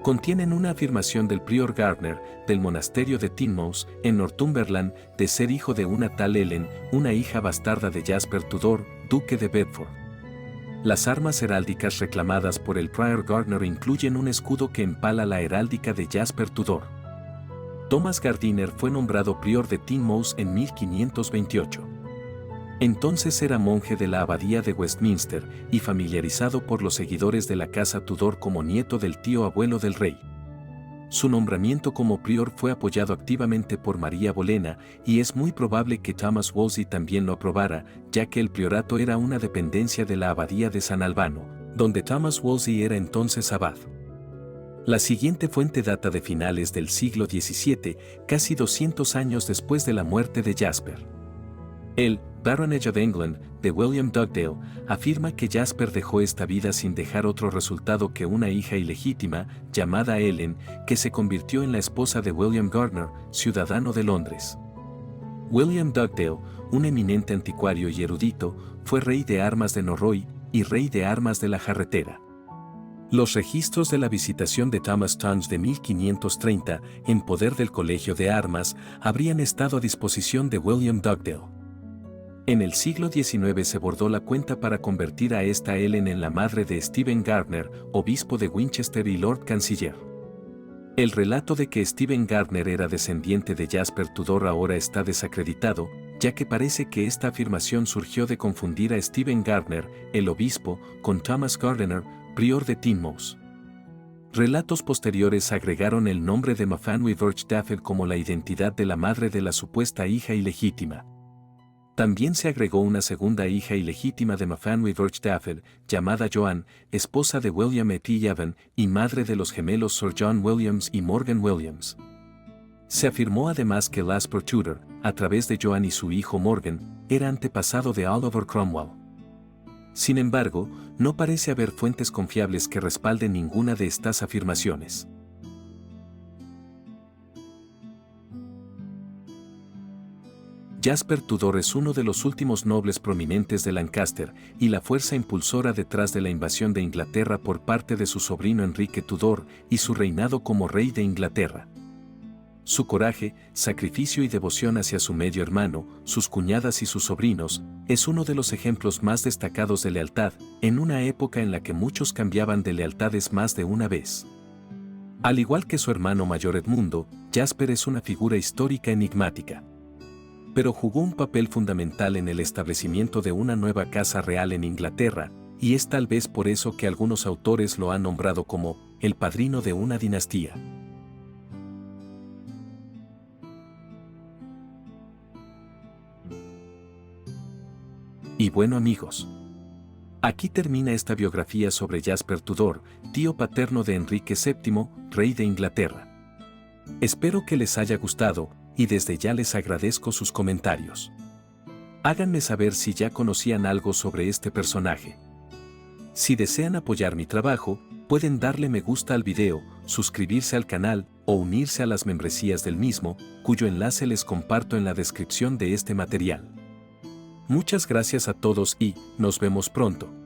Contienen una afirmación del prior Gardner, del monasterio de Teignmouth, en Northumberland, de ser hijo de una tal Ellen, una hija bastarda de Jasper Tudor, duque de Bedford. Las armas heráldicas reclamadas por el prior Gardner incluyen un escudo que empala la heráldica de Jasper Tudor. Thomas Gardiner fue nombrado prior de Teignmouth en 1528. Entonces era monje de la abadía de Westminster y familiarizado por los seguidores de la casa Tudor como nieto del tío abuelo del rey. Su nombramiento como prior fue apoyado activamente por María Bolena y es muy probable que Thomas Wolsey también lo aprobara, ya que el priorato era una dependencia de la abadía de San Albano, donde Thomas Wolsey era entonces abad. La siguiente fuente data de finales del siglo XVII, casi 200 años después de la muerte de Jasper. El Baronage of England, de William Dugdale, afirma que Jasper dejó esta vida sin dejar otro resultado que una hija ilegítima, llamada Ellen, que se convirtió en la esposa de William Gardner, ciudadano de Londres. William Dugdale, un eminente anticuario y erudito, fue rey de armas de Norroy y rey de armas de la Jarretera. Los registros de la visitación de Thomas Tunge de 1530, en poder del Colegio de Armas, habrían estado a disposición de William Dugdale. En el siglo XIX se bordó la cuenta para convertir a esta Ellen en la madre de Stephen Gardner, obispo de Winchester y Lord Canciller. El relato de que Stephen Gardner era descendiente de Jasper Tudor ahora está desacreditado, ya que parece que esta afirmación surgió de confundir a Stephen Gardner, el obispo, con Thomas Gardiner, prior de Teignmouth. Relatos posteriores agregaron el nombre de Mafanwy Virch-Daffer como la identidad de la madre de la supuesta hija ilegítima. También se agregó una segunda hija ilegítima de Mafanwy Virch-Daffer, llamada Joan, esposa de William E. T. Yavan y madre de los gemelos Sir John Williams y Morgan Williams. Se afirmó además que Lasper Tudor, a través de Joan y su hijo Morgan, era antepasado de Oliver Cromwell. Sin embargo, no parece haber fuentes confiables que respalden ninguna de estas afirmaciones. Jasper Tudor es uno de los últimos nobles prominentes de Lancaster y la fuerza impulsora detrás de la invasión de Inglaterra por parte de su sobrino Enrique Tudor y su reinado como rey de Inglaterra. Su coraje, sacrificio y devoción hacia su medio hermano, sus cuñadas y sus sobrinos, es uno de los ejemplos más destacados de lealtad, en una época en la que muchos cambiaban de lealtades más de una vez. Al igual que su hermano mayor Edmundo, Jasper es una figura histórica enigmática. Pero jugó un papel fundamental en el establecimiento de una nueva casa real en Inglaterra, y es tal vez por eso que algunos autores lo han nombrado como el padrino de una dinastía. Y bueno amigos, aquí termina esta biografía sobre Jasper Tudor, tío paterno de Enrique VII, rey de Inglaterra. Espero que les haya gustado, y desde ya les agradezco sus comentarios. Háganme saber si ya conocían algo sobre este personaje. Si desean apoyar mi trabajo, pueden darle me gusta al video, suscribirse al canal o unirse a las membresías del mismo, cuyo enlace les comparto en la descripción de este material. Muchas gracias a todos y nos vemos pronto.